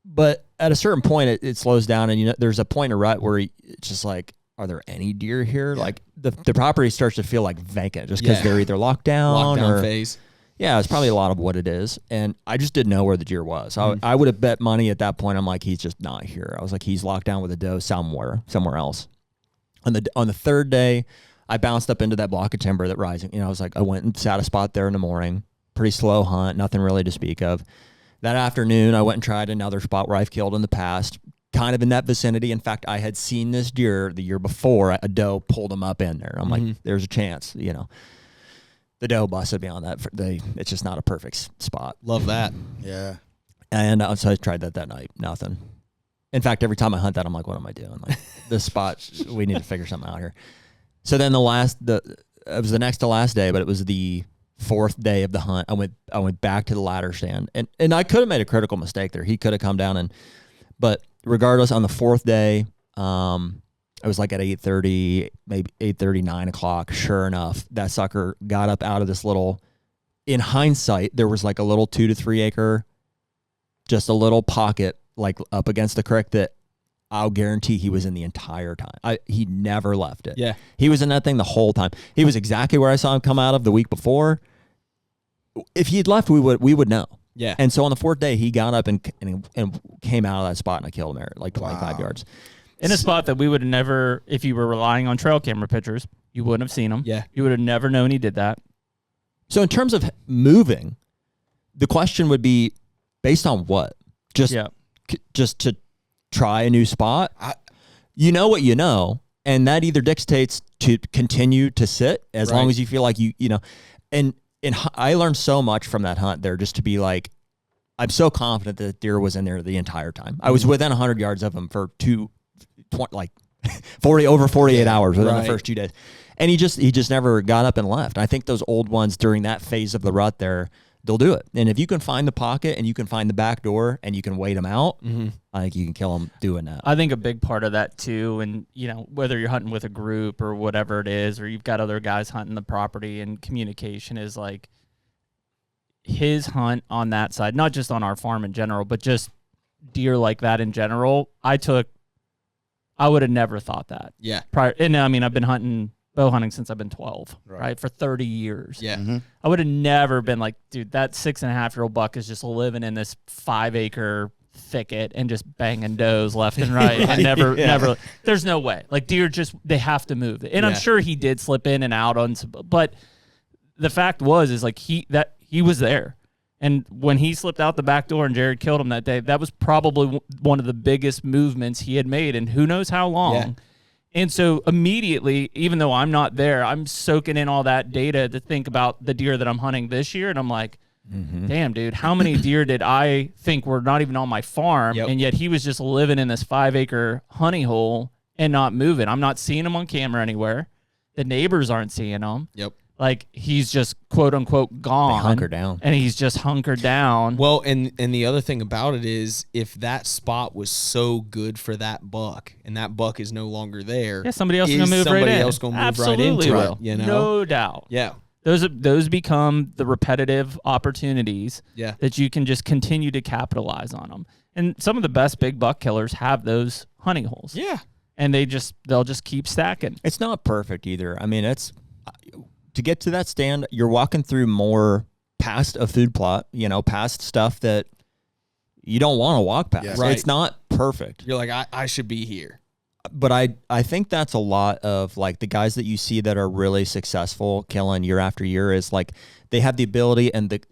but at a certain point it slows down, and there's a point of rut where it's just like, are there any deer here? Yeah. Like the property starts to feel like vacant just because they're either locked down or
phase.
Yeah, it's probably a lot of what it is. And I just didn't know where the deer was. I would have bet money at that point. I'm like, he's just not here. I was like, he's locked down with a doe somewhere else. On the 3rd day, I bounced up into that block of timber that rising. I was like, I went and sat a spot there in the morning. Pretty slow hunt, nothing really to speak of. That afternoon, I went and tried another spot where I've killed in the past, kind of in that vicinity. In fact, I had seen this deer the year before. A doe pulled him up in there. I'm like, there's a chance, The doe busted me on that. It's just not a perfect spot.
Love that.
Yeah.
And so I tried that night. Nothing. In fact, every time I hunt that, I'm like, what am I doing? Like, this spot, we need to figure something out here. So then it was the next to last day, but it was the 4th day of the hunt. I went back to the ladder stand, and I could have made a critical mistake there. He could have come down but regardless, on the 4th day, it was like at 8:30, maybe 8:30, 9 o'clock. Sure enough, that sucker got up out of this little, in hindsight, there was like a little 2 to 3 acre, just a little pocket like up against the creek that I'll guarantee he was in the entire time. He never left it.
Yeah.
He was in that thing the whole time. He was exactly where I saw him come out of the week before. If he'd left, we would know.
Yeah.
And so on the 4th day, he got up and came out of that spot, and I killed him there at like 25 yards.
In a spot that we would have never, if you were relying on trail camera pictures, you wouldn't have seen him.
Yeah.
You would have never known he did that.
So in terms of moving, the question would be based on what? Just to try a new spot? You know what you know, and that either dictates to continue to sit as long as you feel like and I learned so much from that hunt there, just to be like, I'm so confident that the deer was in there the entire time. I was within 100 yards of him for 48 hours within the first 2 days. And he just never got up and left. I think those old ones during that phase of the rut there, they'll do it. And if you can find the pocket and you can find the back door and you can wait them out, I think you can kill them doing that.
I think a big part of that too, and whether you're hunting with a group or whatever it is, or you've got other guys hunting the property, and communication is like his hunt on that side, not just on our farm in general, but just deer like that in general. I would have never thought that.
Yeah.
And I mean, I've been bow hunting since I've been 12, right? For 30 years.
Yeah.
I would have never been like, dude, that 6.5-year-old buck is just living in this 5-acre thicket and just banging does left and right. And never, there's no way. Like, deer they have to move. And I'm sure he did slip in and out on some, but the fact is like he was there. And when he slipped out the back door and Jared killed him that day, that was probably one of the biggest movements he had made in who knows how long. Yeah. And so immediately, even though I'm not there, I'm soaking in all that data to think about the deer that I'm hunting this year. And I'm like, damn, dude, how many deer did I think were not even on my farm? Yep. And yet he was just living in this 5-acre honey hole and not moving. I'm not seeing him on camera anywhere. The neighbors aren't seeing him.
Yep.
Like, he's just quote unquote gone.
They hunker down.
And he's just hunkered down.
Well, and the other thing about it is, if that spot was so good for that buck and that buck is no longer there,
somebody else is going to move right in.
Somebody else going to move right into it.
No doubt.
Yeah.
Those become the repetitive opportunities
that
you can just continue to capitalize on them. And some of the best big buck killers have those hunting holes.
Yeah.
And they'll just keep stacking.
It's not perfect either. I mean, to get to that stand, you're walking through more past a food plot, past stuff that you don't want to walk past.
Yeah.
Right.
It's not perfect.
You're like, I should be here.
But I think that's a lot of like the guys that you see that are really successful killing year after year is like they have the ability and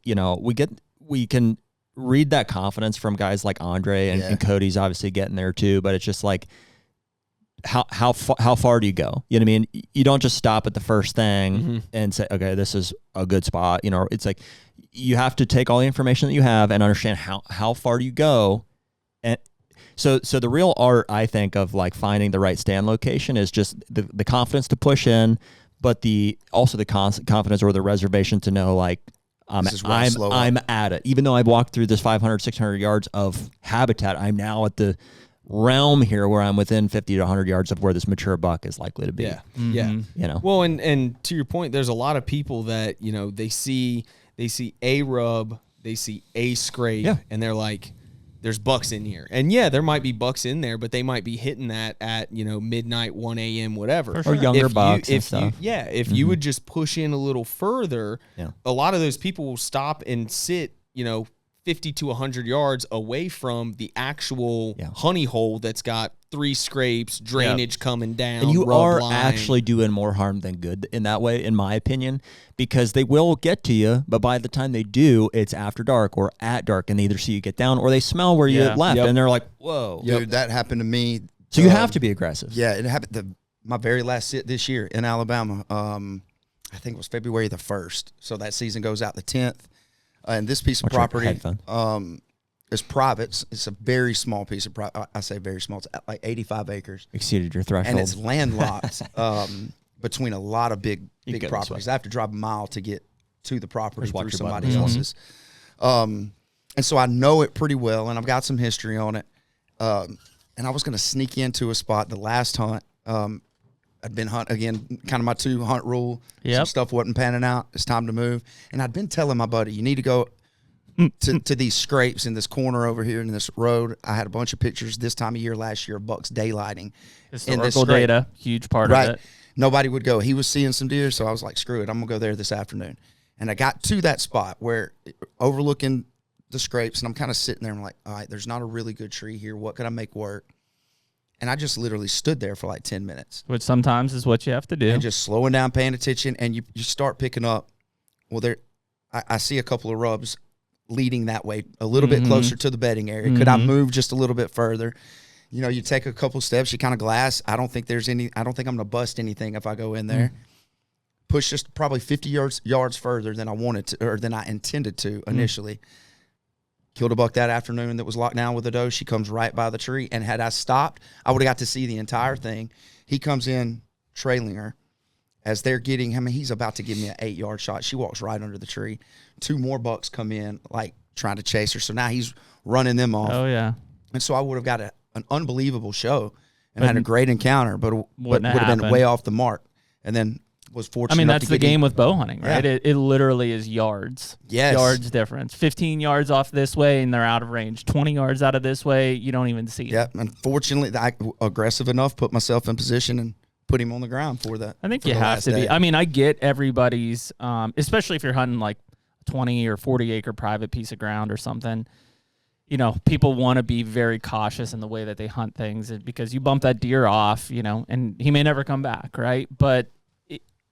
we can read that confidence from guys like Andre and Cody's obviously getting there too, but it's just like, how far do you go? You know what I mean? You don't just stop at the first thing and say, okay, this is a good spot. It's like you have to take all the information that you have and understand how far do you go. And so the real art, I think, of like finding the right stand location is just the confidence to push in, but also the confidence or the reservation to know like I'm at it. Even though I've walked through this 500, 600 yards of habitat, I'm now at the realm here where I'm within 50 to 100 yards of where this mature buck is likely to be.
Yeah. Yeah.
You know.
Well, and to your point, there's a lot of people that, you know, they see a rub, they see a scrape, and they're like, there's bucks in here. And yeah, there might be bucks in there, but they might be hitting that at, you know, midnight, 1 a.m., whatever.
Or younger bucks and stuff.
If you would just push in a little further, a lot of those people will stop and sit, you know, 50 to 100 yards away from the actual honey hole that's got 3 scrapes, drainage coming down.
And you are
line.
actually doing more harm than good in that way, in my opinion, because they will get to you, but by the time they do, it's after dark or at dark, and they either see you get down or they smell where you left, and they're like, whoa.
Dude, that happened to me.
So you have to be aggressive.
Yeah, it happened my very last sit this year in Alabama. I think it was February the 1st. So that season goes out the 10th. And this piece of property is private. It's a very small piece of property. I say very small. It's like 85 acres.
Exceeded your threshold.
And it's landlocked between a lot of big properties. I have to drive a mile to get to the property through somebody else's. And so I know it pretty well, and I've got some history on it. And I was going to sneak into a spot the last hunt. I'd been hunting, again, kind of my 2-hunt rule. Some stuff wasn't panning out. It's time to move. And I'd been telling my buddy, you need to go to these scrapes in this corner over here in this road. I had a bunch of pictures this time of year last year of bucks daylighting.
Historical data, huge part of it.
Nobody would go. He was seeing some deer, so I was like, screw it, I'm going to go there this afternoon. And I got to that spot where overlooking the scrapes, and I'm kind of sitting there and I'm like, all right, there's not a really good tree here. What can I make work? And I just literally stood there for like 10 minutes.
Which sometimes is what you have to do.
And just slowing down, paying attention, and you start picking up. Well, I see a couple of rubs leading that way, a little bit closer to the bedding area. Could I move just a little bit further? You know, you take a couple steps, you kind of glass. I don't think I'm going to bust anything if I go in there. Push just probably 50 yards further than I wanted to, or than I intended to initially. Killed a buck that afternoon that was locked down with a doe. She comes right by the tree, and had I stopped, I would have got to see the entire thing. He comes in trailing her as they're getting, he's about to give me an 8-yard shot. She walks right under the tree. 2 more bucks come in, like, trying to chase her. So now he's running them off.
Oh, yeah.
And so I would have got an unbelievable show and had a great encounter, but would have been way off the mark. And then was fortunate.
I mean, that's the game with bow hunting, right?
Yeah.
It literally is yards.
Yes.
Yards difference. 15 yards off this way, and they're out of range. 20 yards out of this way, you don't even see
them. Yeah, unfortunately, I aggressive enough, put myself in position and put him on the ground for that.
I think you have to be. I mean, I get everybody's, especially if you're hunting like 20 or 40 acre private piece of ground or something. You know, people want to be very cautious in the way that they hunt things because you bump that deer off, you know, and he may never come back, right? But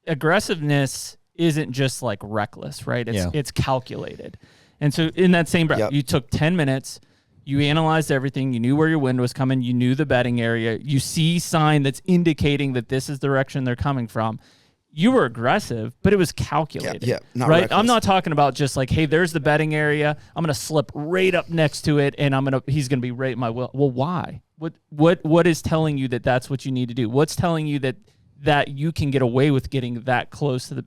aggressiveness isn't just like reckless, right? It's calculated. And so in that same breath, you took 10 minutes, you analyzed everything, you knew where your wind was coming, you knew the bedding area, you see sign that's indicating that this is the direction they're coming from. You were aggressive, but it was calculated,
not
right?
reckless.
I'm not talking about just like, hey, there's the bedding area. I'm going to slip right up next to it, and he's going to be right in my will. Well, why? What is telling you that that's what you need to do? What's telling you that you can get away with getting that close to the?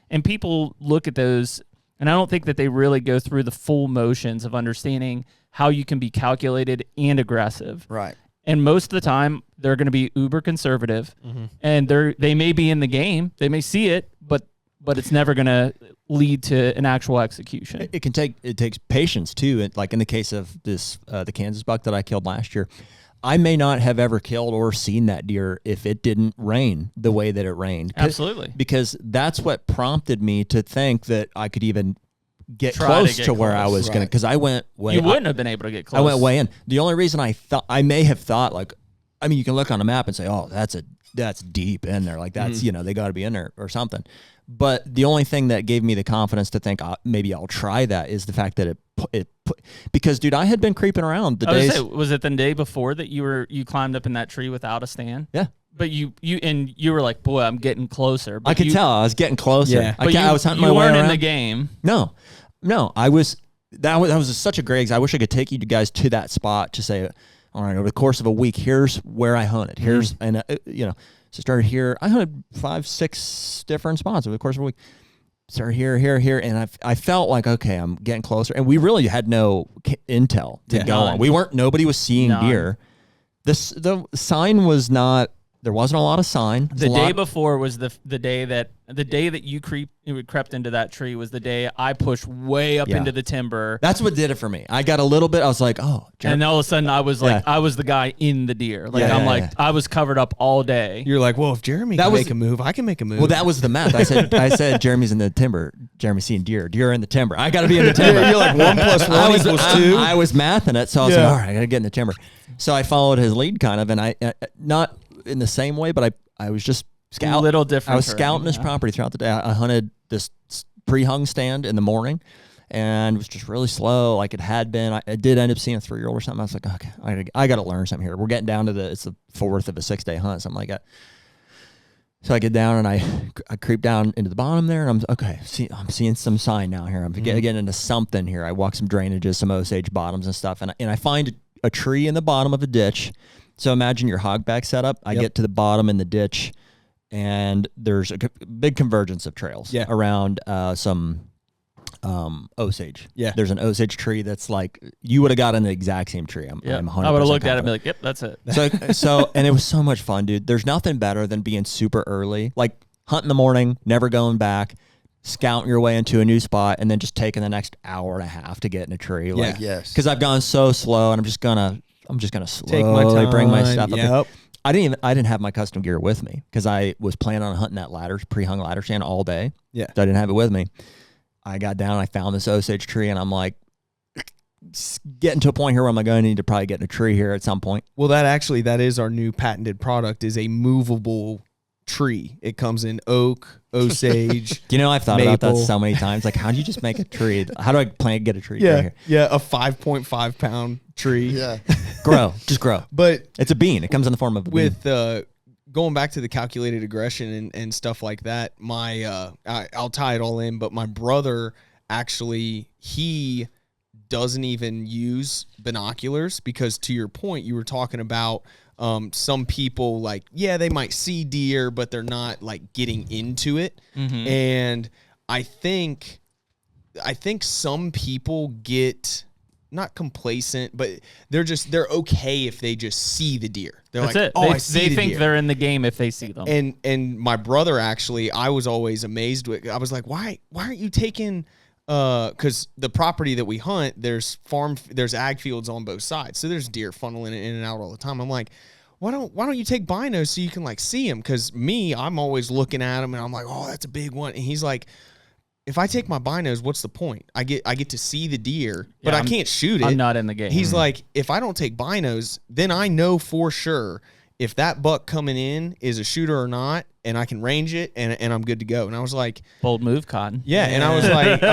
And people look at those, and I don't think that they really go through the full motions of understanding how you can be calculated and aggressive.
Right.
And most of the time, they're going to be uber conservative, and they may be in the game, they may see it, but it's never going to lead to an actual execution.
It takes patience too. Like in the case of this, the Kansas buck that I killed last year, I may not have ever killed or seen that deer if it didn't rain the way that it rained.
Absolutely,
because that's what prompted me to think that I could even get close to where I was going to, because I went way.
You wouldn't have been able to get close.
I went way in. The only reason I may have thought, like, I mean, you can look on a map and say, oh, that's deep in there. Like that's, they got to be in there or something. But the only thing that gave me the confidence to think maybe I'll try that is the fact that because dude, I had been creeping around the days.
Was it the day before that you climbed up in that tree without a stand?
Yeah.
But you were like, boy, I'm getting closer. But
I could tell I was getting closer.
Yeah.
I was hunting my way around.
You weren't in the game.
No, I was. That was such a great. I wish I could take you guys to that spot to say, all right, over the course of a week, here's where I hunted. Here's So started here. I hunted 5-6 different spots over the course of a week. Started here, and I felt like, okay, I'm getting closer. And we really had no intel to go on. Nobody was seeing deer. The sign was not. There wasn't a lot of sign.
The day before was the day that you crept into that tree was the day I pushed way up into the timber.
That's what did it for me. I got a little bit. I was like, oh, Jeremy.
And all of a sudden I was like, I was the guy in the deer. Like I was covered up all day.
You're like, well, if Jeremy can make a move, I can make a move.
Well, that was the math. I said Jeremy's in the timber. Jeremy's seeing deer. Deer in the timber. I got to be in the timber.
You're like 1 + 1 equals 2.
I was mathing it, so I was like, all right, I got to get in the timber. So I followed his lead kind of, and I not in the same way, but I was just scouting.
A little different.
I was scouting his property throughout the day. I hunted this pre-hung stand in the morning, and it was just really slow, like it had been. I did end up seeing a 3-year-old or something. I was like, okay, I got to learn something here. We're getting down to it's the 4th of a 6-day hunt, something like that. So I get down and I creep down into the bottom there, and I'm seeing some sign now here. I'm getting into something here. I walk some drainages, some Osage bottoms and stuff, and I find a tree in the bottom of a ditch. So imagine your hogback setup. I get to the bottom in the ditch, and there's a big convergence of trails around some Osage. Yeah, there's an Osage tree that's like you would have gotten the exact same tree. I'm 100%
I would have looked at it and be like, yep, that's it.
So and it was so much fun, dude. There's nothing better than being super early, like hunt in the morning, never going back, scouting your way into a new spot, and then just taking the next hour and a half to get in a tree. Like, because I've gone so slow, and I'm just gonna slowly
take my time,
bring my stuff up. I didn't have my custom gear with me because I was planning on hunting that pre-hung ladder stand all day. Yeah, so I didn't have it with me. I got down, I found this Osage tree, and I'm like, getting to a point here where I'm like, I need to probably get in a tree here at some point.
Well, that is our new patented product, is a movable tree. It comes in oak, Osage.
You know, I've thought about that so many times. Like, how do you just make a tree? How do I plan to get a tree?
Yeah,
right here?
Yeah, a 5.5 pound tree.
Yeah,
just grow.
But
it's a bean. It comes in the form of a bean.
With going back to the calculated aggression and stuff like that, I'll tie it all in. But my brother actually, he doesn't even use binoculars because, to your point, you were talking about. Some people they might see deer, but they're not like getting into it. Mm-hmm. And I think some people get not complacent, but they're okay if they just see the deer. They're
That's
like,
it.
I see
they think deer. They're in the game if they see them.
And my brother, actually, I was always amazed with. I was like, why aren't you taking? Because the property that we hunt, there's ag fields on both sides, so there's deer funneling in and out all the time. I'm like, why don't you take binos so you can like see them? Because I'm always looking at them and I'm like, oh, that's a big one. And he's like, if I take my binos, what's the point? I get to see the deer, but I can't shoot it.
I'm not in the game.
He's like, if I don't take binos, then I know for sure if that buck coming in is a shooter or not, and I can range it, and I'm good to go. And I was like,
bold move, Cotton.
Yeah, and I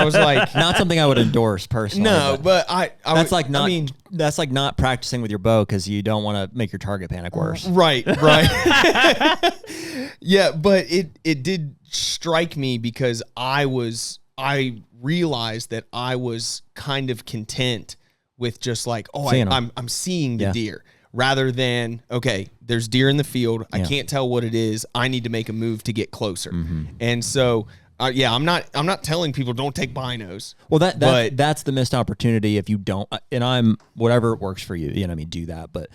was like,
not something I would endorse personally.
No, but
that's like not practicing with your bow because you don't want to make your target panic worse.
Right. Yeah, but it did strike me because I realized that I was kind of content with just like, I'm seeing the deer. Rather than, okay, there's deer in the field. I can't tell what it is. I need to make a move to get closer. Mm-hmm. And so, I'm not telling people don't take binos.
Well, that's the missed opportunity if you don't. And whatever works for you. You know, do that. But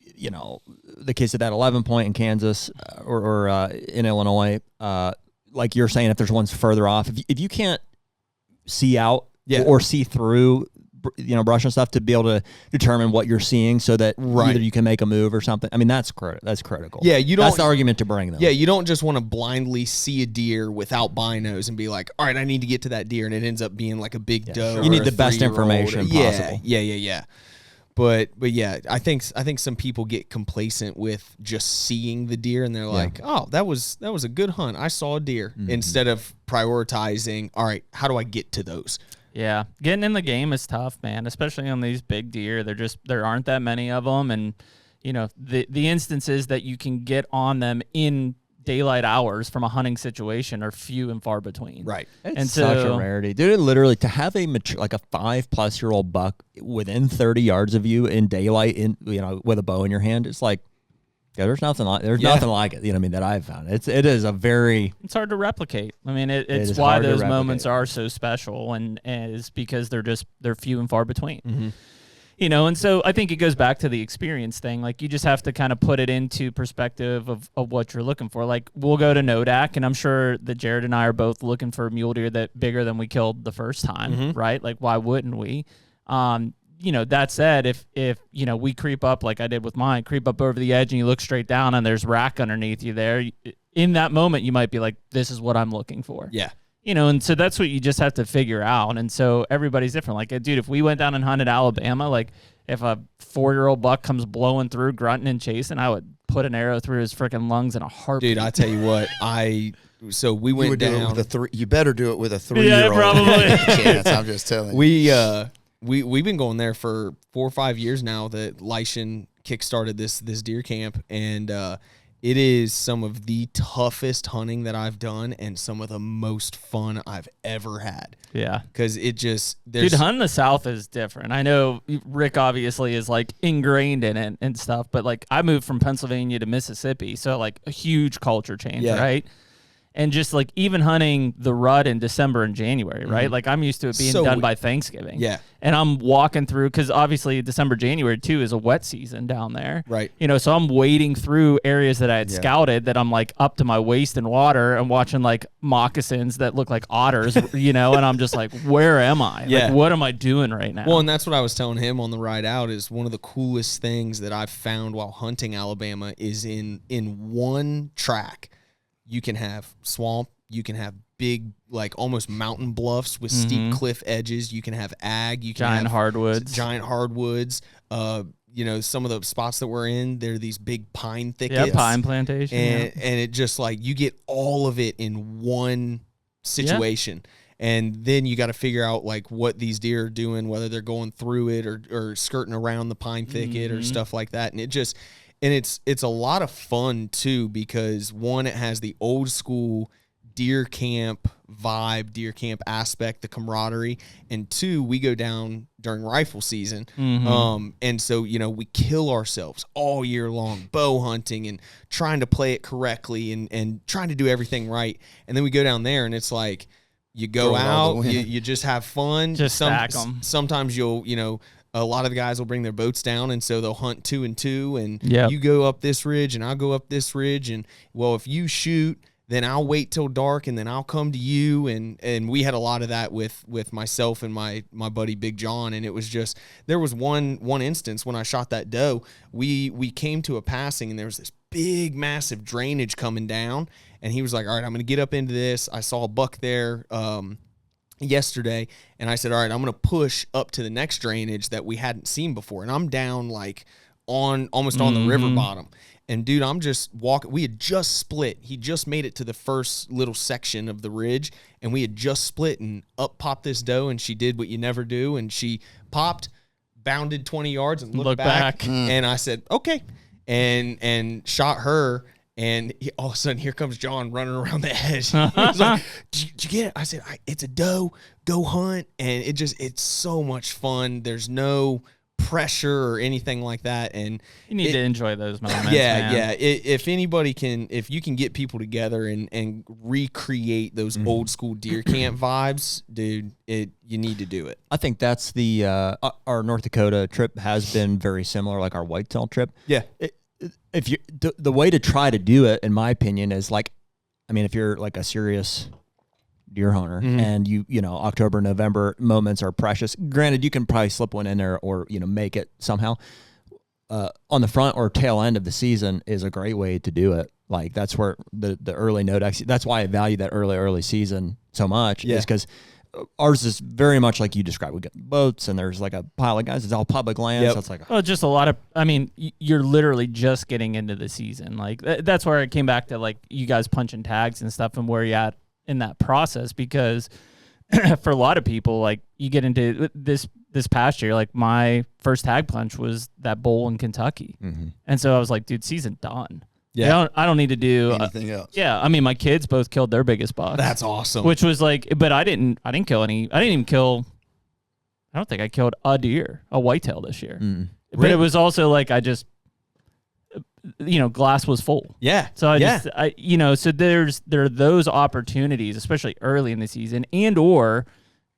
the case of that 11 point in Kansas or in Illinois, like you're saying, if there's ones further off, if you can't see out or see through. Brush and stuff to be able to determine what you're seeing so that either you can make a move or something. I mean, that's critical.
Yeah,
that's the argument to bring them.
Yeah, you don't just want to blindly see a deer without binos and be like, all right, I need to get to that deer, and it ends up being like a big doe.
Sure. You need the best information possible.
Yeah. But yeah, I think some people get complacent with just seeing the deer, and they're like, oh, that was a good hunt. I saw a deer, instead of prioritizing, all right, how do I get to those?
Yeah, getting in the game is tough, man, especially on these big deer. There aren't that many of them, and the instances that you can get on them in daylight hours from a hunting situation are few and far between.
Right.
It's such a rarity. Dude, literally to have a 5+-year-old buck within 30 yards of you in daylight with a bow in your hand, it's like Yeah, there's nothing like it. You know what I mean? That I've found. It is a very.
It's hard to replicate. I mean, it's
is
why
hard to
those
replicate.
moments are so special, and is because they're few and far between.
Mm-hmm.
You know, and so I think it goes back to the experience thing. Like, you just have to kind of put it into perspective of what you're looking for. Like, we'll go to Nodak, and I'm sure that Jared and I are both looking for a mule deer that bigger than we killed the first time, right? Like, why wouldn't we? You know, that said, if you know, we creep up like I did with mine, creep up over the edge and you look straight down and there's rack underneath you there, in that moment you might be like, this is what I'm looking for.
Yeah.
You know, and so that's what you just have to figure out. And so everybody's different. Like, dude, if we went down and hunted Alabama, like if a 4-year-old buck comes blowing through, grunting and chasing, I would put an arrow through his freaking lungs in a heartbeat.
Dude, I tell you what, so we went
would do
down.
it with you better do it with a 3-year-old.
probably.
Chance, I'm just telling you.
We've been going there for 4 or 5 years now that Leishan kickstarted this deer camp, and it is some of the toughest hunting that I've done and some of the most fun I've ever had.
Yeah.
Because
Dude, hunting the South is different. I know Rick obviously is like ingrained in it and stuff, but like I moved from Pennsylvania to Mississippi, so like a huge culture change, right? And just like even hunting the rut in December and January, right? Like I'm used to it being done by Thanksgiving.
Yeah.
And I'm walking through, because obviously December, January too is a wet season down there.
Right.
You know, so I'm wading through areas that I had scouted that I'm like up to my waist in water and watching like moccasins that look like otters, you know, and I'm just like, where am I?
Yeah.
Like, what am I doing right now?
Well, and that's what I was telling him on the ride out, is one of the coolest things that I've found while hunting Alabama is in one track. You can have swamp, you can have big, like almost mountain bluffs with steep cliff edges. You can have ag, you can
giant
have
hardwoods.
You know, some of the spots that we're in, they're these big pine thickets.
Yeah, pine plantation.
And it just like, you get all of it in one situation. And then you got to figure out like what these deer are doing, whether they're going through it or skirting around the pine thicket or stuff like that. And it's a lot of fun too, because one, it has the old school deer camp vibe, deer camp aspect, the camaraderie, and two, we go down during rifle season. And so, you know, we kill ourselves all year long, bow hunting and trying to play it correctly and trying to do everything right. And then we go down there and it's like, you go out, you just have fun.
Just stack 'em.
Sometimes a lot of the guys will bring their boats down, and so they'll hunt 2 and 2, and
Yep.
you go up this ridge, and I'll go up this ridge, and well, if you shoot, then I'll wait till dark, and then I'll come to you, and we had a lot of that with myself and my buddy Big John, and it was just, there was one instance when I shot that doe, we came to a passing, and there was this big, massive drainage coming down, and he was like, all right, I'm going to get up into this. I saw a buck there, yesterday, and I said, all right, I'm gonna push up to the next drainage that we hadn't seen before, and I'm down like almost on the river bottom, and dude, I'm just walking. We had just split. He just made it to the first little section of the ridge, and we had just split, and up popped this doe, and she did what you never do, and she popped, bounded 20 yards and looked back. And I said, okay, and shot her. And all of a sudden, here comes John running around the edge. He was like, did you get it? I said, it's a doe. Go hunt. And it's so much fun. There's no pressure or anything like that. And
you need to enjoy those moments.
Yeah. If you can get people together and recreate those old school deer camp vibes, dude, you need to do it.
I think that's our North Dakota trip has been very similar, like our whitetail trip.
Yeah.
If you the way to try to do it, in my opinion, is like, I mean, if you're like a serious deer hunter and you know, October, November moments are precious. Granted, you can probably slip one in there or, you know, make it somehow. On the front or tail end of the season is a great way to do it. Like that's where the early Nodak, that's why I value that early season so much, is because ours is very much like you described. We got boats and there's like a pile of guys. It's all public land. So it's like,
well, just a lot of, I mean, you're literally just getting into the season. Like that's where it came back to like you guys punching tags and stuff and where you at in that process, because for a lot of people, like you get into this past year, like my first tag punch was that bull in Kentucky. And so I was like, dude, season done. Yeah, I don't need to do
anything else.
Yeah, I mean, my kids both killed their biggest bucks.
That's awesome.
Which was like, but I didn't kill any. I didn't even kill. I don't think I killed a deer, a whitetail this year. But it was also like glass was full.
Yeah.
So so there are those opportunities, especially early in the season, or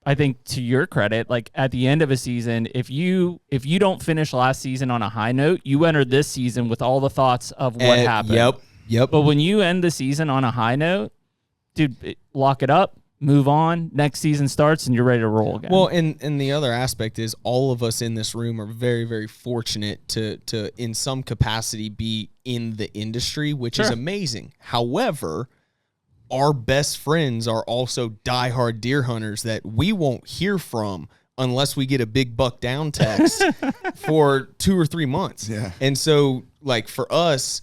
I think to your credit, like at the end of a season, if you don't finish last season on a high note, you enter this season with all the thoughts of what happened.
Yep.
But when you end the season on a high note, dude, lock it up, move on. Next season starts and you're ready to roll again.
Well, and the other aspect is all of us in this room are very, very fortunate to in some capacity be in the industry, which is amazing. However, our best friends are also diehard deer hunters that we won't hear from unless we get a big buck down text for 2 or 3 months.
Yeah.
And so, like, for us,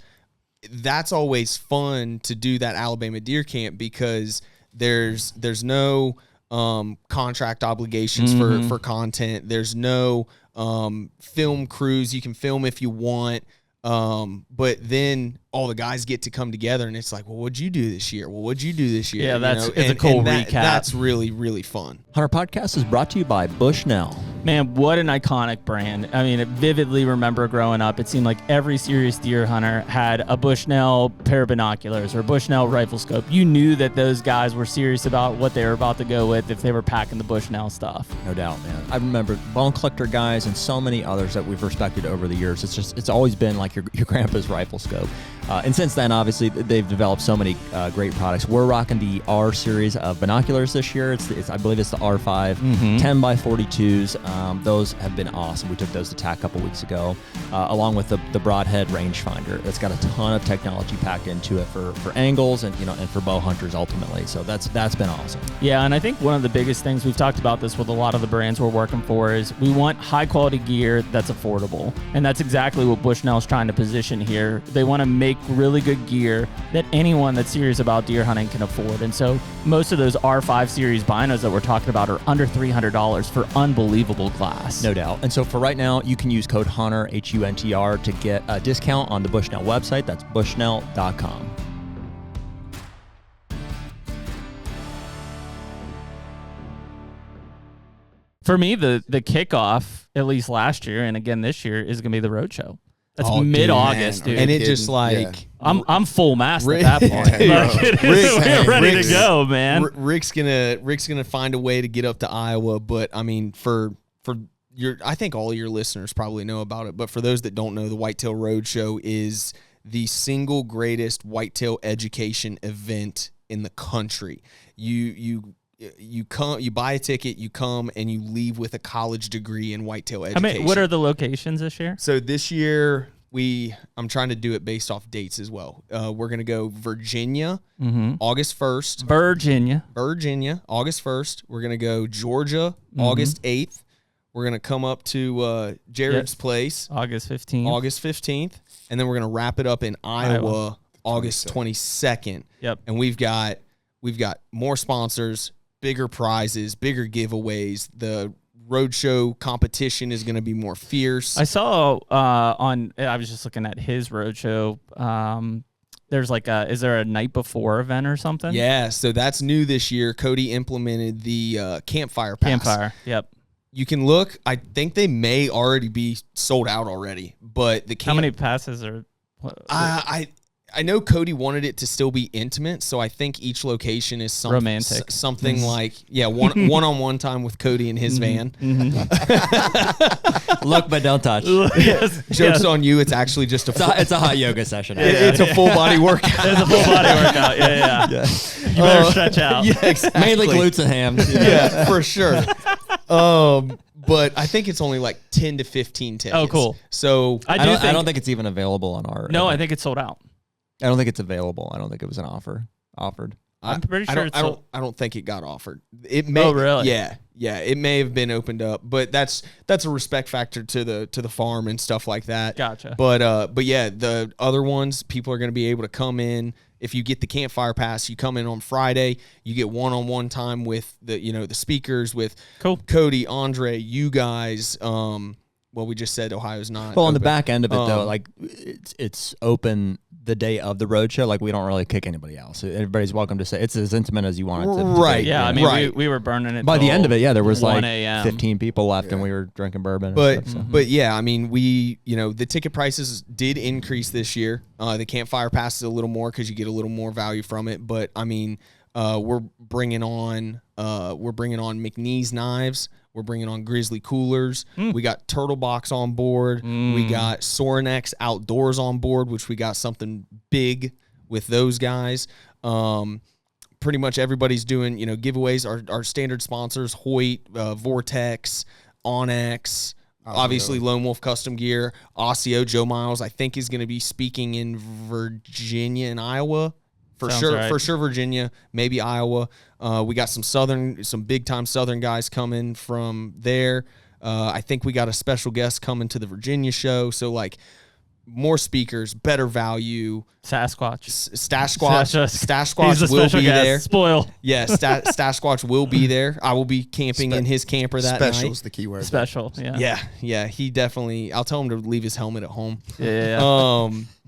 that's always fun to do that Alabama deer camp because there's no contract obligations for content. There's no film crews. You can film if you want. But then all the guys get to come together and it's like, well, what'd you do this year? Well, what'd you do this year?
Yeah, it's a cool recap.
That's really, really fun.
HUNTR Podcast is brought to you by Bushnell.
Man, what an iconic brand. I mean, I vividly remember growing up, it seemed like every serious deer hunter had a Bushnell pair of binoculars or a Bushnell rifle scope. You knew that those guys were serious about what they were about to go with if they were packing the Bushnell stuff.
No doubt, man. I remember Bone Collector guys and so many others that we've respected over the years. It's always been like your grandpa's rifle scope. And since then, obviously, they've developed so many great products. We're rocking the R series of binoculars this year. I believe it's the R5 10x42s. Those have been awesome. We took those to TAC a couple weeks ago, along with the Broadhead rangefinder. That's got a ton of technology packed into it for angles and and for bow hunters ultimately. So that's been awesome.
Yeah, and I think one of the biggest things, we've talked about this with a lot of the brands we're working for, is we want high quality gear that's affordable, and that's exactly what Bushnell's trying to position here. They want to make really good gear that anyone that's serious about deer hunting can afford. And so most of those R5 series binos that we're talking about are under $300 for unbelievable glass.
No doubt. And so for right now, you can use code HUNTR, HUNTR, to get a discount on the Bushnell website. That's bushnell.com.
For me, the kickoff, at least last year and again this year, is going to be the roadshow. That's mid-August, dude.
And it just like
I'm full mast at that point. We're ready to go, man.
Rick's gonna find a way to get up to Iowa, but I mean I think all your listeners probably know about it, but for those that don't know, the Whitetail Roadshow is the single greatest whitetail education event in the country. You come, you buy a ticket, you come, and you leave with a college degree in whitetail education.
What are the locations this year?
So this year, I'm trying to do it based off dates as well. We're going to go Virginia, August 1st.
Virginia,
August 1st. We're going to go Georgia, August 8th. We're going to come up to Jared's place.
August 15th.
And then we're going to wrap it up in Iowa. August 22nd.
Yep.
And we've got more sponsors, bigger prizes, bigger giveaways. The roadshow competition is going to be more fierce.
I saw I was just looking at his roadshow. There's is there a night before event or something?
Yeah, so that's new this year. Cody implemented the campfire pass.
Campfire, yep.
You can look. I think they may already be sold out already, but
how many passes are?
I know Cody wanted it to still be intimate, so I think each location is
romantic.
Something like one-on-one time with Cody in his van.
Look, but don't touch.
Jokes on you. It's actually just
it's a hot yoga session.
It's a full body workout.
It's a full body workout. Yeah. You better stretch out.
Yeah, exactly.
Mainly glutes and hams.
Yeah, for sure. But I think it's only like 10 to 15 tickets.
Oh, cool.
So
I don't think it's even available on our.
No, I think it's sold out.
I don't think it's available. I don't think it was offered.
I'm pretty sure
I don't think it got offered. It may.
Oh, really?
Yeah. It may have been opened up, but that's a respect factor to the farm and stuff like that.
Gotcha.
But yeah, the other ones, people are going to be able to come in. If you get the campfire pass, you come in on Friday. You get one-on-one time with the speakers, with Cody, Andre, you guys. Well, we just said Ohio's not.
Well, on the back end of it though, like it's open the day of the road show, like we don't really kick anybody else. Everybody's welcome to say it's as intimate as you want it to.
Right.
be,
Yeah, I
you know?
mean, we were burning it.
By the end of it, there was
1
like
a.m.
15 people left, and we were drinking bourbon.
But
and stuff, so.
but yeah, I mean, the ticket prices did increase this year. The campfire pass is a little more because you get a little more value from it. But I mean, we're bringing on McNeese knives. We're bringing on Grizzly coolers. We got Turtle Box on board. We got Sorinex Outdoors on board, which we got something big with those guys. Pretty much everybody's doing, giveaways. Our standard sponsors, Hoyt, Vortex, Onyx, obviously Lone Wolf Custom Gear, Osseo, Joe Miles, I think is going to be speaking in Virginia and Iowa. For sure, Virginia, maybe Iowa. We got some big time Southern guys coming from there. I think we got a special guest coming to the Virginia show. So like more speakers, better value.
Sasquatch.
Stash Squatch
He's a
will
special
be
guest.
there.
Spoil.
Yeah, Stash Squatch will be there. I will be camping in his camper that night.
Special's the key word.
Special. Yeah.
Yeah. He definitely. I'll tell him to leave his helmet at home.
Yeah.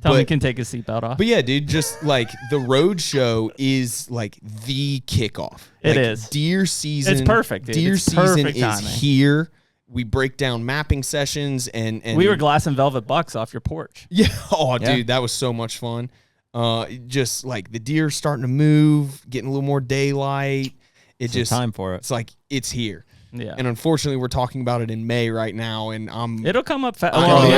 Tell him he can take his seatbelt off.
But yeah, dude, just like the road show is like the kickoff.
It
like,
is.
Deer season.
It's perfect. Dude.
Deer
it's
season
perfect
is
timing.
here. We break down mapping sessions and
we were glassing velvet bucks off your porch.
Yeah. Oh, dude, that was so much fun. Just like the deer starting to move, getting a little more daylight.
It's just time for it.
It's like it's here.
Yeah.
And unfortunately, we're talking about it in May right now, and
It'll come up fast.
I'm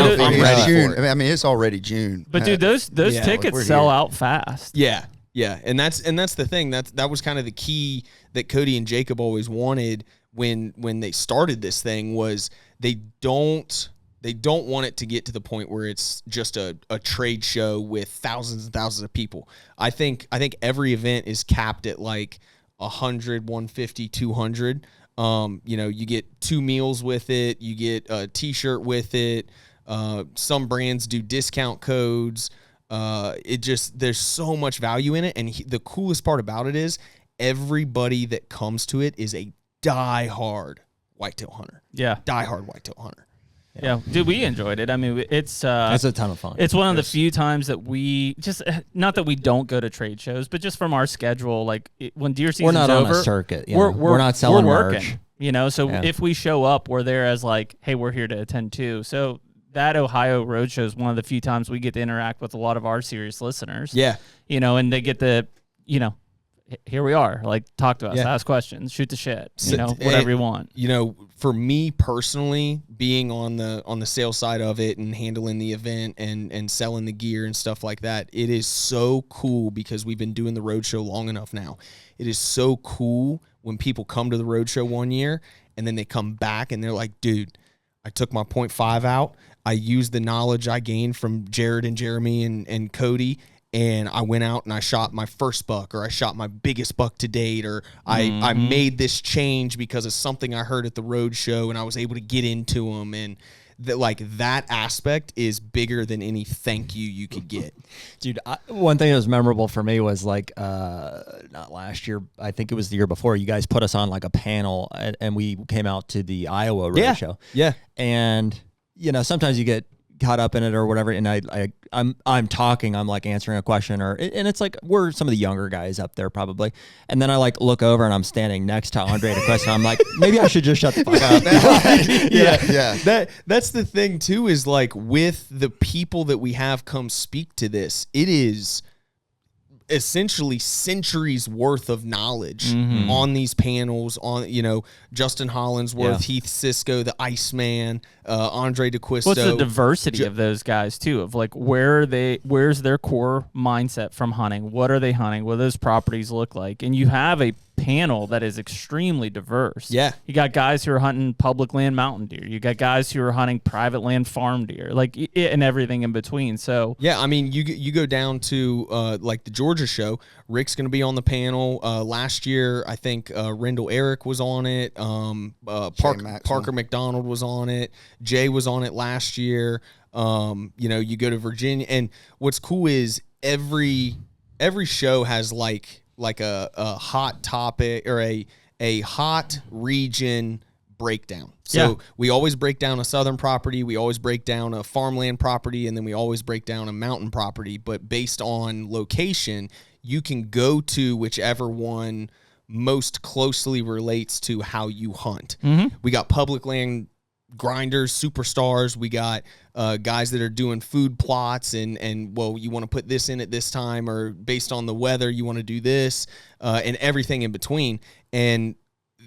ready
June.
for it.
I mean, it's already June.
But dude, those tickets sell out fast.
Yeah. And that's the thing. That was kind of the key that Cody and Jacob always wanted when they started this thing was they don't want it to get to the point where it's just a trade show with thousands and thousands of people. I think every event is capped at like 100, 150, 200. You get 2 meals with it. You get a t-shirt with it. Some brands do discount codes. There's so much value in it. And the coolest part about it is everybody that comes to it is a die-hard whitetail hunter.
Yeah.
Die-hard whitetail hunter.
Yeah, dude, we enjoyed it. I mean, it's
a ton of fun.
It's one of the few times that we just not that we don't go to trade shows, but just from our schedule, like when deer season's over,
we're not on a circuit.
We're
not selling
we're working.
merch.
So if we show up, we're there as like, hey, we're here to attend too. So that Ohio Roadshow is one of the few times we get to interact with a lot of our serious listeners.
Yeah,
and they get to, here we are. Like, talk to us, ask questions, shoot the shit. Whatever you want.
For me personally, being on the sales side of it and handling the event and selling the gear and stuff like that, it is so cool because we've been doing the roadshow long enough now. It is so cool when people come to the roadshow one year and then they come back and they're like, dude, I took my .5 out. I used the knowledge I gained from Jared and Jeremy and Cody, and I went out and I shot my first buck, or I shot my biggest buck to date, or I made this change because of something I heard at the road show, and I was able to get into them. And that aspect is bigger than any thank you could get.
Dude, one thing that was memorable for me was not last year, I think it was the year before, you guys put us on like a panel and we came out to the Iowa road show.
Yeah.
And, sometimes you get caught up in it or whatever, and I'm talking, I'm like answering a question, and it's like we're some of the younger guys up there probably, and then I like look over and I'm standing next to Andre at a question. I'm like, maybe I should just shut the fuck up.
Yeah. That's the thing too, is like with the people that we have come speak to this, it is essentially centuries worth of knowledge on these panels, on Justin Hollinsworth, Heath Cisco, the Iceman, Andre DeQuisto.
What's the diversity of those guys too? Of like where's their core mindset from hunting? What are they hunting? What do those properties look like? And you have a panel that is extremely diverse.
Yeah.
You got guys who are hunting public land mountain deer. You got guys who are hunting private land farm deer, and everything in between. So
yeah, I mean, you go down to like the Georgia show. Rick's going to be on the panel. Last year, I think Rendell Eric was on it. Parker McDonald was on it. Jay was on it last year. You go to Virginia, and what's cool is every show has like a hot topic or a hot region breakdown. So we always break down a southern property, we always break down a farmland property, and then we always break down a mountain property. But based on location, you can go to whichever one most closely relates to how you hunt. We got public land grinders, superstars. We got guys that are doing food plots and well, you want to put this in at this time, or based on the weather, you want to do this, and everything in between. And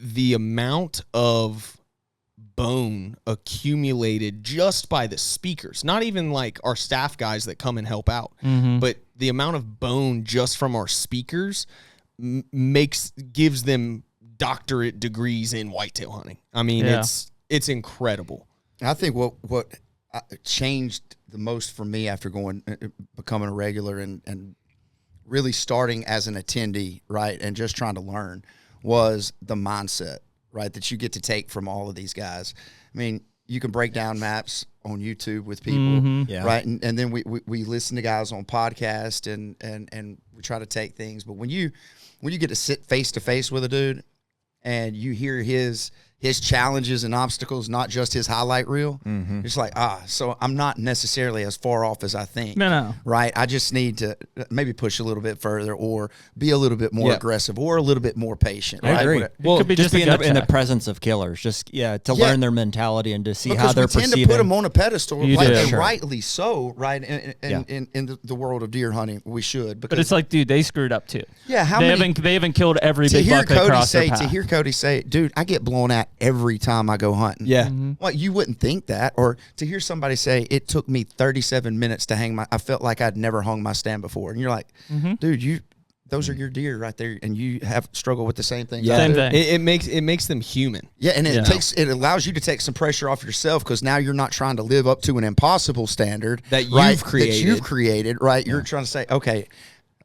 the amount of bone accumulated just by the speakers, not even like our staff guys that come and help out, but the amount of bone just from our speakers gives them doctorate degrees in whitetail hunting. I mean, it's incredible.
I think what changed the most for me after becoming a regular and really starting as an attendee, right, and just trying to learn, was the mindset, right, that you get to take from all of these guys. I mean, you can break down maps on YouTube with people, right, and then we listen to guys on podcast and we try to take things. But when you get to sit face to face with a dude and you hear his challenges and obstacles, not just his highlight reel, it's like, so I'm not necessarily as far off as I think.
No.
Right? I just need to maybe push a little bit further or be a little bit more aggressive or a little bit more patient.
I agree.
Well, could be
just be in the
check.
presence of killers, just to learn their mentality and to see
because
how they're
we tend
perceiving.
to put them on a pedestal,
You
like
do.
and
Sure.
rightly so, right? In the world of deer hunting, we should. Because
But it's like, dude, they screwed up too.
how
they
many
haven't killed every
to
big
hear
buck they
Cody
crossed their
say
path.
to hear Cody say, dude, I get blown at every time I go hunting.
Yeah.
Well, you wouldn't think that. Or to hear somebody say, it took me 37 minutes to hang I felt like I'd never hung my stand before. And you're like, dude, those are your deer right there, and you have struggled with the same thing.
Yeah,
Same thing.
It makes them human.
Yeah, and it allows you to take some pressure off yourself, because now you're not trying to live up to an impossible standard
That you've created.
right? You're trying to say, okay,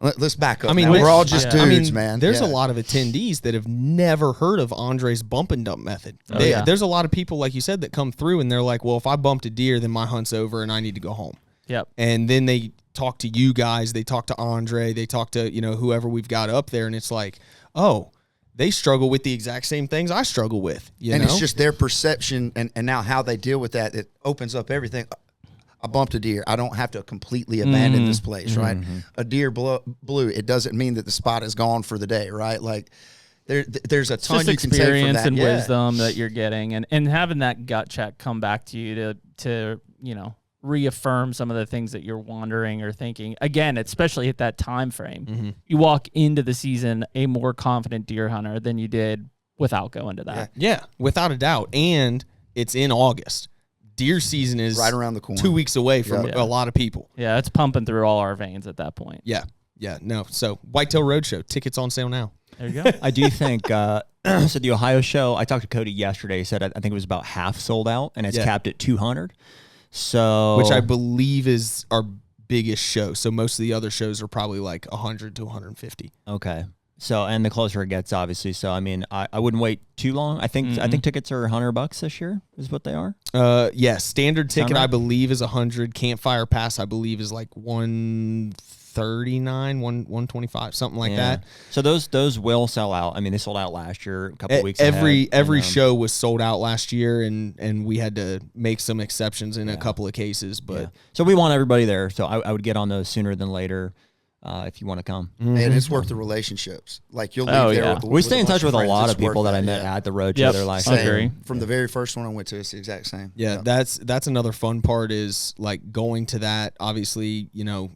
let's back up.
I mean,
now. We're all just dudes,
I mean,
man.
There's a lot of attendees that have never heard of Andre's bump and dump method. There's a lot of people, like you said, that come through and they're like, well, if I bumped a deer, then my hunt's over and I need to go home.
Yep.
And then they talk to you guys, they talk to Andre, they talk to, whoever we've got up there, and it's like, oh, they struggle with the exact same things I struggle with.
And it's just their perception and now how they deal with that. It opens up everything. I bumped a deer. I don't have to completely abandon this place, right? A deer blew. It doesn't mean that the spot is gone for the day, right? Like there's a ton
Just
you can take from
experience
that.
and wisdom that you're getting, and having that gut check come back to you to reaffirm some of the things that you're wondering or thinking. Again, especially at that time frame, you walk into the season a more confident deer hunter than you did without going to that.
Yeah, without a doubt. And it's in August. Deer season is
right around the corner.
2 weeks away from a lot of people.
Yeah, it's pumping through all our veins at that point.
Yeah. No. So Whitetail Roadshow tickets on sale now.
There you go.
I do think so the Ohio show, I talked to Cody yesterday. He said I think it was about half sold out, and it's capped at 200. So
which I believe is our biggest show. So most of the other shows are probably like 100 to 150.
Okay. So, and the closer it gets, obviously. So, I mean, I wouldn't wait too long. I think tickets are $100 this year is what they are.
Standard ticket,
right?
I believe, is 100. Campfire pass, I believe, is like 139, 125, something like that.
So those will sell out. I mean, they sold out last year, a couple of weeks
Every
ahead,
show was sold out last year, and we had to make some exceptions in a couple of cases. But
so we want everybody there. So I would get on those sooner than later. If you want to come.
And it's worth the relationships. Like you'll leave there. With,
we stay in touch with a
friends.
lot
It's
of people
worth
that I met at the roadshow.
Yep.
They're like,
I agree.
From the very first one I went to, it's the exact same.
yeah, that's another fun part is like going to that. Obviously,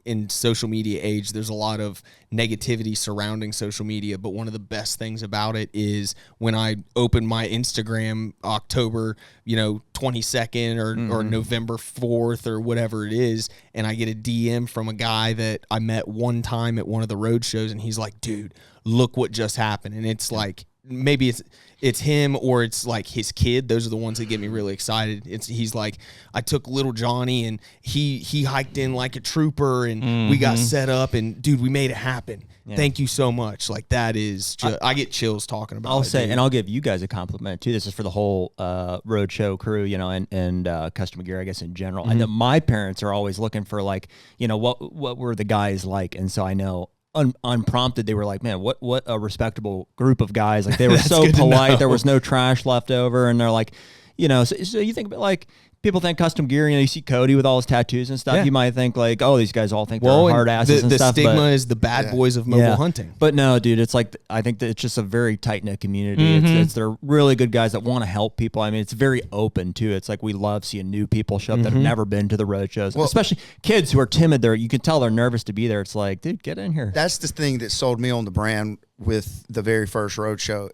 in social media age, there's a lot of negativity surrounding social media, but one of the best things about it is when I open my Instagram October 22nd or November 4th or whatever it is, and I get a DM from a guy that I met one time at one of the road shows, and he's like, dude, look what just happened. And it's like, maybe it's him or it's like his kid. Those are the ones that get me really excited. He's like, I took little Johnny and he hiked in like a trooper and we got set up and dude, we made it happen. Yeah. Thank you so much. Like that is just, I get chills talking about it.
I'll say, and I'll give you guys a compliment too. This is for the whole roadshow crew, and custom gear, I guess, in general. I know my parents are always looking for like, what were the guys like? And so I know unprompted, they were like, man, what a respectable group of guys. Like, they were so polite. There was no trash left over. And they're like, you know, so you think about, like, people think custom gear, you know, you see Cody with all his tattoos and stuff. Yeah. You might think like, oh, these guys all think they're hard asses and stuff.
The stigma is the bad boys of mobile hunting.
But no, dude, it's like, I think that it's just a very tight-knit community. Mm-hmm. They're really good guys that want to help people. I mean, it's very open too. It's like, we love seeing new people show up that have never been to the road shows, especially kids who are timid. You can tell they're nervous to be there. It's like, dude, get in here.
That's the thing that sold me on the brand with the very first road show.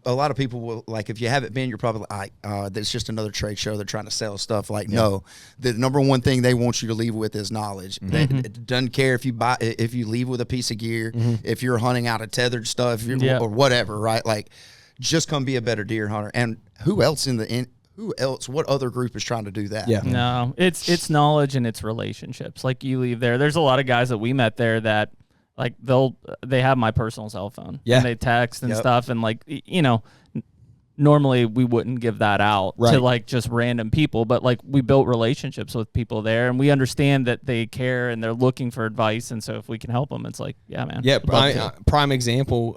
A lot of people will, like, if you haven't been, you're probably like, it's just another trade show. They're trying to sell stuff. Like, no, the number one thing they want you to leave with is knowledge. It doesn't care if you leave with a piece of gear, if you're hunting out of tethered stuff or whatever, right? Like, just come be a better deer hunter. And who else what other group is trying to do that?
Yeah. No, it's knowledge and it's relationships. Like, you leave there. There's a lot of guys that we met there that, like, they have my personal cell phone. Yeah. And they text and stuff. And, like, you know, normally we wouldn't give that out to, like, just random people. But, like, we built relationships with people there. And we understand that they care and they're looking for advice. And so if we can help them, it's like, yeah, man.
Yeah, prime example.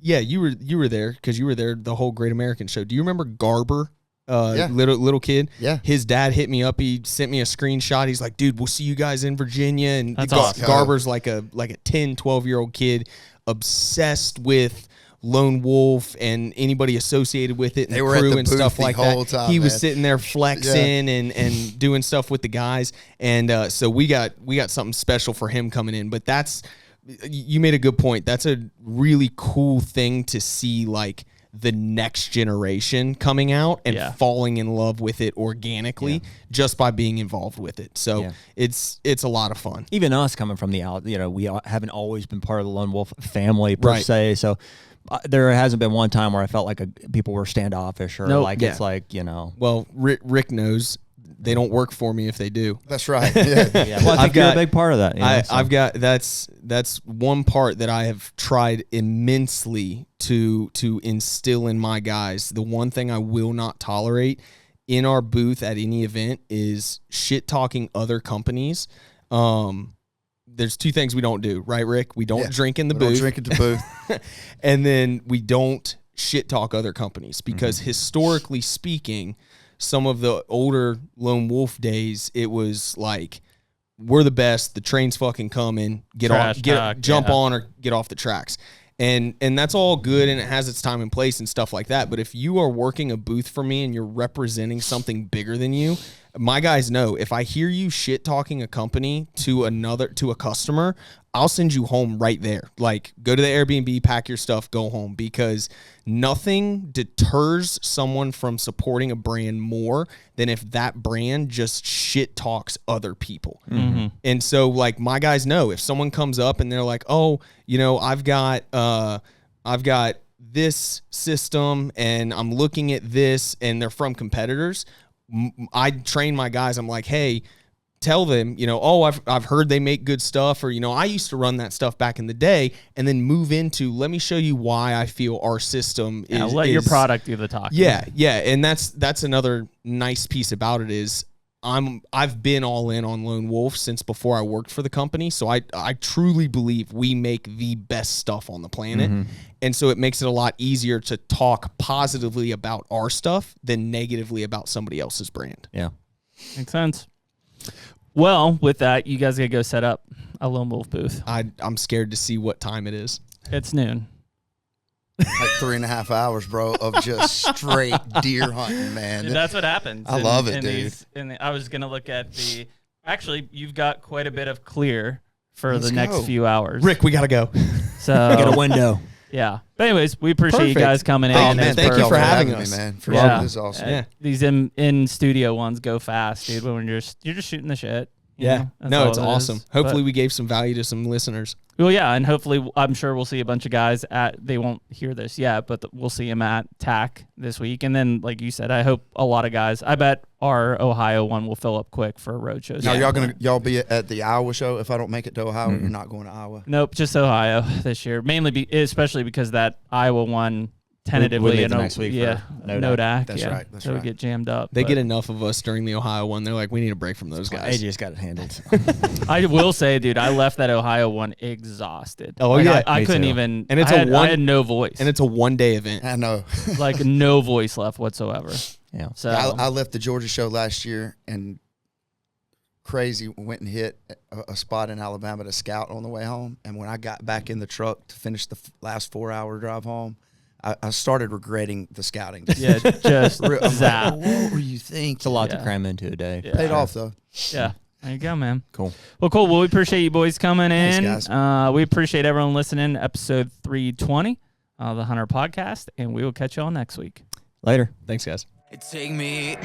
You were there because you were there the whole Great American Show. Do you remember Garber? Little kid. Yeah. His dad hit me up. He sent me a screenshot. He's like, dude, we'll see you guys in Virginia. And
that's awesome.
Garber's like a 10, 12-year-old kid obsessed with Lone Wolf and anybody associated with it and
they
the
were
crew
at the
and
booth
stuff
the
like
whole
that.
Time,
he was
man.
sitting there flexing and doing stuff with the guys. And so we got something special for him coming in. But you made a good point. That's a really cool thing to see, like, the next generation coming out and falling in love with it organically just by being involved with it. So it's a lot of fun.
Even us coming from the out, you know, we haven't always been part of the Lone Wolf family per se. So there hasn't been one time where I felt like people were standoffish or it's like, you know.
Well, Rick knows. They don't work for me if they do.
That's right. Yeah.
Well, I think you're a big part of that. You know,
I've got that's one part that I have tried immensely to instill in my guys. The one thing I will not tolerate in our booth at any event is shit talking other companies. There's two things we don't do, right, Rick? We don't drink in the booth.
Don't drink at the booth.
And then we don't shit talk other companies because historically speaking, some of the older Lone Wolf days, it was like, we're the best. The train's fucking coming. Jump on or get off the tracks. And that's all good and it has its time and place and stuff like that. But if you are working a booth for me and you're representing something bigger than you, my guys know if I hear you shit talking a company to a customer, I'll send you home right there. Like, go to the Airbnb, pack your stuff, go home, because nothing deters someone from supporting a brand more than if that brand just shit talks other people. Mm-hmm. And so, like, my guys know if someone comes up and they're like, oh, you know, I've got this system and I'm looking at this, and they're from competitors, I train my guys. I'm like, hey, tell them, you know, oh, I've heard they make good stuff, or, you know, I used to run that stuff back in the day, and then move into, let me show you why I feel our system is.
Let your product do the talking.
Yeah. And that's another nice piece about it is I've been all in on Lone Wolf since before I worked for the company. So I truly believe we make the best stuff on the planet. Mm-hmm. And so it makes it a lot easier to talk positively about our stuff than negatively about somebody else's brand.
Yeah.
Makes sense. Well, with that, you guys got to go set up a Lone Wolf booth.
I'm scared to see what time it is.
It's noon.
Like 3.5 hours, bro, of just straight deer hunting, man.
Dude, that's what happens.
I love it, dude.
I was going to look at actually, you've got quite a bit of clear for the next few hours.
Rick, we got to go.
So
we got a window.
Yeah. But anyways, we appreciate you guys coming in.
Oh, man, thank you for having us, man. This is awesome.
These in studio ones go fast, dude. When you're just shooting the shit.
Yeah. No, it's awesome. Hopefully we gave some value to some listeners.
Well, yeah, and hopefully I'm sure we'll see a bunch of guys they won't hear this yet, but we'll see them at TAC this week. And then, like you said, I hope a lot of guys, I bet our Ohio one will fill up quick for road shows.
Now, y'all be at the Iowa show? If I don't make it to Ohio, you're not going to Iowa?
Nope, just Ohio this year. Mainly, especially because that Iowa one tentatively
leave the next week for
NODAC.
That's right. That's
so we
right.
get jammed up.
They
but
get enough of us during the Ohio one. They're like, we need a break from those guys.
AJ's got it handled.
I will say, dude, I left that Ohio one exhausted.
Oh,
Like,
yeah.
I
Me
couldn't
too.
even.
And it's
I
a
had,
one-
I had no voice.
And it's a one-day event.
I know.
like no voice left whatsoever.
Yeah.
So
I left the Georgia show last year and crazy went and hit a spot in Alabama to scout on the way home. And when I got back in the truck to finish the last 4-hour drive home, I started regretting the scouting.
yeah, just
I'm like,
zap.
what were you thinking?
It's a lot to
Yeah.
cram into a day.
Yeah.
Paid off though.
Yeah. There you go, man.
Cool.
Well, cool. Well, we appreciate you boys coming in.
Thanks, guys.
We appreciate everyone listening. Episode 320, the HUNTR Podcast, and we will catch y'all next week.
Later.
Thanks, guys.
Take me